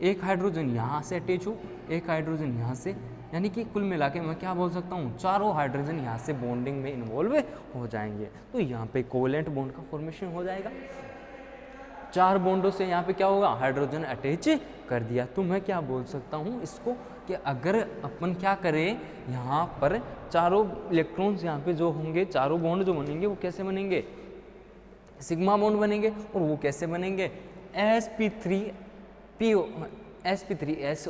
एक हाइड्रोजन यहाँ से अटैच हो, एक हाइड्रोजन यहाँ से, यानी कि कुल मिला के मैं क्या बोल सकता हूँ, चारों हाइड्रोजन यहाँ से बॉन्डिंग में इन्वॉल्व हो जाएंगे। तो यहाँ पे कोवेलेंट बॉन्ड का फॉर्मेशन हो जाएगा। 4 बॉन्डों से यहाँ पे क्या होगा, हाइड्रोजन अटैच कर दिया। तो मैं क्या बोल सकता हूँ इसको कि अगर अपन क्या करें, यहाँ पर चारों इलेक्ट्रॉन्स यहाँ पे जो होंगे, चारों बॉन्ड जो बनेंगे वो कैसे बनेंगे, सिग्मा बॉन्ड बनेंगे। और वो कैसे बनेंगे, sp3s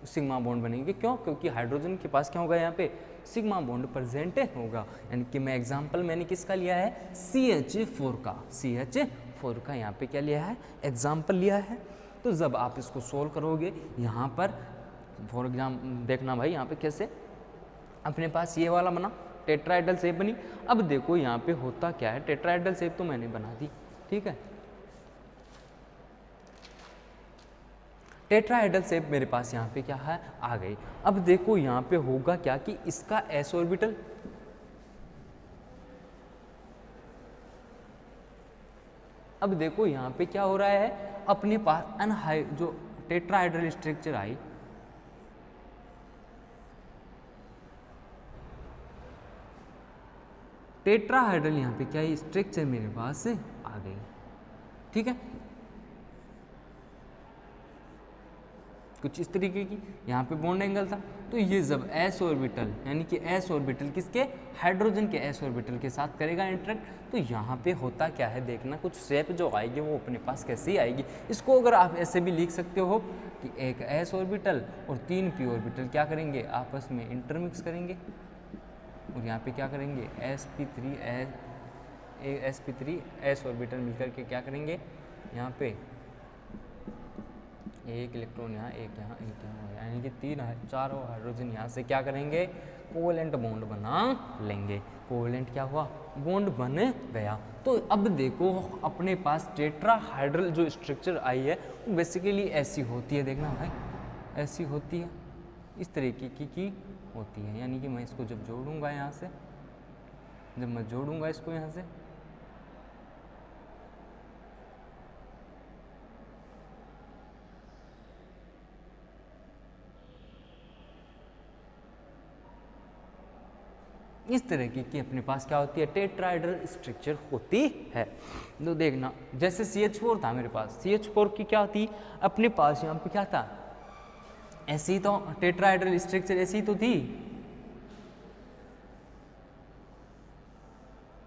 सिग्मा बॉन्ड बनेंगे। क्यों, क्योंकि हाइड्रोजन के पास क्या होगा, यहाँ पे सिग्मा बॉन्ड प्रेजेंट होगा। यानी कि मैं एग्जांपल मैंने किसका लिया है, CH4 का यहाँ पे क्या लिया है, एग्जांपल लिया है। तो जब आप इसको सोल्व करोगे यहाँ पर फॉर एग्जाम्पल देखना भाई, यहाँ पे कैसे अपने पास ये वाला बना, टेट्राहेड्रल शेप बनी। अब देखो यहाँ पे होता क्या है, टेट्राहेड्रल शेप तो मैंने बना दी, ठीक है, टेट्राहेड्रल शेप मेरे पास यहाँ पे क्या है, आ गई। अब देखो यहाँ पे होगा क्या कि इसका s ऑर्बिटल, अब देखो यहाँ पे क्या हो रहा है, अपने पास अनहाई जो टेट्राहेड्रल स्ट्रक्चर आई, टेट्राहेड्रल यहाँ पे क्या है, स्ट्रक्चर मेरे पास आ गई, ठीक है, कुछ इस तरीके की यहाँ पे बॉन्ड एंगल था। तो ये जब s ऑर्बिटल, यानी कि s ऑर्बिटल किसके, हाइड्रोजन के s ऑर्बिटल के साथ करेगा इंटरेक्ट, तो यहाँ पे होता क्या है देखना, कुछ शेप जो आएगी वो अपने पास कैसी आएगी। इसको अगर आप ऐसे भी लिख सकते हो कि एक s ऑर्बिटल और 3 p ऑर्बिटल क्या करेंगे, आपस में इंटरमिक्स करेंगे और यहाँ पे क्या करेंगे, sp3 s ऑर्बिटल मिलकर के क्या करेंगे, यहाँ पे एक इलेक्ट्रॉन यहाँ, एक यहाँ, एक यहाँ, यानी कि 4 हाइड्रोजन यहाँ से क्या करेंगे, कोवेलेंट बॉन्ड बना लेंगे। कोवेलेंट क्या हुआ, बॉन्ड बन गया। तो अब देखो अपने पास टेट्राहाइड्रल जो स्ट्रक्चर आई है वो बेसिकली ऐसी होती है, देखना भाई ऐसी होती है, इस तरीके की होती है। यानी कि मैं इसको जब जोड़ूंगा यहाँ से, जब मैं जोड़ूंगा इसको यहाँ से, इस तरह की अपने पास क्या होती है, टेट्राहेड्रल स्ट्रक्चर होती है। तो देखना जैसे CH4 था मेरे पास, CH4 की क्या थी, अपने पास यहाँ पे क्या था, ऐसी तो टेट्राहेड्रल स्ट्रक्चर ऐसी तो थी,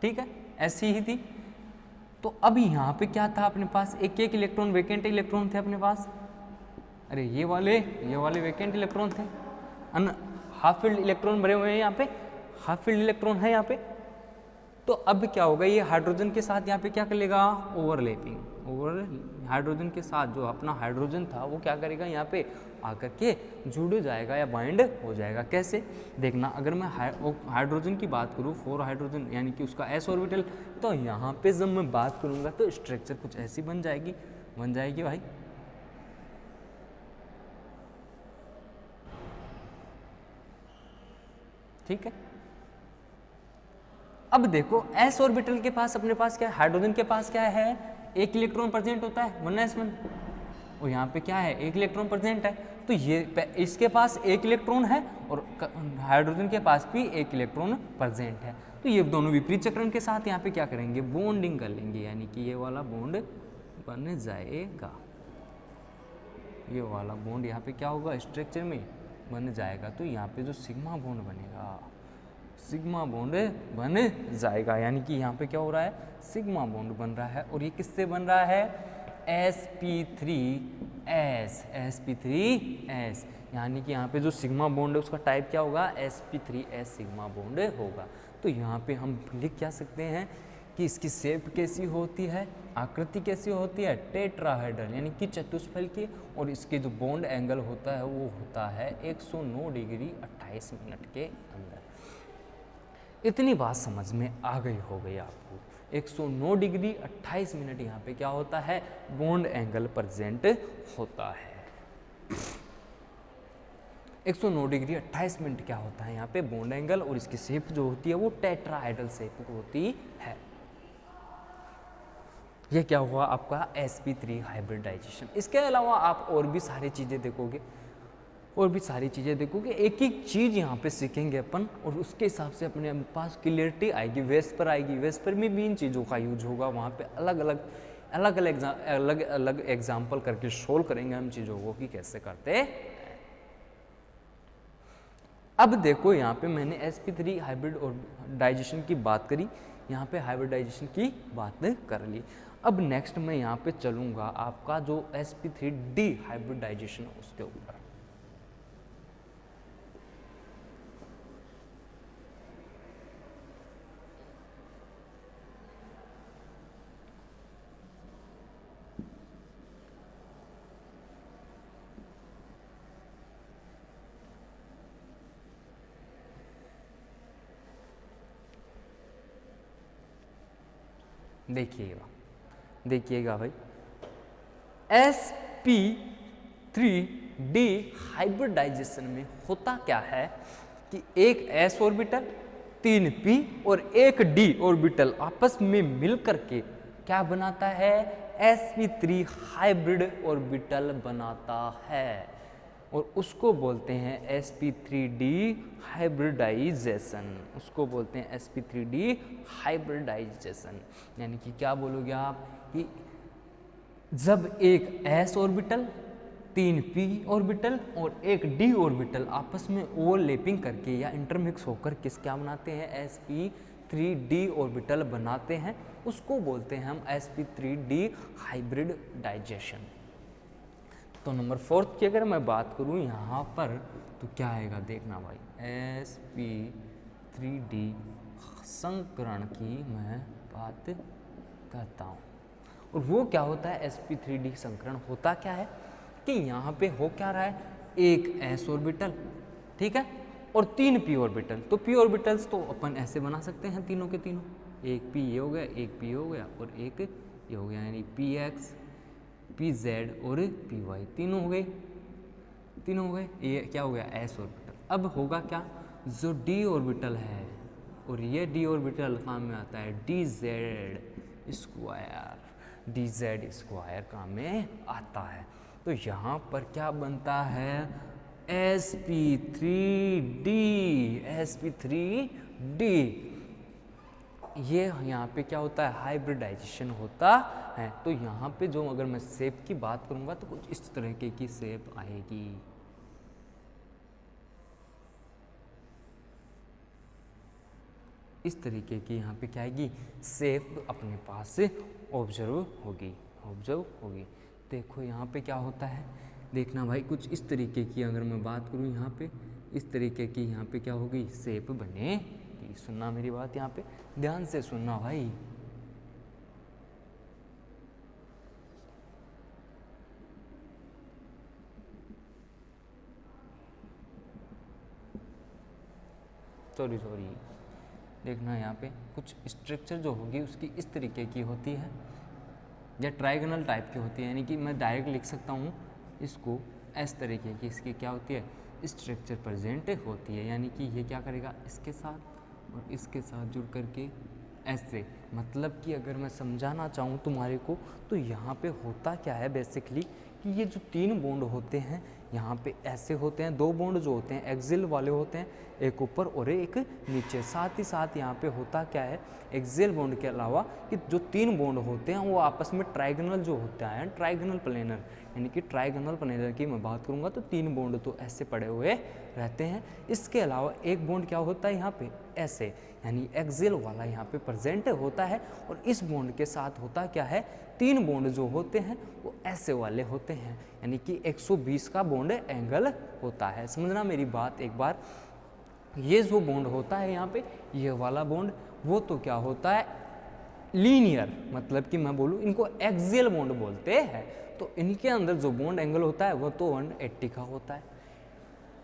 ठीक है, ऐसी ही थी। तो अब यहाँ पे क्या था अपने पास, एक एक इलेक्ट्रॉन वैकेंट इलेक्ट्रॉन थे अपने पास, अरे ये वाले वैकेंट इलेक्ट्रॉन थे, हाफ फील्ड इलेक्ट्रॉन भरे हुए हैं यहाँ पे, हाफ फील्ड इलेक्ट्रॉन है यहाँ पे। तो अब क्या होगा, ये हाइड्रोजन के साथ यहाँ पे क्या कर लेगा, ओवरलैपिंग, हाइड्रोजन के साथ जो अपना हाइड्रोजन था वो क्या करेगा, यहाँ पे आकर के जुड़ जाएगा या बाइंड हो जाएगा। कैसे देखना, अगर मैं हाइड्रोजन की बात करूँ, 4 हाइड्रोजन यानी कि उसका s ऑर्बिटल, तो यहाँ पे जब मैं बात करूँगा तो स्ट्रक्चर कुछ ऐसी बन जाएगी भाई। ठीक है, अब देखो s ऑर्बिटल के पास अपने पास क्या है, हाइड्रोजन के पास क्या है, एक इलेक्ट्रॉन प्रेजेंट होता है 1s1, और यहाँ पे क्या है, एक इलेक्ट्रॉन प्रेजेंट है। तो ये इसके पास एक इलेक्ट्रॉन है और हाइड्रोजन के पास भी एक इलेक्ट्रॉन प्रेजेंट है। तो ये दोनों विपरीत चक्रण के साथ यहाँ पे क्या करेंगे, बॉन्डिंग कर लेंगे, यानी कि ये वाला बॉन्ड बन जाएगा, ये वाला बॉन्ड यहाँ पे क्या होगा, स्ट्रक्चर में बन जाएगा। तो यहाँ पे जो सिग्मा बॉन्ड बनेगा, सिग्मा बॉन्ड बन जाएगा, यानी कि यहाँ पे क्या हो रहा है, सिग्मा बॉन्ड बन रहा है। और ये किससे बन रहा है, sp3s, यानी कि यहाँ पे जो सिग्मा बॉन्ड है उसका टाइप क्या होगा, sp3s सिग्मा बॉन्ड होगा। तो यहाँ पे हम लिख क्या सकते हैं कि इसकी शेप कैसी होती है, आकृति कैसी होती है, टेट्राहेड्रल यानी कि चतुष्फल की, और इसके जो बॉन्ड एंगल होता है वो होता है 109 डिग्री 28 मिनट के अंदर। इतनी बात समझ में आ गई हो गई आपको, 109 डिग्री 28 मिनट यहाँ पे क्या होता है, बॉन्ड एंगल प्रेजेंट होता है। 109 डिग्री 28 मिनट क्या होता है यहाँ पे, बॉन्ड एंगल, और इसकी शेप जो होती है वो टेट्राहेड्रल शेप होती है। यह क्या हुआ आपका sp3 हाइब्रिडाइजेशन। इसके अलावा आप और भी सारी चीज़ें देखोगे, एक एक चीज़ यहाँ पे सीखेंगे अपन, और उसके हिसाब से अपने पास क्लियरिटी आएगी, वेस्पर आएगी। वेस्पर में भी इन चीज़ों का यूज होगा, वहाँ पे अलग अलग एग्जाम्पल करके सोल्व करेंगे हम चीज़ों को कि कैसे करते हैं। अब देखो यहाँ पे मैंने sp3 हाइब्रिडाइजेशन की बात करी, यहाँ पे हाइब्रिडाइजेशन की बात कर ली। अब नेक्स्ट मैं यहाँ पे चलूँगा आपका जो sp3d हाइब्रिडाइजेशन उसके ऊपर। देखिएगा भाई, sp3d हाइब्रिडाइजेशन में होता क्या है कि एक s ऑर्बिटल, 3 p और एक d ऑर्बिटल आपस में मिलकर के क्या बनाता है, sp3 हाइब्रिड ऑर्बिटल बनाता है, और उसको बोलते हैं sp3d हाइब्रिडाइजेशन, sp3d हाइब्रिडाइजेशन। यानी कि क्या बोलोगे आप कि जब एक s ऑर्बिटल, 3 p ऑर्बिटल और एक d ऑर्बिटल आपस में ओवरलैपिंग करके या इंटरमिक्स होकर क्या बनाते हैं, sp3d ऑर्बिटल बनाते हैं, उसको बोलते हैं हम sp3d हाइब्रिडाइजेशन। तो नंबर 4 की अगर मैं बात करूं यहाँ पर तो क्या आएगा, देखना भाई, sp3d संकरण की मैं बात करता हूँ। और वो क्या होता है, sp3d संकरण होता क्या है कि यहाँ पे हो क्या रहा है, एक s ऑर्बिटल, ठीक है, और 3 p ऑर्बिटल। तो p ऑर्बिटल्स तो अपन ऐसे बना सकते हैं तीनों के तीनों, एक p ये हो गया, एक p हो गया और एक ये हो गया, यानी px, pz और py तीनों हो गए, ये क्या हो गया, s ऑर्बिटल। अब होगा क्या, जो d ऑर्बिटल है और ये d ऑर्बिटल काम में आता है dz स्क्वायर काम में आता है। तो यहाँ पर क्या बनता है, sp3d, ये यहाँ पे क्या होता है, हाइब्रिडाइजेशन होता है। तो यहाँ पे जो अगर मैं शेप की बात करूँगा तो कुछ इस तरह की शेप आएगी, इस तरीके की यहाँ पे क्या आएगी, शेप अपने पास से ऑब्जर्व होगी। देखो यहाँ पे क्या होता है, देखना भाई कुछ इस तरीके की अगर मैं बात करूँ यहाँ पे, इस तरीके की यहाँ पे क्या होगी, शेप बनेगी। सुनना मेरी बात यहाँ पे, ध्यान से सुनना भाई। सॉरी देखना यहाँ पे कुछ स्ट्रक्चर जो होगी उसकी इस तरीके की होती है, या ट्रायगोनल टाइप की होती है, यानी कि मैं डायरेक्ट लिख सकता हूँ इसको इस तरीके की, इसकी क्या होती है, स्ट्रक्चर प्रेजेंट होती है। यानी कि ये क्या करेगा, इसके साथ और इसके साथ जुड़ करके ऐसे, मतलब कि अगर मैं समझाना चाहूँ तुम्हारे को तो यहाँ पे होता क्या है बेसिकली कि ये जो 3 बॉन्ड होते हैं यहाँ पे ऐसे होते हैं, 2 बॉन्ड जो होते हैं एक्सियल वाले होते हैं, एक ऊपर और एक नीचे। साथ ही साथ यहाँ पे होता क्या है, एक्सियल बॉन्ड के अलावा कि जो 3 बॉन्ड होते हैं वो आपस में ट्राइगोनल जो होता है, ट्राइगोनल प्लेनर, यानी कि ट्राइगोनल प्लेनर की मैं बात करूँगा तो 3 बॉन्ड तो ऐसे पड़े हुए रहते हैं। इसके अलावा एक बॉन्ड क्या होता है यहाँ पे ऐसे, यानी एक्सियल वाला यहाँ पे प्रेजेंट होता है, और इस बॉन्ड के साथ होता क्या है, 3 बॉन्ड जो होते हैं वो ऐसे वाले होते हैं, यानी कि 120 का बॉन्ड एंगल होता है। समझना मेरी बात एक बार, ये जो बॉन्ड होता है यहाँ पे, ये वाला बॉन्ड वो तो क्या होता है लीनियर, मतलब कि मैं बोलूँ इनको एक्सियल बॉन्ड बोलते हैं। तो इनके अंदर जो बॉन्ड एंगल होता है वो तो 180 का होता है,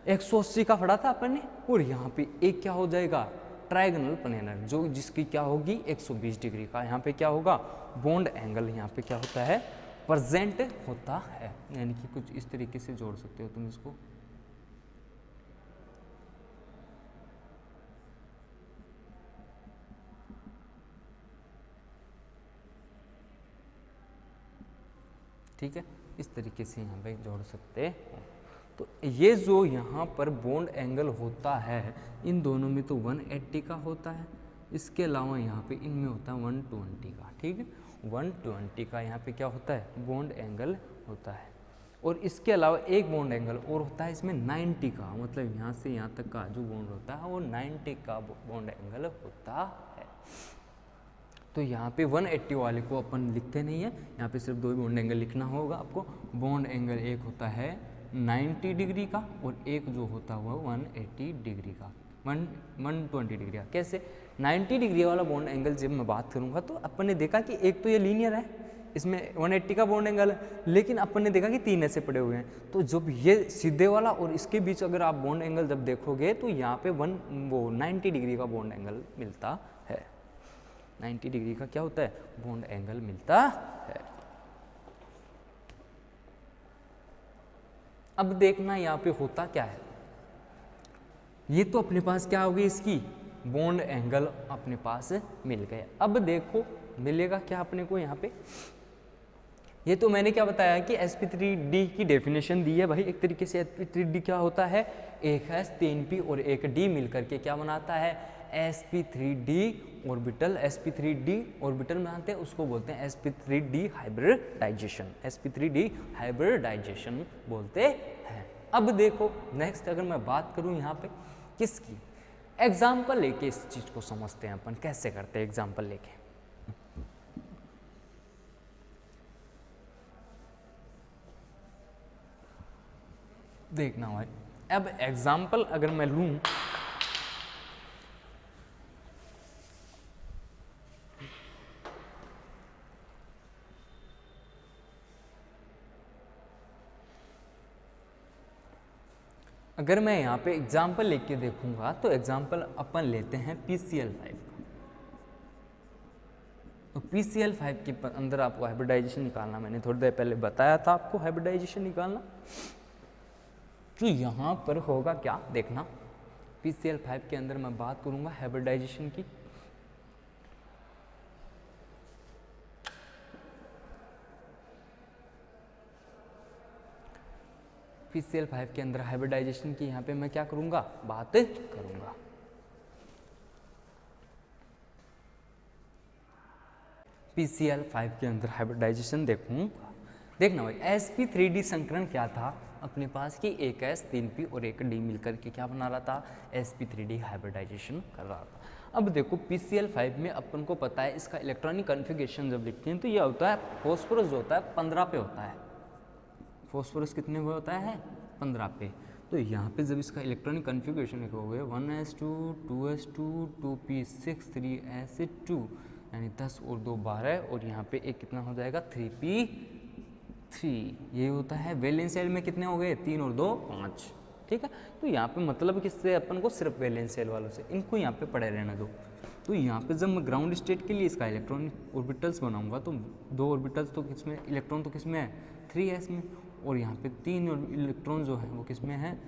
180 का पढ़ा था अपन ने। और यहाँ पे एक क्या हो जाएगा, ट्रायगोनल प्लेनर, जो जिसकी क्या होगी 120 डिग्री का यहाँ पे क्या होगा, बॉन्ड एंगल यहाँ पे क्या होता है, प्रेजेंट होता है। यानी कि कुछ इस तरीके से जोड़ सकते हो तुम इसको। ठीक है, इस तरीके से यहाँ पे जोड़ सकते हो। तो ये जो यहाँ पर बॉन्ड एंगल होता है इन दोनों में तो 180 का होता है, इसके अलावा यहाँ पे इनमें होता है 120 का। ठीक है, 120 का यहाँ पे क्या होता है, बॉन्ड एंगल होता है। और इसके अलावा एक बॉन्ड एंगल और होता है इसमें 90 का, मतलब यहाँ से यहाँ तक का जो बॉन्ड होता है वो 90 का बॉन्ड एंगल होता है। तो यहाँ पे 180 वाले को अपन लिखते नहीं है, यहाँ पे सिर्फ 2 बॉन्ड एंगल लिखना होगा आपको। बॉन्ड एंगल एक होता है 90 डिग्री का और एक जो होता हुआ 180 डिग्री का, 120 डिग्री का। कैसे 90 डिग्री वाला बॉन्ड एंगल जब मैं बात करूँगा तो अपन ने देखा कि एक तो ये लीनियर है, इसमें 180 का बॉन्ड एंगल है, लेकिन अपन ने देखा कि 3 ऐसे पड़े हुए हैं। तो जब ये सीधे वाला और इसके बीच अगर आप बॉन्ड एंगल जब देखोगे तो यहाँ पे 90 डिग्री का बॉन्ड एंगल मिलता है। 90 डिग्री का क्या होता है, बॉन्ड एंगल मिलता है। अब देखना यहाँ पे होता क्या है, ये तो अपने पास क्या होगी, इसकी बॉन्ड एंगल अपने पास मिल गए। अब देखो मिलेगा क्या अपने को यहाँ पे, ये तो मैंने क्या बताया कि sp3d की डेफिनेशन दी है भाई। एक तरीके से sp3d क्या होता है, एक s 3p और एक d मिलकर के क्या बनाता है, sp3d ऑर्बिटल। sp3d ऑर्बिटल बनाते हैं, उसको बोलते हैं sp3d हाइब्रिडाइजेशन, sp3d हाइब्रिडाइजेशन बोलते हैं। अब देखो नेक्स्ट अगर मैं बात करूं यहाँ पे किसकी, एग्जाम्पल लेके इस चीज को समझते हैं अपन, कैसे करते हैं एग्जाम्पल लेके। देखना भाई, अब एग्जाम्पल अगर मैं लूं, अगर मैं यहाँ पे एग्जाम्पल लेके देखूंगा तो एग्जाम्पल अपन लेते हैं PCl5 का। तो PCl5 के अंदर आपको हाइब्रिडाइजेशन निकालना, मैंने थोड़ी देर पहले बताया था आपको हाइब्रिडाइजेशन निकालना। तो यहाँ पर होगा क्या, देखना PCl5 के अंदर मैं बात करूंगा हाइब्रिडाइजेशन की। PCl5 के अंदर हाइब्रिडाइजेशन की यहाँ पे मैं क्या करूंगा, बात करूंगा। PCl5 के अंदर हाइब्रिडाइजेशन देखूंगा। देखना भाई sp3d संकरण क्या था अपने पास कि एक s 3p और एक d मिलकर के क्या बना रहा था, sp3d हाइब्रिडाइजेशन कर रहा था। अब देखो PCl5 में अपन को पता है इसका इलेक्ट्रॉनिक कॉन्फ़िगरेशन जब लिखते हैं तो यह होता है, फॉस्फोरस जो होता है 15 पे होता है। फॉस्फोरस कितने पे होता है? 15 पे। तो यहाँ पे जब इसका इलेक्ट्रॉनिक कॉन्फ़िगरेशन लिखोगे 1s2 2s2 2p6 3s2 यानी 10 और 2 12 और यहाँ पे एक कितना हो जाएगा 3p3। ये होता है वैलेंस शेल में कितने हो गए 3 और 2 5। ठीक है, तो यहाँ पे मतलब किससे अपन को सिर्फ वैलेंस शेल वालों से, इनको यहाँ पे पड़े रहना दो। तो यहाँ पे जब मैं ग्राउंड स्टेट के लिए इसका इलेक्ट्रॉनिक ऑर्बिटल्स बनाऊंगा तो 2 ऑर्बिटल्स तो किसमें, इलेक्ट्रॉन तो किसमें है 3s में, और यहाँ पे 3 इलेक्ट्रॉन जो है वो किसमें है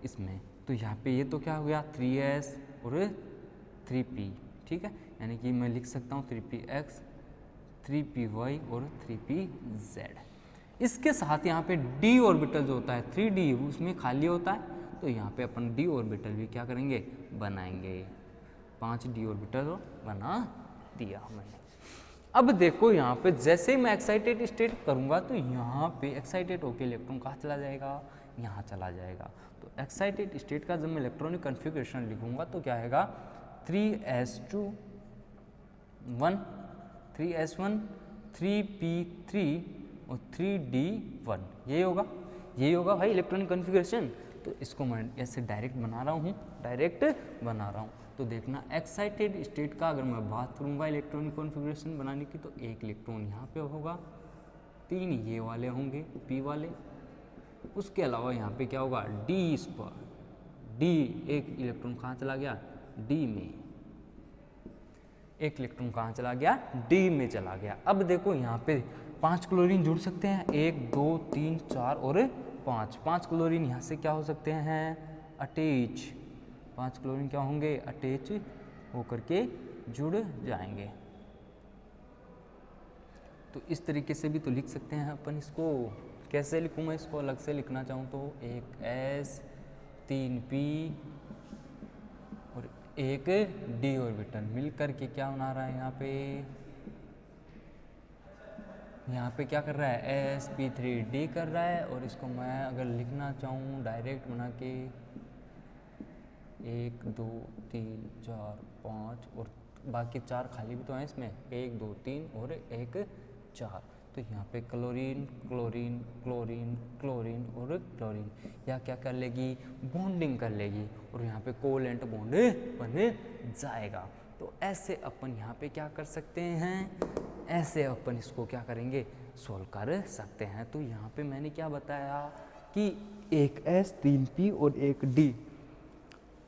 इसमें। तो यहाँ पे ये तो क्या हो गया 3s और 3p। ठीक है, यानी कि मैं लिख सकता हूँ 3px 3py और 3pz। इसके साथ यहाँ पे d ऑर्बिटल जो होता है 3d उसमें खाली होता है, तो यहाँ पे अपन d ऑर्बिटल भी क्या करेंगे बनाएंगे। 5d ऑर्बिटल बना दिया मैंने। अब देखो यहाँ पे जैसे ही मैं एक्साइटेड स्टेट करूँगा तो यहाँ पे एक्साइटेड होकर इलेक्ट्रॉन कहाँ चला जाएगा, यहाँ चला जाएगा। तो एक्साइटेड स्टेट का जब मैं इलेक्ट्रॉनिक कॉन्फ़िगरेशन लिखूँगा तो क्या आएगा 3s2 1 3s1 3p3 और 3d1। यही होगा भाई इलेक्ट्रॉनिक कॉन्फ़िगरेशन। तो इसको मैं ऐसे डायरेक्ट बना रहा हूँ। तो देखना एक्साइटेड स्टेट का अगर मैं बात करूँगा इलेक्ट्रॉनिक कॉन्फ़िगरेशन बनाने की तो एक इलेक्ट्रॉन यहाँ पे होगा, 3 ये वाले होंगे p वाले। उसके अलावा यहाँ पे क्या होगा d इस पर d, एक इलेक्ट्रॉन कहाँ चला गया d में, एक इलेक्ट्रॉन कहाँ चला गया d में चला गया। अब देखो यहाँ पे 5 क्लोरीन जुड़ सकते हैं, 1 2 3 4 और 5 क्लोरीन यहाँ से क्या हो सकते हैं अटैच, 5 क्लोरीन क्या होंगे अटैच होकर के जुड़ जाएंगे। तो इस तरीके से भी तो लिख सकते हैं अपन इसको। कैसे लिखूँ मैं इसको, अलग से लिखना चाहूँ तो एक s 3p और एक d ऑर्बिटल मिल करके क्या बना रहा है यहाँ पे क्या कर रहा है sp3d कर रहा है। और इसको मैं अगर लिखना चाहूँ डायरेक्ट बना के 1 2 3 4 5 और बाकी 4 खाली भी तो हैं इसमें 1 2 3 और 1 4। तो यहाँ पे क्लोरीन क्लोरीन क्लोरीन क्लोरीन और क्लोरीन या क्या कर लेगी बॉन्डिंग कर लेगी और यहाँ पे कोवेलेंट बॉन्ड बन जाएगा। तो ऐसे अपन यहाँ पे क्या कर सकते हैं, ऐसे अपन इसको क्या करेंगे सोल्व कर सकते हैं। तो यहाँ पे मैंने क्या बताया कि एक s 3p और एक d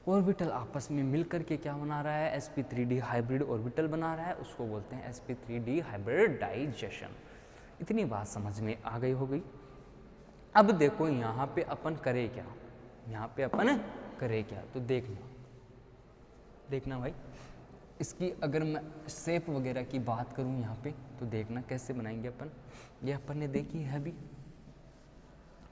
ऑर्बिटल आपस में मिलकर के क्या बना रहा है sp3d हाइब्रिड ऑर्बिटल बना रहा है, उसको बोलते हैं sp3d हाइब्रिडाइजेशन। इतनी बात समझ में आ गई होगी। अब देखो यहाँ पे अपन करें क्या, तो देखना भाई इसकी अगर मैं शेप वगैरह की बात करूँ यहाँ पे तो देखना कैसे बनाएंगे अपन। ये अपन ने देखी है अभी,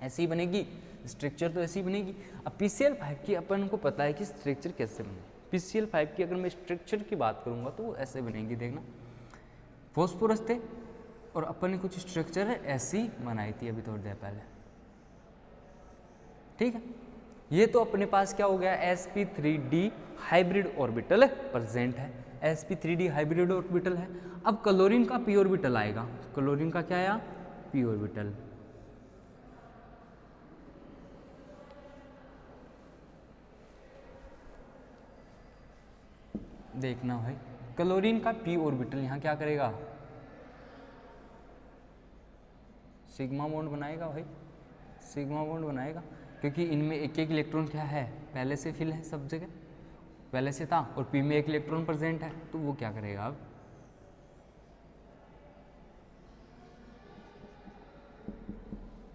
ऐसे ही बनेगी, स्ट्रक्चर तो ऐसी ही बनेगी। अब PCl5 की अपन को पता है कि स्ट्रक्चर कैसे बने। PCl5 की अगर मैं स्ट्रक्चर की बात करूँगा तो वो ऐसे बनेगी। देखना फॉस्फोरस थे और अपन ने कुछ स्ट्रक्चर ऐसी बनाई थी अभी थोड़ी देर पहले। ठीक है, ये तो अपने पास क्या हो गया sp3d हाइब्रिड ऑर्बिटल प्रेजेंट है, sp3d हाइब्रिड ऑर्बिटल है। अब क्लोरीन का p ऑर्बिटल आएगा, क्लोरीन का क्या आया p ऑर्बिटल। देखना भाई क्लोरीन का p ऑर्बिटल यहाँ क्या करेगा सिग्मा बॉन्ड बनाएगा भाई, सिग्मा बॉन्ड बनाएगा क्योंकि इनमें एक एक इलेक्ट्रॉन क्या है पहले से फिल है, सब जगह पहले से था और p में एक इलेक्ट्रॉन प्रेजेंट है। तो वो क्या करेगा अब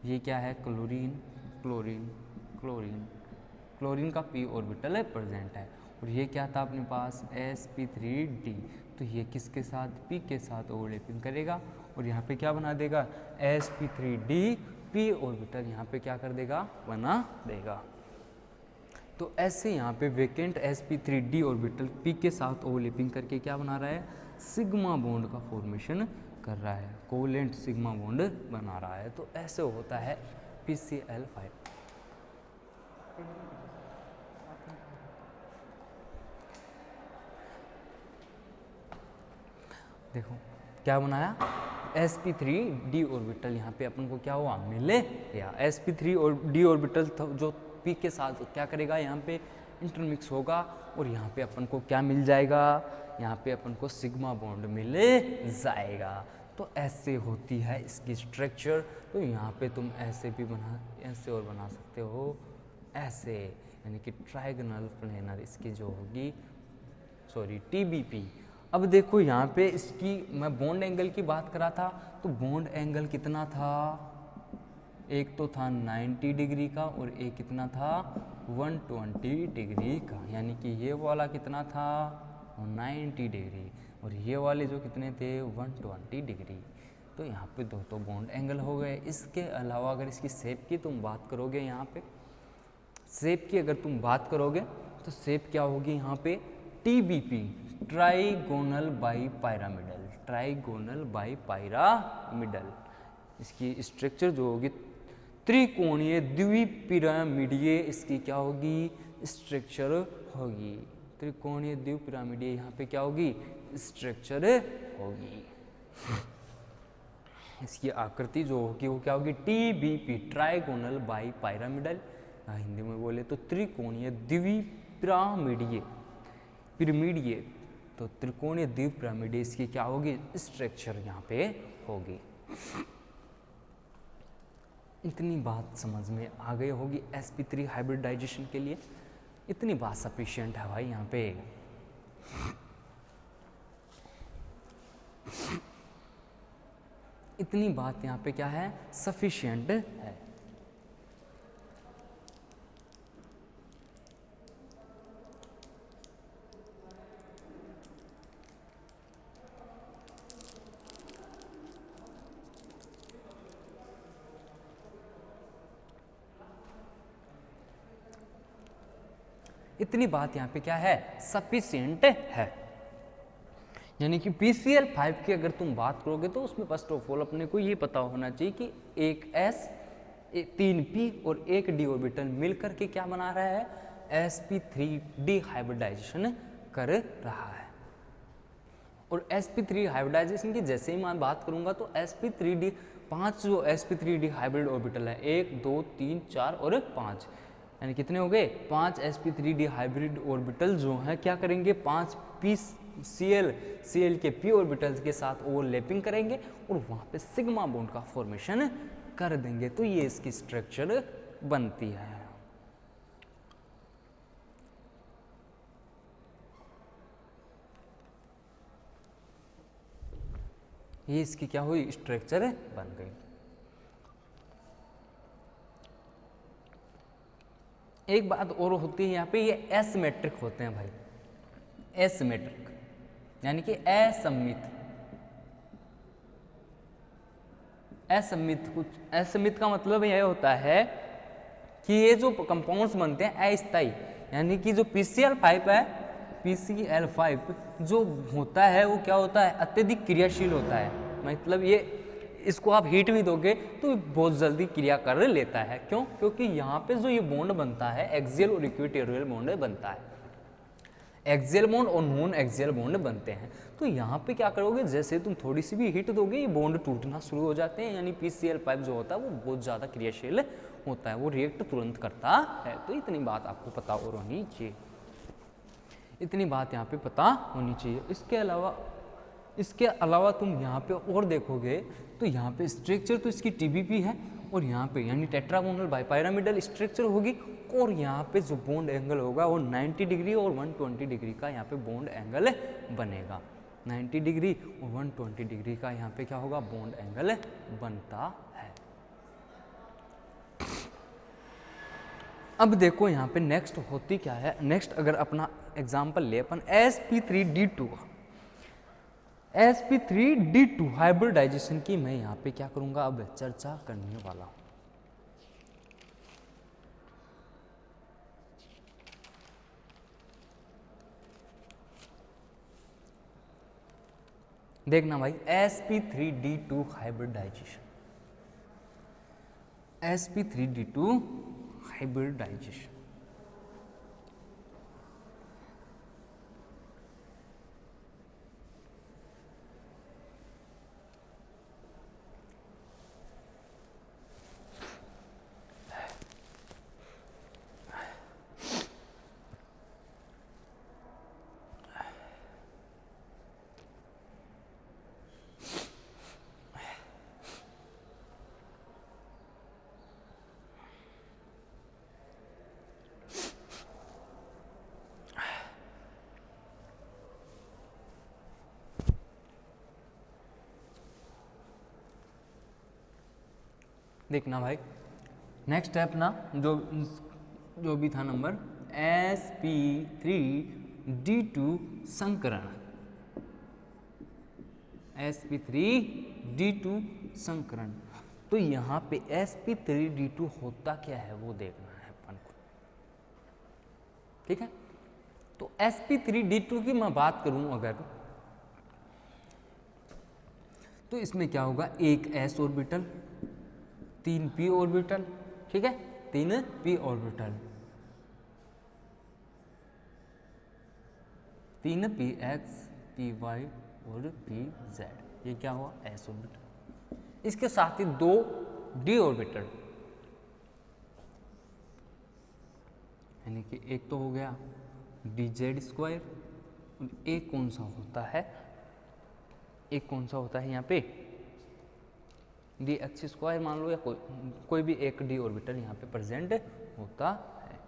ये क्या है क्लोरीन क्लोरीन क्लोरीन, क्लोरीन का p ऑर्बिटल प्रेजेंट है और ये क्या था अपने पास sp3d। तो ये किसके साथ p के साथ ओवरलैपिंग करेगा और यहाँ पे क्या बना देगा sp3d p ऑर्बिटल यहाँ पे क्या कर देगा बना देगा। तो ऐसे यहाँ पे वेकेंट sp3d ऑर्बिटल p के साथ ओवरलैपिंग करके क्या बना रहा है सिग्मा बॉन्ड का फॉर्मेशन कर रहा है, कोवेलेंट सिग्मा बॉन्ड बना रहा है। तो ऐसे होता है PCl5। देखो क्या बनाया, sp3d ऑर्बिटल, यहाँ पे अपन को क्या हुआ मिले, या sp3 और d ऑर्बिटल जो p के साथ क्या करेगा, यहाँ पे इंटरमिक्स होगा और यहाँ पे अपन को क्या मिल जाएगा, यहाँ पे अपन को सिग्मा बॉन्ड मिले जाएगा। तो ऐसे होती है इसकी स्ट्रक्चर। तो यहाँ पे तुम ऐसे भी ऐसे और बना सकते हो, ऐसे, यानी कि ट्रायगोनल प्लेनर इसकी जो होगी, सॉरी TBP। अब देखो यहाँ पे इसकी मैं बॉन्ड एंगल की बात करा था, तो बॉन्ड एंगल कितना था, एक तो था 90 डिग्री का और एक कितना था 120 डिग्री का, यानी कि ये वाला कितना था 90 डिग्री और ये वाले जो कितने थे 120 डिग्री। तो यहाँ पे दो तो बॉन्ड एंगल हो गए। इसके अलावा अगर इसकी शेप की तुम बात करोगे, यहाँ पे शेप की अगर तुम बात करोगे तो शेप क्या होगी यहाँ पे TBP, trigonal by pyramidal, trigonal by pyramidal. इसकी स्ट्रक्चर जो होगी त्रिकोणीय द्विपिरामिडीय, इसकी क्या होगी स्ट्रक्चर होगी, त्रिकोणीय द्विपिरामिडीय यहाँ पे क्या होगी स्ट्रक्चर होगी। इसकी आकृति जो होगी वो क्या होगी TBP, trigonal by pyramidal, Hindi में बोले तो त्रिकोणीय द्विपिरामिडीय, पिरामिडीय, तो त्रिकोणीय द्विपिरामिडीय इसकी क्या होगी स्ट्रक्चर यहाँ पे होगी। इतनी बात समझ में आ गई होगी sp3 हाइब्रिडाइजेशन के लिए, इतनी बात सफिशिएंट है भाई यहाँ पे। इतनी बात यहाँ पे क्या है सफिशिएंट है। इतनी बात यहाँ पे क्या है सफिशिएंट है। यानी कि PCl5 की अगर तुम बात करोगे तो उसमें फर्स्ट ऑफ ऑल अपने को ये पता होना चाहिए कि एक S, 3p और एक d ऑर्बिटल मिलकर के क्या बना रहा है sp3d हाइब्रिडाइजेशन कर रहा है। और sp3 हाइब्रिडाइजेशन की जैसे ही मैं बात करूंगा तो sp3d 5 जो sp3d हाइब्रिड ऑर्बिटल है 1 2 3 4 और 5, यानी कितने हो गए 5 sp3d हाइब्रिड ऑर्बिटल जो हैं क्या करेंगे 5 Cl के p ऑर्बिटल्स के साथ ओवरलैपिंग करेंगे और वहाँ पे सिग्मा बॉन्ड का फॉर्मेशन कर देंगे। तो ये इसकी स्ट्रक्चर बनती है। ये इसकी क्या हुई स्ट्रक्चर बन गई। एक बात और होती है यहाँ पे, ये एसिमेट्रिक होते हैं भाई, एसिमेट्रिक यानी कि असममित। असममित कुछ असममित का मतलब यह होता है कि ये जो कंपाउंड्स बनते हैं अस्थायी, यानी कि जो PCl5 है, PCl5 जो होता है वो क्या होता है अत्यधिक क्रियाशील होता है। मतलब ये इसको आप हीट भी दोगे तो बहुत जल्दी क्रिया कर लेता है। क्यों? क्योंकि यहाँ पे जो ये बॉन्ड बनता है एक्सियल और इक्वेटोरियल बॉन्ड बनता है, एक्सियल बॉन्ड और नॉन एक्सियल बॉन्ड बनते हैं। तो यहाँ पे क्या करोगे जैसे तुम थोड़ी सी भी हीट दोगे ये बॉन्ड टूटना शुरू हो जाते हैं, यानी PCl5 जो होता है वो बहुत ज़्यादा क्रियाशील होता है, वो रिएक्ट तुरंत करता है। तो इतनी बात आपको पता और होनी चाहिए, इतनी बात यहाँ पे पता होनी चाहिए। इसके अलावा तुम यहाँ पे और देखोगे तो यहाँ पे स्ट्रक्चर तो इसकी TBP है और यहाँ पे यानी टेट्रागोनल बाइपिरामिडल स्ट्रक्चर होगी और यहाँ पे जो बॉन्ड एंगल होगा वो 90 डिग्री और 120 डिग्री का यहाँ पे बॉन्ड एंगल बनेगा। 90 डिग्री और 120 डिग्री का यहाँ पे क्या होगा बॉन्ड एंगल बनता है। अब देखो यहाँ पे नेक्स्ट होती क्या है, नेक्स्ट अगर अपना एग्जाम्पल ले अपन sp3d2 हाइब्रिडाइजेशन की मैं यहाँ पे क्या करूँगा अब चर्चा करने वाला हूँ। देखना भाई sp3d2 हाइब्रिडाइजेशन, sp3d2 हाइब्रिडाइजेशन। देखना भाई, नेक्स्ट है अपना जो भी था नंबर sp3d2 संकरण, sp3d2 संकरण। तो यहाँ पे sp3d2 होता क्या है वो देखना है अपन को, ठीक है। तो sp3d2 की मैं बात करूं अगर, तो इसमें क्या होगा, एक s ऑर्बिटल, 3 p ऑर्बिटल, ठीक है, 3 p ऑर्बिटल, 3 px py और pz, ये क्या हुआ, s ऑर्बिटल। इसके साथ ही 2 d ऑर्बिटल, यानी कि एक तो हो गया dz², और एक कौन सा होता है, एक कौन सा होता है यहाँ पे dx² मान लो, या कोई भी एक d ऑर्बिटल यहाँ पे प्रेजेंट होता है।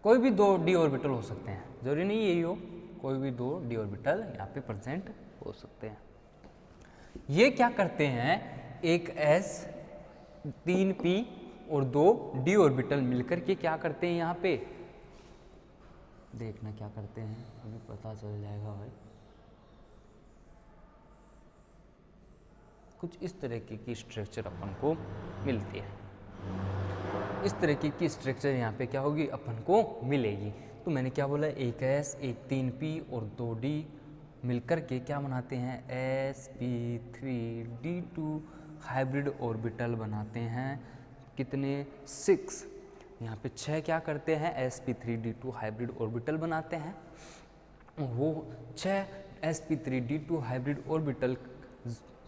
कोई भी 2 d ऑर्बिटल हो सकते हैं, जरूरी नहीं यही हो, कोई भी 2 d ऑर्बिटल यहाँ पे प्रेजेंट हो सकते हैं। ये क्या करते हैं, एक s 3 p और 2 d ऑर्बिटल मिलकर के क्या करते हैं, यहाँ पे देखना क्या करते हैं, अभी पता चल जाएगा भाई। कुछ इस तरीके की स्ट्रक्चर अपन को मिलती है, इस तरीके की स्ट्रक्चर यहाँ पे क्या होगी, अपन को मिलेगी। तो मैंने क्या बोला, एक s, एक 3p और 2d मिलकर के क्या बनाते हैं, sp3d2 हाइब्रिड ऑर्बिटल बनाते हैं। कितने, 6, यहाँ पे 6 क्या करते हैं, sp3d2 हाइब्रिड ऑर्बिटल बनाते हैं। वो 6 sp3d2 हाइब्रिड ऑर्बिटल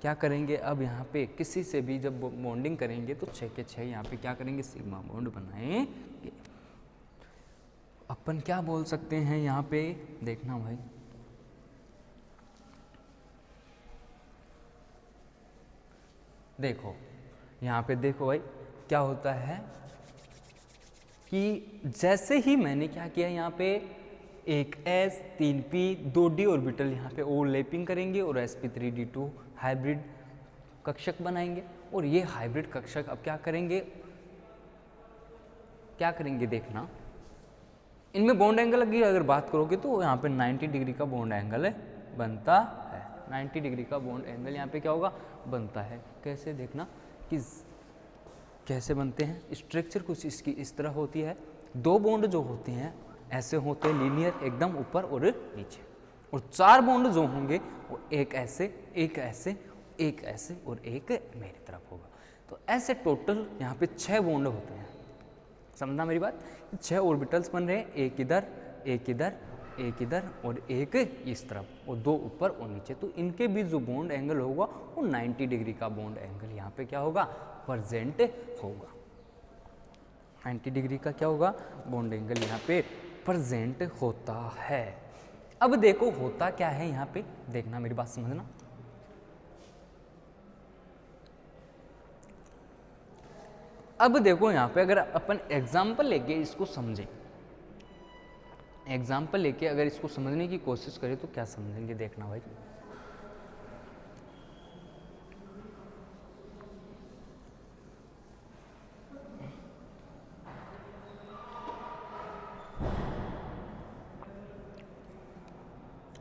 क्या करेंगे, अब यहाँ पे किसी से भी जब बॉन्डिंग करेंगे तो 6 के 6 यहाँ पे क्या करेंगे, सिग्मा बॉन्ड बनाएंगे। अपन क्या बोल सकते हैं यहाँ पे, देखना भाई, देखो यहाँ पे देखो भाई क्या होता है कि जैसे ही मैंने क्या किया, यहाँ पे एक s 3p 2d ऑर्बिटल यहाँ पे ओवरलैपिंग करेंगे और sp3d2 हाइब्रिड कक्षक बनाएंगे। और ये हाइब्रिड कक्षक अब क्या करेंगे, देखना, इनमें बॉन्ड एंगल की अगर बात करोगे तो यहाँ पे 90 डिग्री का बॉन्ड एंगल बनता है, 90 डिग्री का बॉन्ड एंगल यहाँ पे क्या होगा, बनता है। कैसे, देखना कि कैसे बनते हैं। स्ट्रक्चर कुछ इसकी इस तरह होती है, 2 बॉन्ड जो होते हैं ऐसे होते हैं लीनियर एकदम ऊपर और नीचे, और 4 बॉन्ड जो होंगे वो एक ऐसे, एक ऐसे, एक ऐसे और एक मेरी तरफ होगा। तो ऐसे टोटल यहाँ पे 6 बॉन्ड होते हैं, समझना मेरी बात, 6 ऑर्बिटल्स बन रहे हैं, एक इधर, एक इधर, एक इधर और एक इस तरफ, और 2 ऊपर और नीचे। तो इनके बीच जो बॉन्ड एंगल होगा वो 90 डिग्री का बॉन्ड एंगल यहाँ पे क्या होगा, प्रेजेंट होगा। 90 डिग्री का क्या होगा, बॉन्ड एंगल यहाँ पे प्रेजेंट होता है। अब देखो होता क्या है यहाँ पे, देखना मेरी बात समझना। अब देखो यहाँ पे अगर अपन एग्जाम्पल लेके इसको समझें, एग्जाम्पल लेके अगर इसको समझने की कोशिश करें तो क्या समझेंगे, देखना भाई।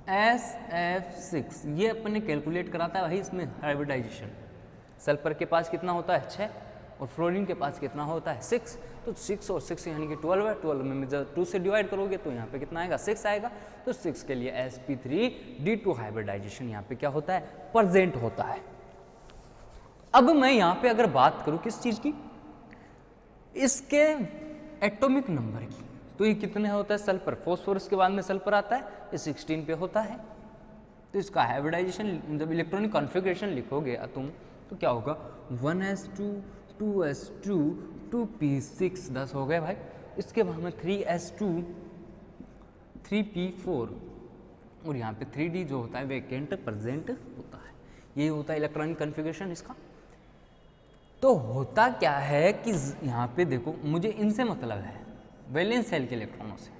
SF6 ये अपन ने कैलकुलेट कराता है भाई, इसमें हाइब्रिडाइजेशन सल्फर के पास कितना होता है 6 और फ्लोरीन के पास कितना होता है 6। तो 6 और 6 यानी कि 12 है, 12 में जब 2 से डिवाइड करोगे तो यहाँ पे कितना आएगा 6 आएगा। तो 6 के लिए sp3d2 हाइब्रिडाइजेशन यहाँ पे क्या होता है, प्रेजेंट होता है। अब मैं यहाँ पे अगर बात करूँ किस चीज़ की, इसके एटॉमिक नंबर की, तो ये कितने होता है सल्फर, फॉस्फोरस के बाद में सल्फर आता है, ये 16 पे होता है। तो इसका हाइब्रिडाइजेशन जब इलेक्ट्रॉनिक कॉन्फ़िगरेशन लिखोगे तुम तो क्या होगा 1s2 2s2 2p6 10 हो गए भाई। इसके बाद में 3s2 3p4 और यहाँ पे 3d जो होता है वैकेंट प्रेजेंट होता है। ये होता है इलेक्ट्रॉनिक कॉन्फ़िगरेशन इसका। तो होता क्या है कि यहाँ पे देखो मुझे इनसे मतलब है वैलेंस शेल के इलेक्ट्रॉनों से,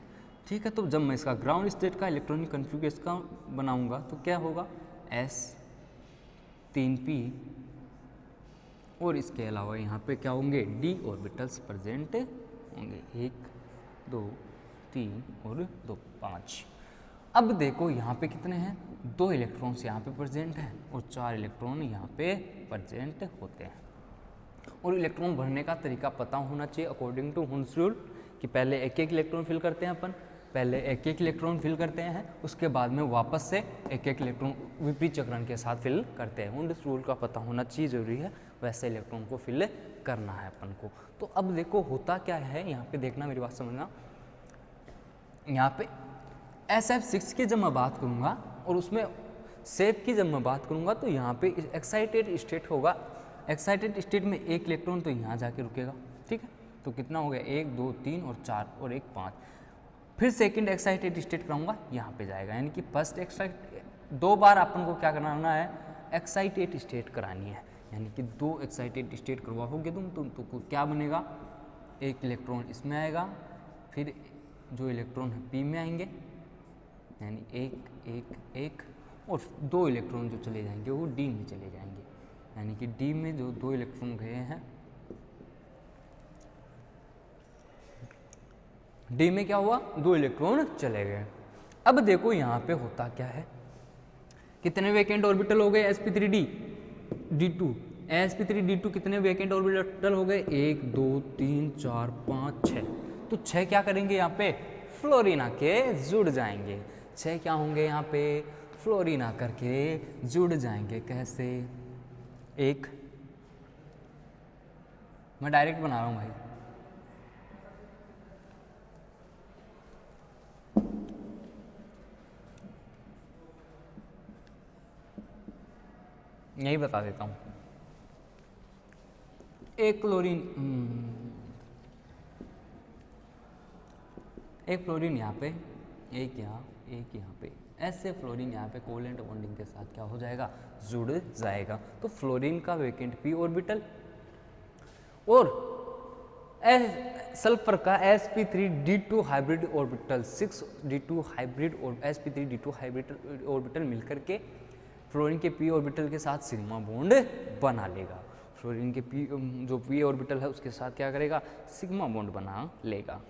ठीक है, तो जब मैं इसका ग्राउंड स्टेट का इलेक्ट्रॉनिक कन्फिग्रेशन का बनाऊंगा तो क्या होगा, S3p और इसके अलावा यहाँ पे क्या होंगे, d ऑर्बिटल्स प्रेजेंट होंगे, 1 2 3 और 2 5। अब देखो यहाँ पे कितने हैं, 2 इलेक्ट्रॉन्स यहाँ पे प्रेजेंट हैं और 4 इलेक्ट्रॉन यहाँ पे प्रेजेंट होते हैं। और इलेक्ट्रॉन भरने का तरीका पता होना चाहिए अकॉर्डिंग टू हुन्स रूल, कि पहले एक एक इलेक्ट्रॉन फिल करते हैं अपन, पहले एक एक इलेक्ट्रॉन फिल करते हैं, उसके बाद में वापस से एक एक इलेक्ट्रॉन विपरीत चक्रण के साथ फिल करते हैं। हुन्स रूल का पता होना चाहिए, जरूरी है, वैसे इलेक्ट्रॉन को फिल करना है अपन को। तो अब देखो होता क्या है, यहाँ पे देखना, मेरी बात समझना, यहाँ पे SF6 की जब मैं बात करूँगा और उसमें सेफ की जब मैं बात करूँगा तो यहाँ पे एक्साइटेड स्टेट होगा। एक्साइटेड स्टेट में एक इलेक्ट्रॉन तो यहाँ जाके रुकेगा, ठीक है, तो कितना हो गया, 1 2 3 और 4 और 1 5। फिर सेकंड एक्साइटेड स्टेट कराऊंगा, यहाँ पे जाएगा, यानी कि फर्स्ट एक्साइट 2 बार अपन को क्या कराना है, एक्साइटेड स्टेट करानी है, यानी कि 2 एक्साइटेड स्टेट करवाओगे तुम तो क्या बनेगा, एक इलेक्ट्रॉन इसमें आएगा, फिर जो इलेक्ट्रॉन है P में आएंगे, यानी 1 1 1, और 2 इलेक्ट्रॉन जो चले जाएंगे वो D में चले जाएंगे, यानी कि D में जो 2 इलेक्ट्रॉन गए हैं, D में क्या हुआ, 2 इलेक्ट्रॉन चले गए। अब देखो यहाँ पे होता क्या है, कितने वैकेंट ऑर्बिटल हो गए, sp3d d2, sp3d2 कितने वैकेंट ऑर्बिटल हो गए, 1 2 3 4 5 6। तो 6 क्या करेंगे यहाँ पे, फ्लोरीन आके जुड़ जाएंगे, 6 क्या होंगे यहाँ पे, फ्लोरीन आकर के जुड़ जाएंगे। कैसे, एक मैं डायरेक्ट बना रहा हूँ भाई, यही बता देता हूँ, एक क्लोरीन, एक फ्लोरीन यहाँ पे, एक यहाँ पे, ऐसे फ्लोरीन यहाँ पे कोवेलेंट बॉन्डिंग के साथ क्या हो जाएगा, जुड़ जाएगा। तो फ्लोरीन का वैकेंट p ऑर्बिटल और सल्फर का sp3d2 hybrid orbital 6d2 hybrid और sp3d2 हाइब्रिड ऑर्बिटल मिलकर के फ्लोरीन के p ऑर्बिटल के साथ सिग्मा बॉन्ड बना लेगा। फ्लोरीन के जो p ऑर्बिटल है उसके साथ क्या करेगा, सिग्मा बॉन्ड बना लेगा।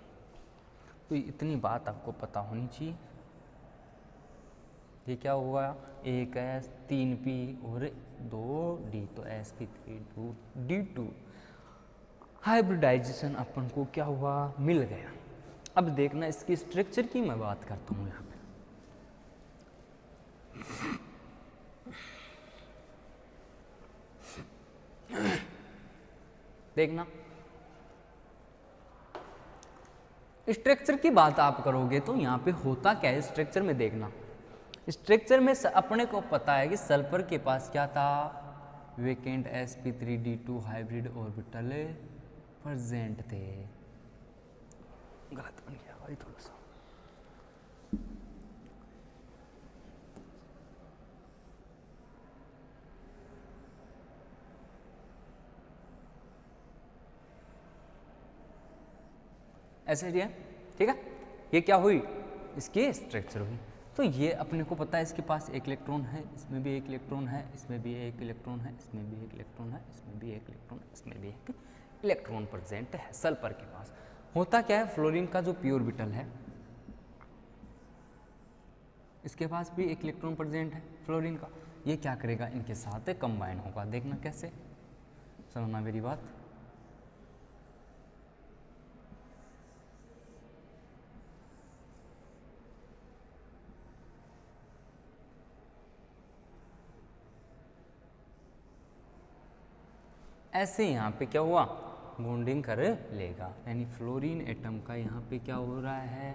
तो इतनी बात आपको पता होनी चाहिए। ये क्या हुआ, एक है 3p और 2d, तो sp3d2 हाइब्रिडाइजेशन अपन को क्या हुआ, मिल गया। अब देखना इसकी स्ट्रक्चर की मैं बात करता हूँ यहाँ पे। देखना स्ट्रक्चर की बात आप करोगे तो यहाँ पे होता क्या है, स्ट्रक्चर में देखना, स्ट्रक्चर में अपने को पता है कि सल्फर के पास क्या था, vacant sp3d2 hybrid orbital present थे। गलत बन गया भाई थोड़ा सा, ऐसे ही है, ठीक है। ये क्या हुई, इसकी स्ट्रक्चर हुई। तो ये अपने को पता है इसके पास एक इलेक्ट्रॉन है, इसमें भी एक इलेक्ट्रॉन है, इसमें भी एक इलेक्ट्रॉन है, इसमें भी एक इलेक्ट्रॉन है, इसमें भी एक इलेक्ट्रॉन, इसमें भी एक इलेक्ट्रॉन प्रेजेंट है सल्फर के पास। होता क्या है, फ्लोरीन का जो p ऑर्बिटल है इसके पास भी एक इलेक्ट्रॉन प्रेजेंट है फ्लोरीन का, ये क्या करेगा, इनके साथ कंबाइन होगा। देखना कैसे, समझना मेरी बात। ऐसे यहाँ पे क्या हुआ, बॉन्डिंग कर लेगा, यानी फ्लोरीन एटम का यहाँ पे क्या हो रहा है,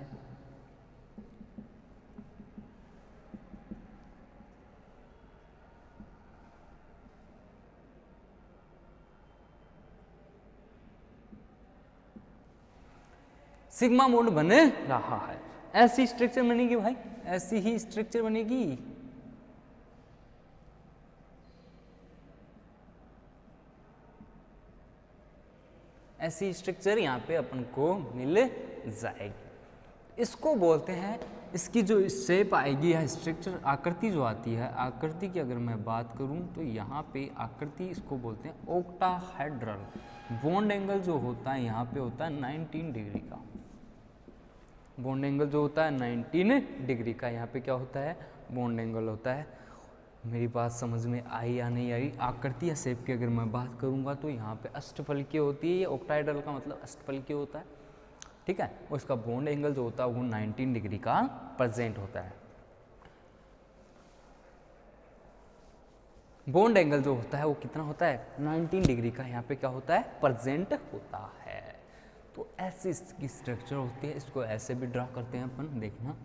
सिग्मा बॉन्ड बन रहा है। ऐसी स्ट्रक्चर बनेगी भाई, ऐसी ही स्ट्रक्चर बनेगी। ऐसी स्ट्रक्चर यहाँ पे अपन को मिल जाएगी। इसको बोलते हैं, इसकी जो शेप आएगी या स्ट्रक्चर आकृति जो आती है, आकृति की अगर मैं बात करूं तो यहाँ पे आकृति इसको बोलते हैं ओक्टाहेड्रल। बॉन्ड एंगल जो होता है यहाँ पे होता है 19 डिग्री का। बॉन्ड एंगल जो होता है 19 डिग्री का, यहाँ पे क्या होता है, बॉन्ड एंगल होता है। मेरी बात समझ में आई या नहीं आई? आकृति या शेप की अगर मैं बात करूँगा तो यहाँ पे अष्टफलकीय होती है। ये ऑक्टाहेड्रल का मतलब अष्टफलकीय होता है, ठीक है। और इसका बॉन्ड एंगल जो होता है वो 19 डिग्री का प्रेजेंट होता है। बॉन्ड एंगल जो होता है वो कितना होता है, 19 डिग्री का यहाँ पे क्या होता है, प्रेजेंट होता है। तो ऐसी इसकी स्ट्रक्चर होती है, इसको ऐसे भी ड्रा करते हैं अपन, देखना।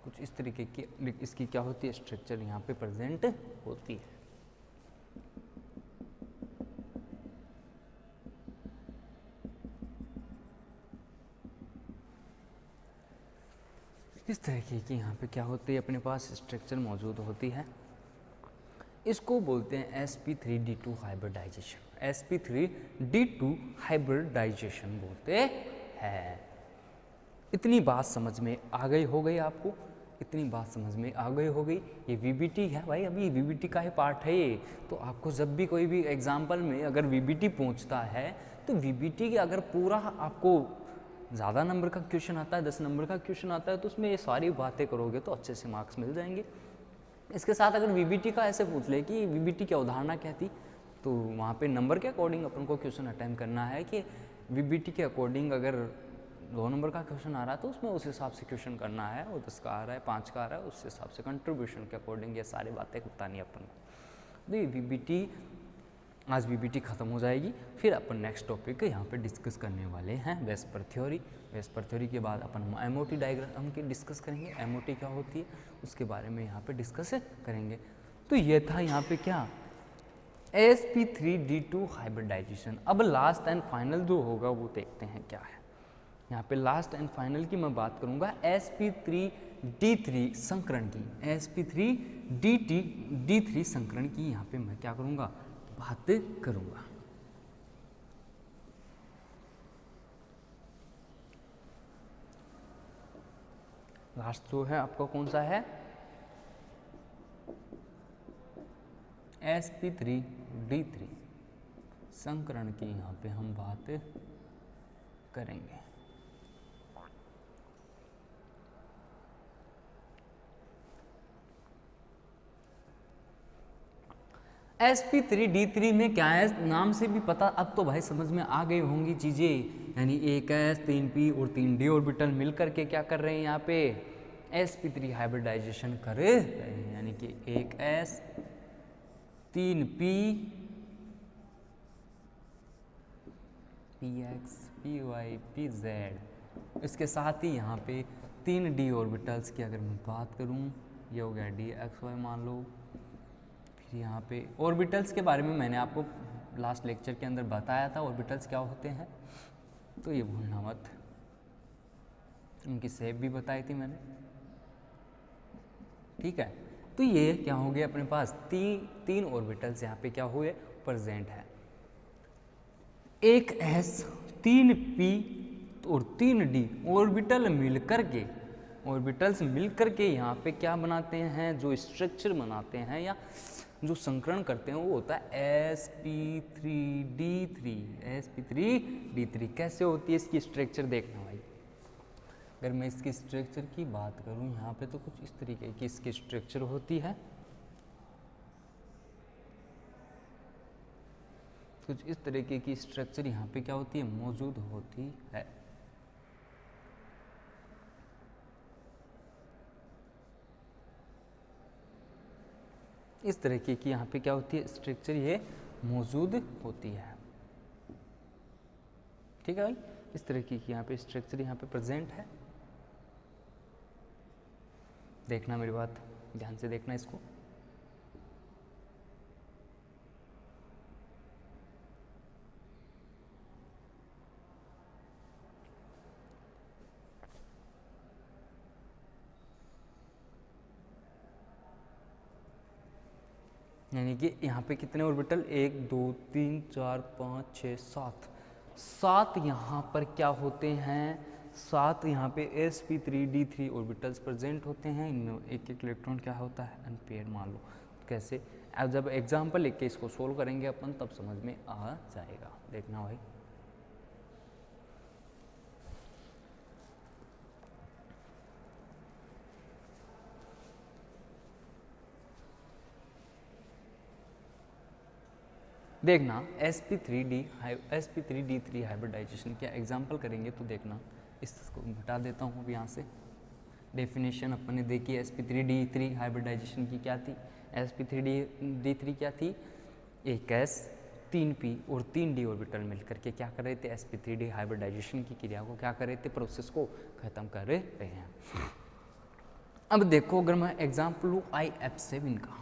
कुछ इस तरीके की इसकी क्या होती है, स्ट्रक्चर यहाँ पे प्रेजेंट होती है। इस तरीके की यहाँ पे क्या होती है, अपने पास स्ट्रक्चर मौजूद होती है। इसको बोलते हैं sp3d2 हाइब्रिडाइजेशन। sp3d2 हाइब्रिडाइजेशन बोलते हैं। इतनी बात समझ में आ गई हो गई आपको, इतनी बात समझ में आ गई हो गई। ये वीबीटी है भाई, अभी वीबीटी का ही पार्ट है ये। तो आपको जब भी कोई भी एग्जाम्पल में अगर वीबीटी पूछता है तो वीबीटी के अगर पूरा आपको ज़्यादा नंबर का क्वेश्चन आता है, 10 नंबर का क्वेश्चन आता है, तो उसमें ये सारी बातें करोगे तो अच्छे से मार्क्स मिल जाएंगे। इसके साथ अगर वीबीटी का ऐसे पूछ ले कि वीबीटी की अवधारणा क्या थी, तो वहाँ पे नंबर के अकॉर्डिंग अपन को क्वेश्चन अटेम्प्ट करना है कि वीबीटी के अकॉर्डिंग अगर 2 नंबर का क्वेश्चन आ रहा है तो उसमें उस हिसाब से क्वेश्चन करना है, और 10 का आ रहा है, 5 का आ रहा है, उस हिसाब से कंट्रीब्यूशन के अकॉर्डिंग ये सारी बातें बतानी है अपन को। तो ये वीबीटी, आज वीबीटी खत्म हो जाएगी, फिर अपन नेक्स्ट टॉपिक यहाँ पे डिस्कस करने वाले हैं वेस्पर थ्योरी। वेस्पर थ्योरी के बाद अपन एमओटी डायग्राम की डिस्कस करेंगे, एमओटी क्या होती है उसके बारे में यहाँ पे डिस्कस करेंगे। तो ये था यहाँ पे क्या, sp3d2 हाइब्रिडाइजेशन। अब लास्ट एंड फाइनल जो होगा वो देखते हैं क्या है। यहाँ पे लास्ट एंड फाइनल की मैं बात करूँगा sp3d3 संकरण की। sp3d3 संकरण की यहाँ पे मैं क्या करूँगा, बात करूँगा। लास्ट जो है आपका कौन सा है, sp3d3 संकरण की यहाँ पे हम बात करेंगे। sp3d3 में क्या है, नाम से भी पता अब तो भाई समझ में आ गई होंगी चीज़ें, यानी एक s 3p और 3d ऑर्बिटल मिल करके क्या कर रहे हैं यहाँ पे, sp3 हाइब्रिडाइजेशन कर रहे हैं। यानी कि एक s 3p px py pz, इसके साथ ही यहाँ पे 3d ऑर्बिटल्स की अगर मैं बात करूँ, ये हो गया dxy मान लो। यहाँ पे ऑर्बिटल्स के बारे में मैंने आपको लास्ट लेक्चर के अंदर बताया था, ऑर्बिटल्स क्या होते हैं, तो ये भूलना मत। उनकी शेप भी बताई थी मैंने, ठीक है। तो ये क्या हो गया अपने पास, तीन ऑर्बिटल्स यहाँ पे क्या हुए, प्रेजेंट है। एक s 3p और 3d ऑर्बिटल मिलकर के, ऑर्बिटल्स मिलकर के यहाँ पे क्या बनाते हैं, जो स्ट्रक्चर बनाते हैं या जो संकरण करते हैं वो होता है sp3d3। sp3d3 कैसे होती है इसकी स्ट्रक्चर, देखना भाई। अगर मैं इसकी स्ट्रक्चर की बात करूं यहाँ पे तो कुछ इस तरीके की इसकी स्ट्रक्चर होती है, कुछ इस तरीके की स्ट्रक्चर यहाँ पे क्या होती है, मौजूद होती है। इस तरीके की यहाँ पे क्या होती है, स्ट्रक्चर ये मौजूद होती है, ठीक है भाई। इस तरीके की यहाँ पे स्ट्रक्चर यहाँ पे प्रेजेंट है। देखना मेरी बात, ध्यान से देखना इसको। यानी कि यहाँ पे कितने ऑर्बिटल, 1 2 3 4 5 6 7, 7 यहाँ पर क्या होते हैं, 7 यहाँ पे sp3d3 ऑर्बिटल्स प्रेजेंट होते हैं। इनमें एक एक इलेक्ट्रॉन क्या होता है, अनपेयर्ड मान लो। कैसे, अब जब एग्जाम्पल लेके इसको सोल्व करेंगे अपन तब समझ में आ जाएगा, देखना भाई। देखना sp3d3 हाइब्रिडाइजेशन क्या एग्जाम्पल करेंगे तो देखना, इसको घटा देता हूँ अब यहाँ से। डेफिनेशन अपन ने देखी sp3d3 हाइब्रिडाइजेशन की क्या थी, sp3d3 क्या थी, एक s 3p और 3d ऑर्बिटल मिलकर के क्या कर रहे थे, sp3d हाइब्रिडाइजेशन की क्रिया को क्या कर रहे थे, प्रोसेस को खत्म कर रहे हैं। अब देखो अगर मैं एग्जाम्पल लूँ IF7 का,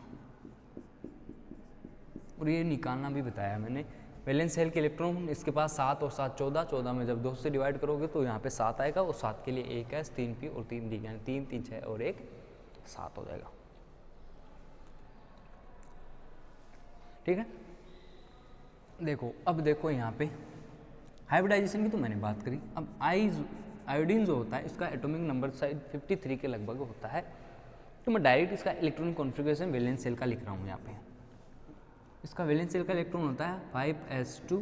और ये निकालना भी बताया मैंने, वैलेंस शेल के इलेक्ट्रॉन इसके पास 7 और 7 14, 14 में जब 2 से डिवाइड करोगे तो यहाँ पे 7 आएगा, और 7 के लिए 1 है 3p और 3d, यानी 3 3 6 और 1 7 हो जाएगा। ठीक है, देखो अब देखो यहाँ पे हाइब्रिडाइजेशन की तो मैंने बात करी। अब आयोडीन जो होता है इसका एटॉमिक नंबर साइज 53 के लगभग होता है, तो मैं डायरेक्ट इसका इलेक्ट्रॉनिक कॉन्फ़िगरेशन वैलेंस शेल का लिख रहा हूँ यहाँ पे। इसका वैलेंस शेल का इलेक्ट्रॉन होता है 5s2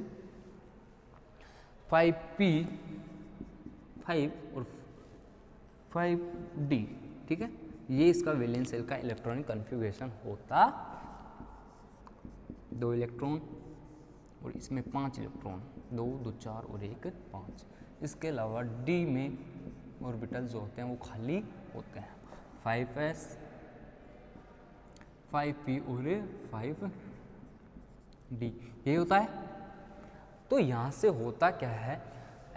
5p 5 और 5d। ठीक है, ये इसका वैलेंस शेल का इलेक्ट्रॉनिक कॉन्फ़िगरेशन होता, 2 इलेक्ट्रॉन और इसमें 5 इलेक्ट्रॉन, 2 2 4 और 1 5। इसके अलावा d में ऑर्बिटल जो होते हैं वो खाली होते हैं, 5s 5p और 5d, ये होता है। तो यहाँ से होता क्या है,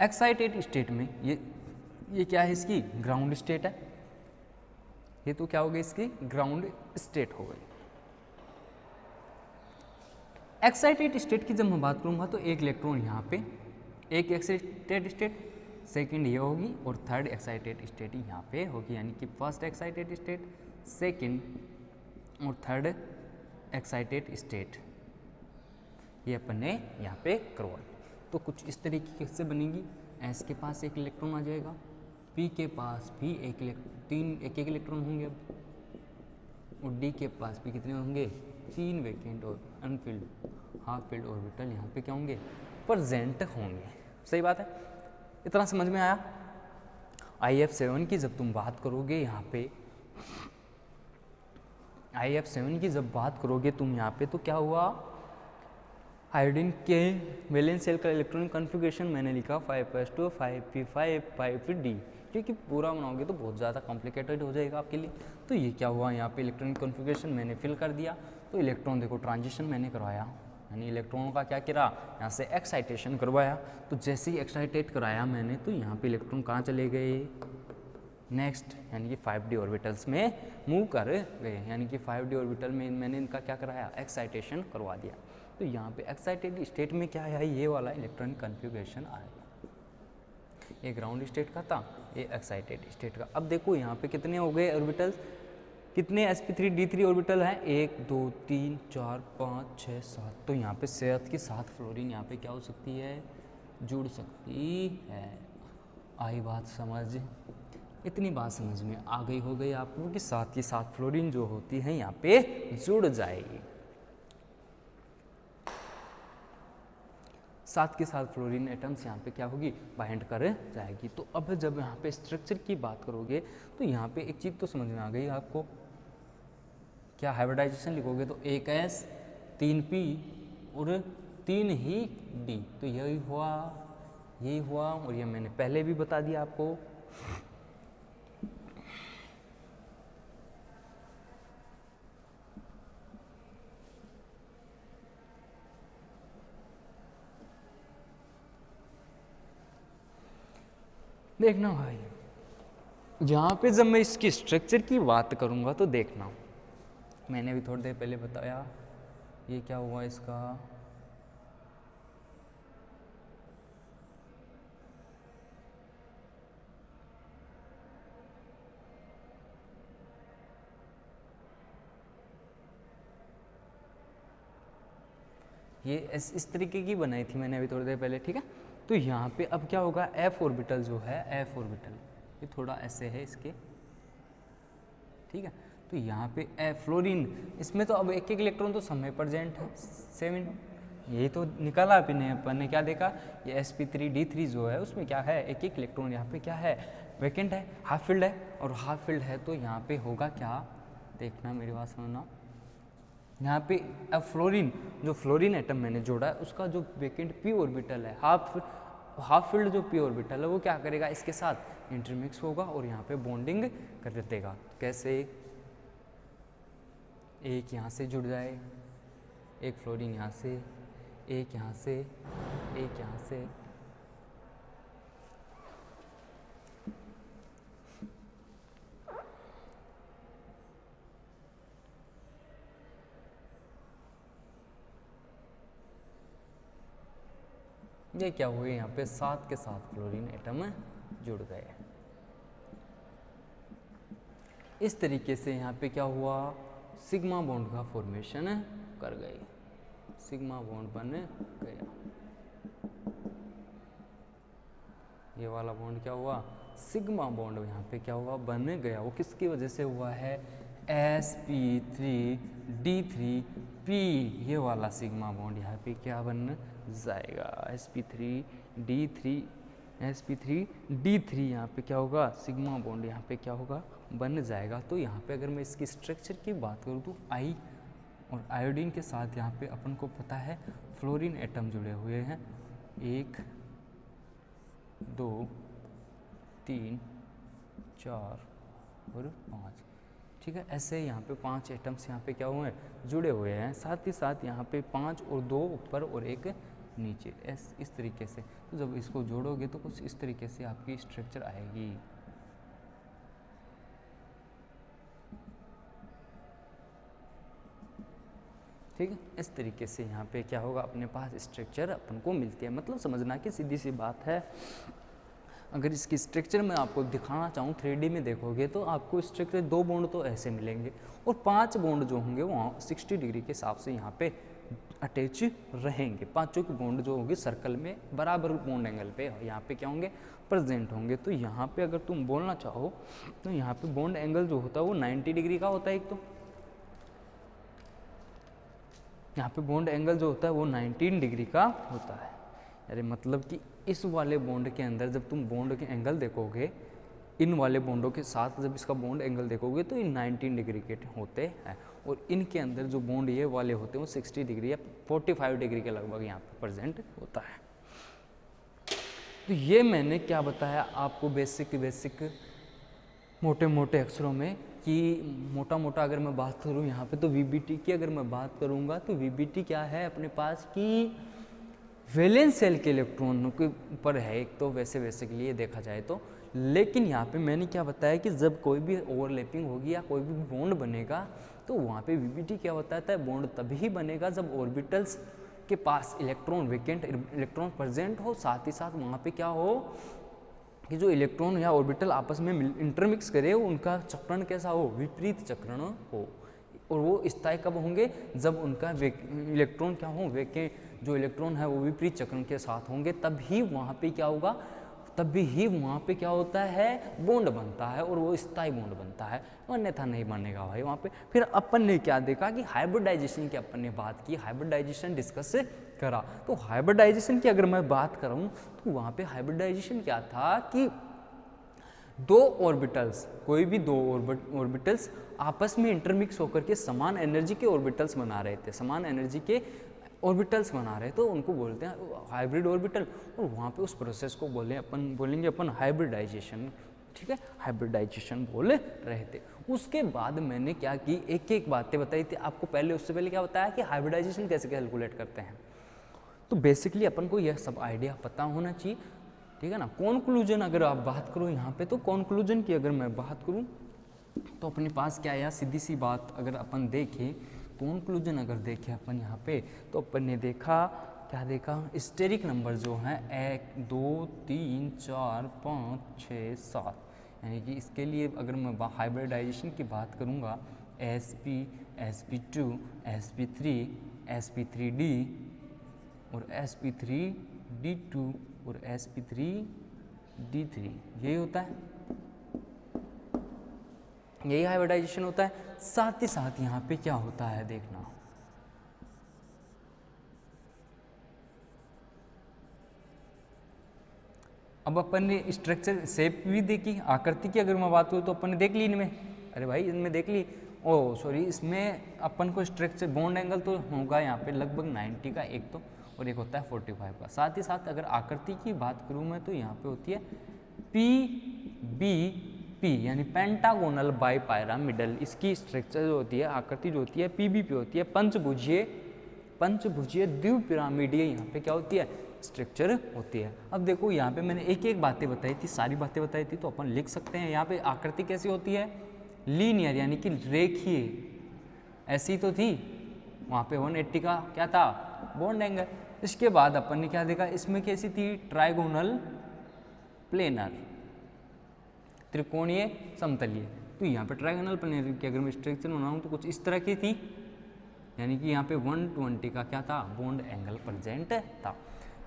एक्साइटेड स्टेट में ये क्या है, इसकी ग्राउंड स्टेट है, ये तो क्या हो गई, इसकी ग्राउंड स्टेट हो गई। एक्साइटेड स्टेट की जब मैं बात करूँगा तो एक इलेक्ट्रॉन यहाँ पे, एक एक्साइटेड स्टेट, सेकंड ये होगी और थर्ड एक्साइटेड स्टेट यहाँ पे होगी, यानी कि फर्स्ट एक्साइटेड स्टेट, सेकंड और थर्ड एक्साइटेड स्टेट ये अपन ने यहाँ पे करवा। तो कुछ इस तरीके से बनेगी, S के पास एक इलेक्ट्रॉन आ जाएगा, P के पास भी एक इलेक्ट्रॉन होंगे अब, और D के पास भी कितने होंगे, 3 वैकेंट और अनफिल्ड हाफ फील्ड ऑर्बिटल यहाँ पे क्या होंगे, प्रेजेंट होंगे। सही बात है, इतना समझ में आया। IF7 की जब तुम बात करोगे यहाँ पे, IF7 की जब बात करोगे तुम यहाँ पे, तो क्या हुआ, आयोडीन के वैलेंस शेल का इलेक्ट्रॉनिक कॉन्फ़िगरेशन मैंने लिखा 5s2 5p5 5d, क्योंकि पूरा बनाओगे तो बहुत ज़्यादा कॉम्प्लिकेटेड हो जाएगा आपके लिए। तो ये क्या हुआ, यहाँ पे इलेक्ट्रॉनिक कॉन्फ़िगरेशन मैंने फिल कर दिया। तो इलेक्ट्रॉन देखो ट्रांजिशन मैंने करवाया, यानी इलेक्ट्रॉनों का क्या करा, यहाँ से एक्साइटेशन करवाया। तो जैसे ही एक्साइटेट कराया मैंने, तो यहाँ पे इलेक्ट्रॉन कहाँ चले गए, नेक्स्ट, यानी कि 5d ऑर्बिटल्स में मूव कर गए, यानी कि 5d ऑर्बिटल में मैंने इनका क्या कराया, एक्साइटेशन करवा दिया। तो यहाँ पे एक्साइटेड स्टेट में क्या है, ये वाला इलेक्ट्रॉनिक कॉन्फ़िगरेशन आएगा। ये ग्राउंड स्टेट का था, ये एक्साइटेड स्टेट का। अब देखो यहाँ पे कितने हो गए ऑर्बिटल्स, कितने sp3d3 ऑर्बिटल हैं, 1 2 3 4 5 6 7। तो यहाँ पे 7 की 7 फ्लोरीन यहाँ पे क्या हो सकती है, जुड़ सकती है। आई बात समझ, इतनी बात समझ में आ गई हो गई आपको कि 7 की 7 फ्लोरीन जो होती है यहाँ पे जुड़ जाएगी। 7 की 7 फ्लोरीन एटम्स यहाँ पे क्या होगी, बाइंड कर जाएगी। तो अब जब यहाँ पे स्ट्रक्चर की बात करोगे तो यहाँ पे एक चीज़ तो समझ में आ गई आपको, क्या हाइब्रिडाइजेशन लिखोगे तो 1s 3p और 3 ही d। तो यही हुआ और ये मैंने पहले भी बता दिया आपको। देखना भाई, यहाँ पे जब मैं इसकी स्ट्रक्चर की बात करूँगा तो देखना, मैंने भी थोड़ी देर पहले बताया ये क्या हुआ इसका, ये इस तरीके की बनाई थी मैंने अभी थोड़ी देर पहले, ठीक है। तो यहाँ पे अब क्या होगा, एफ ऑर्बिटल जो है, एफ ऑर्बिटल ये थोड़ा ऐसे है इसके, ठीक है। तो यहाँ पे एफ फ्लोरीन, इसमें तो अब एक एक इलेक्ट्रॉन तो समय प्रेजेंट है 7, यही तो निकाला अपन ने क्या देखा, ये sp3d3 जो है उसमें क्या है, एक एक इलेक्ट्रॉन यहाँ पे क्या है, वैकेंट है, हाफ फील्ड है। और हाफ फील्ड है तो यहाँ पे होगा क्या, देखना मेरी बात समझना, यहाँ पे अब फ्लोरीन, जो फ्लोरीन एटम मैंने जोड़ा है उसका जो वैकेंट p ऑर्बिटल है, हाफ फील्ड जो p ऑर्बिटल है वो क्या करेगा, इसके साथ इंटरमिक्स होगा और यहाँ पे बॉन्डिंग कर देगा। कैसे, एक यहाँ से जुड़ जाए, एक फ्लोरीन यहाँ से, एक यहाँ से, एक यहाँ से, ये क्या हुए, यहाँ पे 7 के 7 फ्लोरीन एटम जुड़ गए। इस तरीके से यहाँ पे क्या हुआ, सिग्मा बॉन्ड का फॉर्मेशन कर गई, सिग्मा बॉन्ड बन गया। ये वाला बॉन्ड क्या हुआ, सिग्मा बॉन्ड यहाँ पे क्या हुआ, बन गया। वो किसकी वजह से हुआ है, sp3d3p, ये वाला सिग्मा बॉन्ड यहाँ पे क्या बन जाएगा, sp3d3 यहाँ पे क्या होगा, सिग्मा बॉन्ड यहाँ पे क्या होगा, बन जाएगा। तो यहाँ पे अगर मैं इसकी स्ट्रक्चर की बात करूँ तो आई और आयोडीन के साथ यहाँ पे अपन को पता है फ्लोरीन एटम जुड़े हुए हैं, 1 2 3 4 और 5, ठीक है। ऐसे यहाँ पे 5 एटम्स यहाँ पे क्या हुए हैं, जुड़े हुए हैं। साथ ही साथ यहाँ पे 5 और 2 ऊपर और 1 नीचे, इस तरीके से। तो जब इसको जोड़ोगे तो कुछ इस तरीके से आपकी स्ट्रक्चर आएगी। ठीक है, इस तरीके से यहाँ पे क्या होगा, अपने पास स्ट्रक्चर अपन को मिलती है। मतलब समझना कि सीधी सी बात है, अगर इसकी स्ट्रक्चर मैं आपको दिखाना चाहूँ 3D में देखोगे तो आपको स्ट्रक्चर 2 बॉन्ड तो ऐसे मिलेंगे और 5 बॉन्ड जो होंगे वो 60 डिग्री के हिसाब से यहाँ पे अटैच रहेंगे। पांचों के बॉन्ड जो होंगे सर्कल में बराबर बॉन्ड एंगल पे यहाँ पे क्या होंगे, प्रेजेंट होंगे। तो यहाँ पे अगर तुम बोलना चाहो तो यहाँ पे बॉन्ड एंगल जो होता है वो 90 डिग्री का होता है। एक तो यहाँ पे बॉन्ड एंगल जो होता है वो 19 डिग्री का होता है। अरे मतलब कि इस वाले बॉन्ड के अंदर जब तुम बॉन्ड के एंगल देखोगे, इन वाले बॉन्डों के साथ जब इसका बॉन्ड एंगल देखोगे तो ये 19 डिग्री के होते हैं और इनके अंदर जो बॉन्ड ये वाले होते हैं वो 60 डिग्री या 45 डिग्री के लगभग यहाँ पे प्रेजेंट होता है। तो ये मैंने क्या बताया आपको बेसिक मोटे मोटे अक्षरों में कि मोटा मोटा अगर मैं बात करूँ यहाँ पे तो वीबीटी की अगर मैं बात करूँगा तो वीबीटी क्या है अपने पास की वैलेंस सेल के इलेक्ट्रॉनों के ऊपर है एक तो वैसे के लिए देखा जाए तो। लेकिन यहाँ पे मैंने क्या बताया कि जब कोई भी ओवरलैपिंग होगी या कोई भी बॉन्ड बनेगा तो वहाँ पे वीबीटी क्या बताता है, बॉन्ड तभी बनेगा जब ऑर्बिटल्स के पास इलेक्ट्रॉन वैकेंट इलेक्ट्रॉन प्रेजेंट हो, साथ ही साथ वहाँ पे क्या हो कि जो इलेक्ट्रॉन या ऑर्बिटल आपस में इंटरमिक्स करे उनका चक्रण कैसा हो, विपरीत चक्रण हो। और वो स्थायी कब होंगे, जब उनका इलेक्ट्रॉन क्या हो, जो इलेक्ट्रॉन है वो विपरीत चक्रण के साथ होंगे, तभी वहाँ पे क्या होगा, तभी ही वहाँ पे क्या होता है, बॉन्ड बनता है और वो स्थायी बॉन्ड बनता है, अन्यथा नहीं बनेगा भाई वहाँ पे। फिर अपन ने क्या देखा कि हाइब्रिडाइजेशन की अपन ने बात की, हाइब्रिडाइजेशन डिस्कस करा। तो हाइब्रिडाइजेशन की अगर मैं बात करूँ तो वहाँ पे हाइब्रिडाइजेशन क्या था कि दो ऑर्बिटल्स, कोई भी दो ऑर्बिटल्स आपस में इंटरमिक्स होकर के समान एनर्जी के ऑर्बिटल्स बना रहे थे, समान एनर्जी के ऑर्बिटल्स बना रहे तो उनको बोलते हैं हाइब्रिड ऑर्बिटल। और वहाँ पे उस प्रोसेस को बोलेंगे अपन हाइब्रिडाइजेशन। ठीक है, हाइब्रिडाइजेशन बोल रहे थे। उसके बाद मैंने क्या की, एक एक बातें बताई थी आपको पहले। उससे पहले क्या बताया कि हाइब्रिडाइजेशन कैसे कैलकुलेट करते हैं। तो बेसिकली अपन को यह सब आइडिया पता होना चाहिए, ठीक है ना। कॉन्क्लूजन अगर आप बात करो यहाँ पे, तो कॉन्क्लूजन की अगर मैं बात करूँ तो अपने पास क्या आया, सीधी सी बात अगर अपन देखें, कॉन्क्लूजन अगर देखें अपन यहाँ पे, तो अपन ने देखा, क्या देखा, स्टेरिक नंबर जो हैं 1 2 3 4 5 6 7, यानी कि इसके लिए अगर मैं हाइब्रिडाइजेशन की बात करूँगा sp sp2 sp3 sp3d और sp3d2 और sp3d3, यही होता है, यही हाइब्रिडाइजेशन होता है। साथ ही साथ यहाँ पे क्या होता है देखना, अब अपन ने स्ट्रक्चर शेप भी देखी, आकृति की अगर मैं बात करूँ तो अपन ने देख ली इनमें, अरे भाई इनमें देख ली, ओ सॉरी, इसमें अपन को स्ट्रक्चर बॉन्ड एंगल तो होगा यहाँ पे लगभग 90 का एक तो, और एक होता है 45 का। साथ ही साथ अगर आकृति की बात करूँ मैं तो यहाँ पे होती है PBP यानी पेंटागोनल बाइपायरामिडल, इसकी स्ट्रक्चर जो होती है, आकृति जो होती है PBP होती है, पंचभुजीय द्विपिरामिडीय यहाँ पे क्या होती है, स्ट्रक्चर होती है। अब देखो यहाँ पे मैंने एक एक बातें बताई थी, सारी बातें बताई थी, तो अपन लिख सकते हैं यहाँ पे आकृति कैसी होती है, लीनियर यानी कि रेखीय, ऐसी तो थी वहाँ पे 180 का क्या था, बॉन्ड एंगल। इसके बाद अपन ने क्या देखा, इसमें कैसी थी, ट्राइगोनल प्लेनर, त्रिकोणीय समतलीय। तो यहाँ पे ट्राइगोनल प्लेनर की अगर मैं स्ट्रक्चर बनाऊँ तो कुछ इस तरह की थी, यानी कि यहाँ पे 120 का क्या था, बॉन्ड एंगल प्रेजेंट था।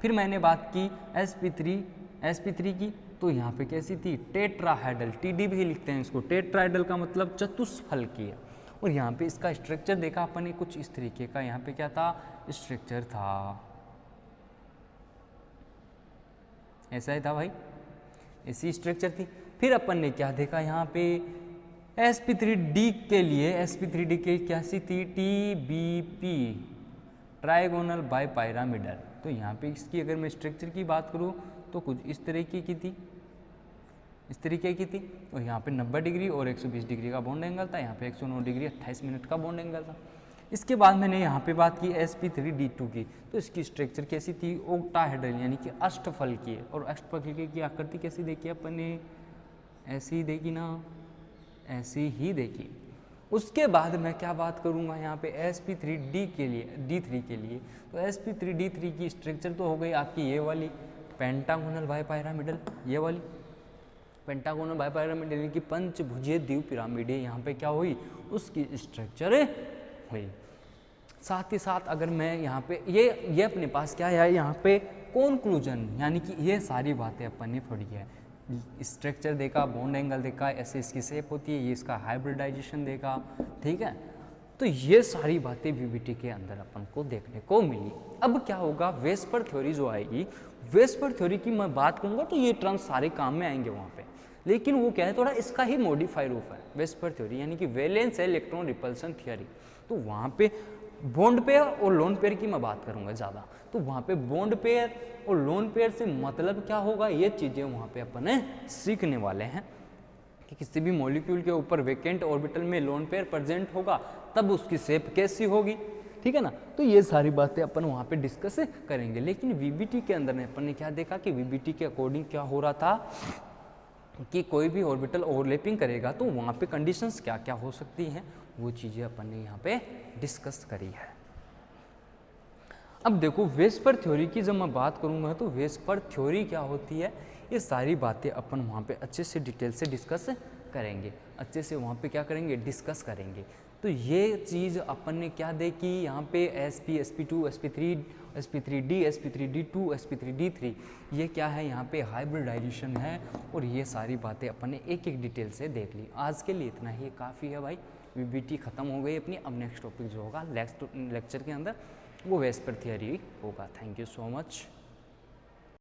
फिर मैंने बात की sp3 की, तो यहाँ पे कैसी थी, टेट्राहेड्रल, TD भी लिखते हैं इसको, टेट्राहेड्रल का मतलब चतुष्फलकीय। और यहाँ पे इसका स्ट्रक्चर देखा अपन ने कुछ इस तरीके का, यहाँ पे क्या था, स्ट्रक्चर था, ऐसा ही था भाई, ऐसी स्ट्रक्चर थी। फिर अपन ने क्या देखा यहाँ पे, sp3d के लिए, sp3d के कैसी थी, TBP, ट्राइगोनल बाइपायरामिडल। तो यहाँ पे इसकी अगर मैं स्ट्रक्चर की बात करूँ तो कुछ इस तरीके की थी, इस तरीके की थी, और यहाँ पे 90 डिग्री और 120 डिग्री का बॉन्ड एंगल था, यहाँ पे 109 डिग्री 28 मिनट का बॉन्ड एंगल था। इसके बाद मैंने यहाँ पे बात की sp3d2 की, तो इसकी स्ट्रक्चर कैसी थी, ओक्टाहेड्रल यानी कि अष्टफलकीय, और अष्टफलकीय की आकृति कैसी देखी अपन ने, ऐसी ही देखी ना, ऐसी ही देखी। उसके बाद मैं क्या बात करूँगा यहाँ पे sp3d के लिए, d3 के लिए, तो sp3d3 की स्ट्रक्चर तो हो गई आपकी ये वाली पेंटागोनल बाइपायरामिडल, ये वाली पेंटागोनल बाइपायरामिडल यानी कि पंचभुजीय द्विपिरामिडीय, यहाँ पे क्या हुई, उसकी स्ट्रक्चर हुई। साथ ही साथ अगर मैं यहाँ पे ये अपने पास क्या है, यहाँ पे कंक्लूजन, यानी कि ये सारी बातें अपन ने पढ़ी है, स्ट्रक्चर देखा, बॉन्ड एंगल देखा, ऐसे इसकी शेप होती है, ये इसका हाइब्रिडाइजेशन देखा, ठीक है। तो ये सारी बातें वीबीटी के अंदर अपन को देखने को मिली। अब क्या होगा, वेस्पर थ्योरी जो आएगी, वेस्पर थ्योरी की मैं बात करूंगा तो ये टर्म्स सारे काम में आएंगे वहाँ पे, लेकिन वो क्या है, थोड़ा इसका ही मॉडिफाई रूप है वेस्पर थ्योरी, यानी कि वैलेंस इलेक्ट्रॉन रिपल्सन थ्योरी। तो वहाँ पे बॉन्ड पेयर और लोन पेयर की मैं बात करूंगा ज़्यादा, तो वहाँ पे बॉन्ड पेयर और लोन पेयर से मतलब क्या होगा, ये चीज़ें वहाँ पे अपन सीखने वाले हैं कि किसी भी मॉलिक्यूल के ऊपर वैकेंट ऑर्बिटल में लोन पेयर प्रेजेंट होगा तब उसकी शेप कैसी होगी, ठीक है ना। तो ये सारी बातें अपन वहाँ पे डिस्कस करेंगे। लेकिन वीबीटी के अंदर अपन ने क्या देखा कि वीबीटी के अकॉर्डिंग क्या हो रहा था कि कोई भी ऑर्बिटल ओवरलैपिंग करेगा तो वहाँ पे कंडीशंस क्या क्या हो सकती हैं, वो चीज़ें अपन ने यहाँ पे डिस्कस करी है। अब देखो वेस्पर थ्योरी की जब मैं बात करूँगा तो वेस्पर थ्योरी क्या होती है, ये सारी बातें अपन वहाँ पे अच्छे से डिटेल से डिस्कस करेंगे, अच्छे से वहाँ पे क्या करेंगे, डिस्कस करेंगे। तो ये चीज़ अपन ने क्या देखी यहाँ पे sp, sp2, sp3, sp3d, sp3d2, sp3d3, ये क्या है, यहाँ पे हाइब्रिडाइजेशन है, और ये सारी बातें अपन ने एक एक डिटेल से देख ली। आज के लिए इतना ही काफ़ी है भाई, वीबीटी ख़त्म हो गई अपनी। अब नेक्स्ट टॉपिक जो होगा नेक्स्ट लेक्चर के अंदर वो वेस्पर थ्योरी होगा। Thank you so much.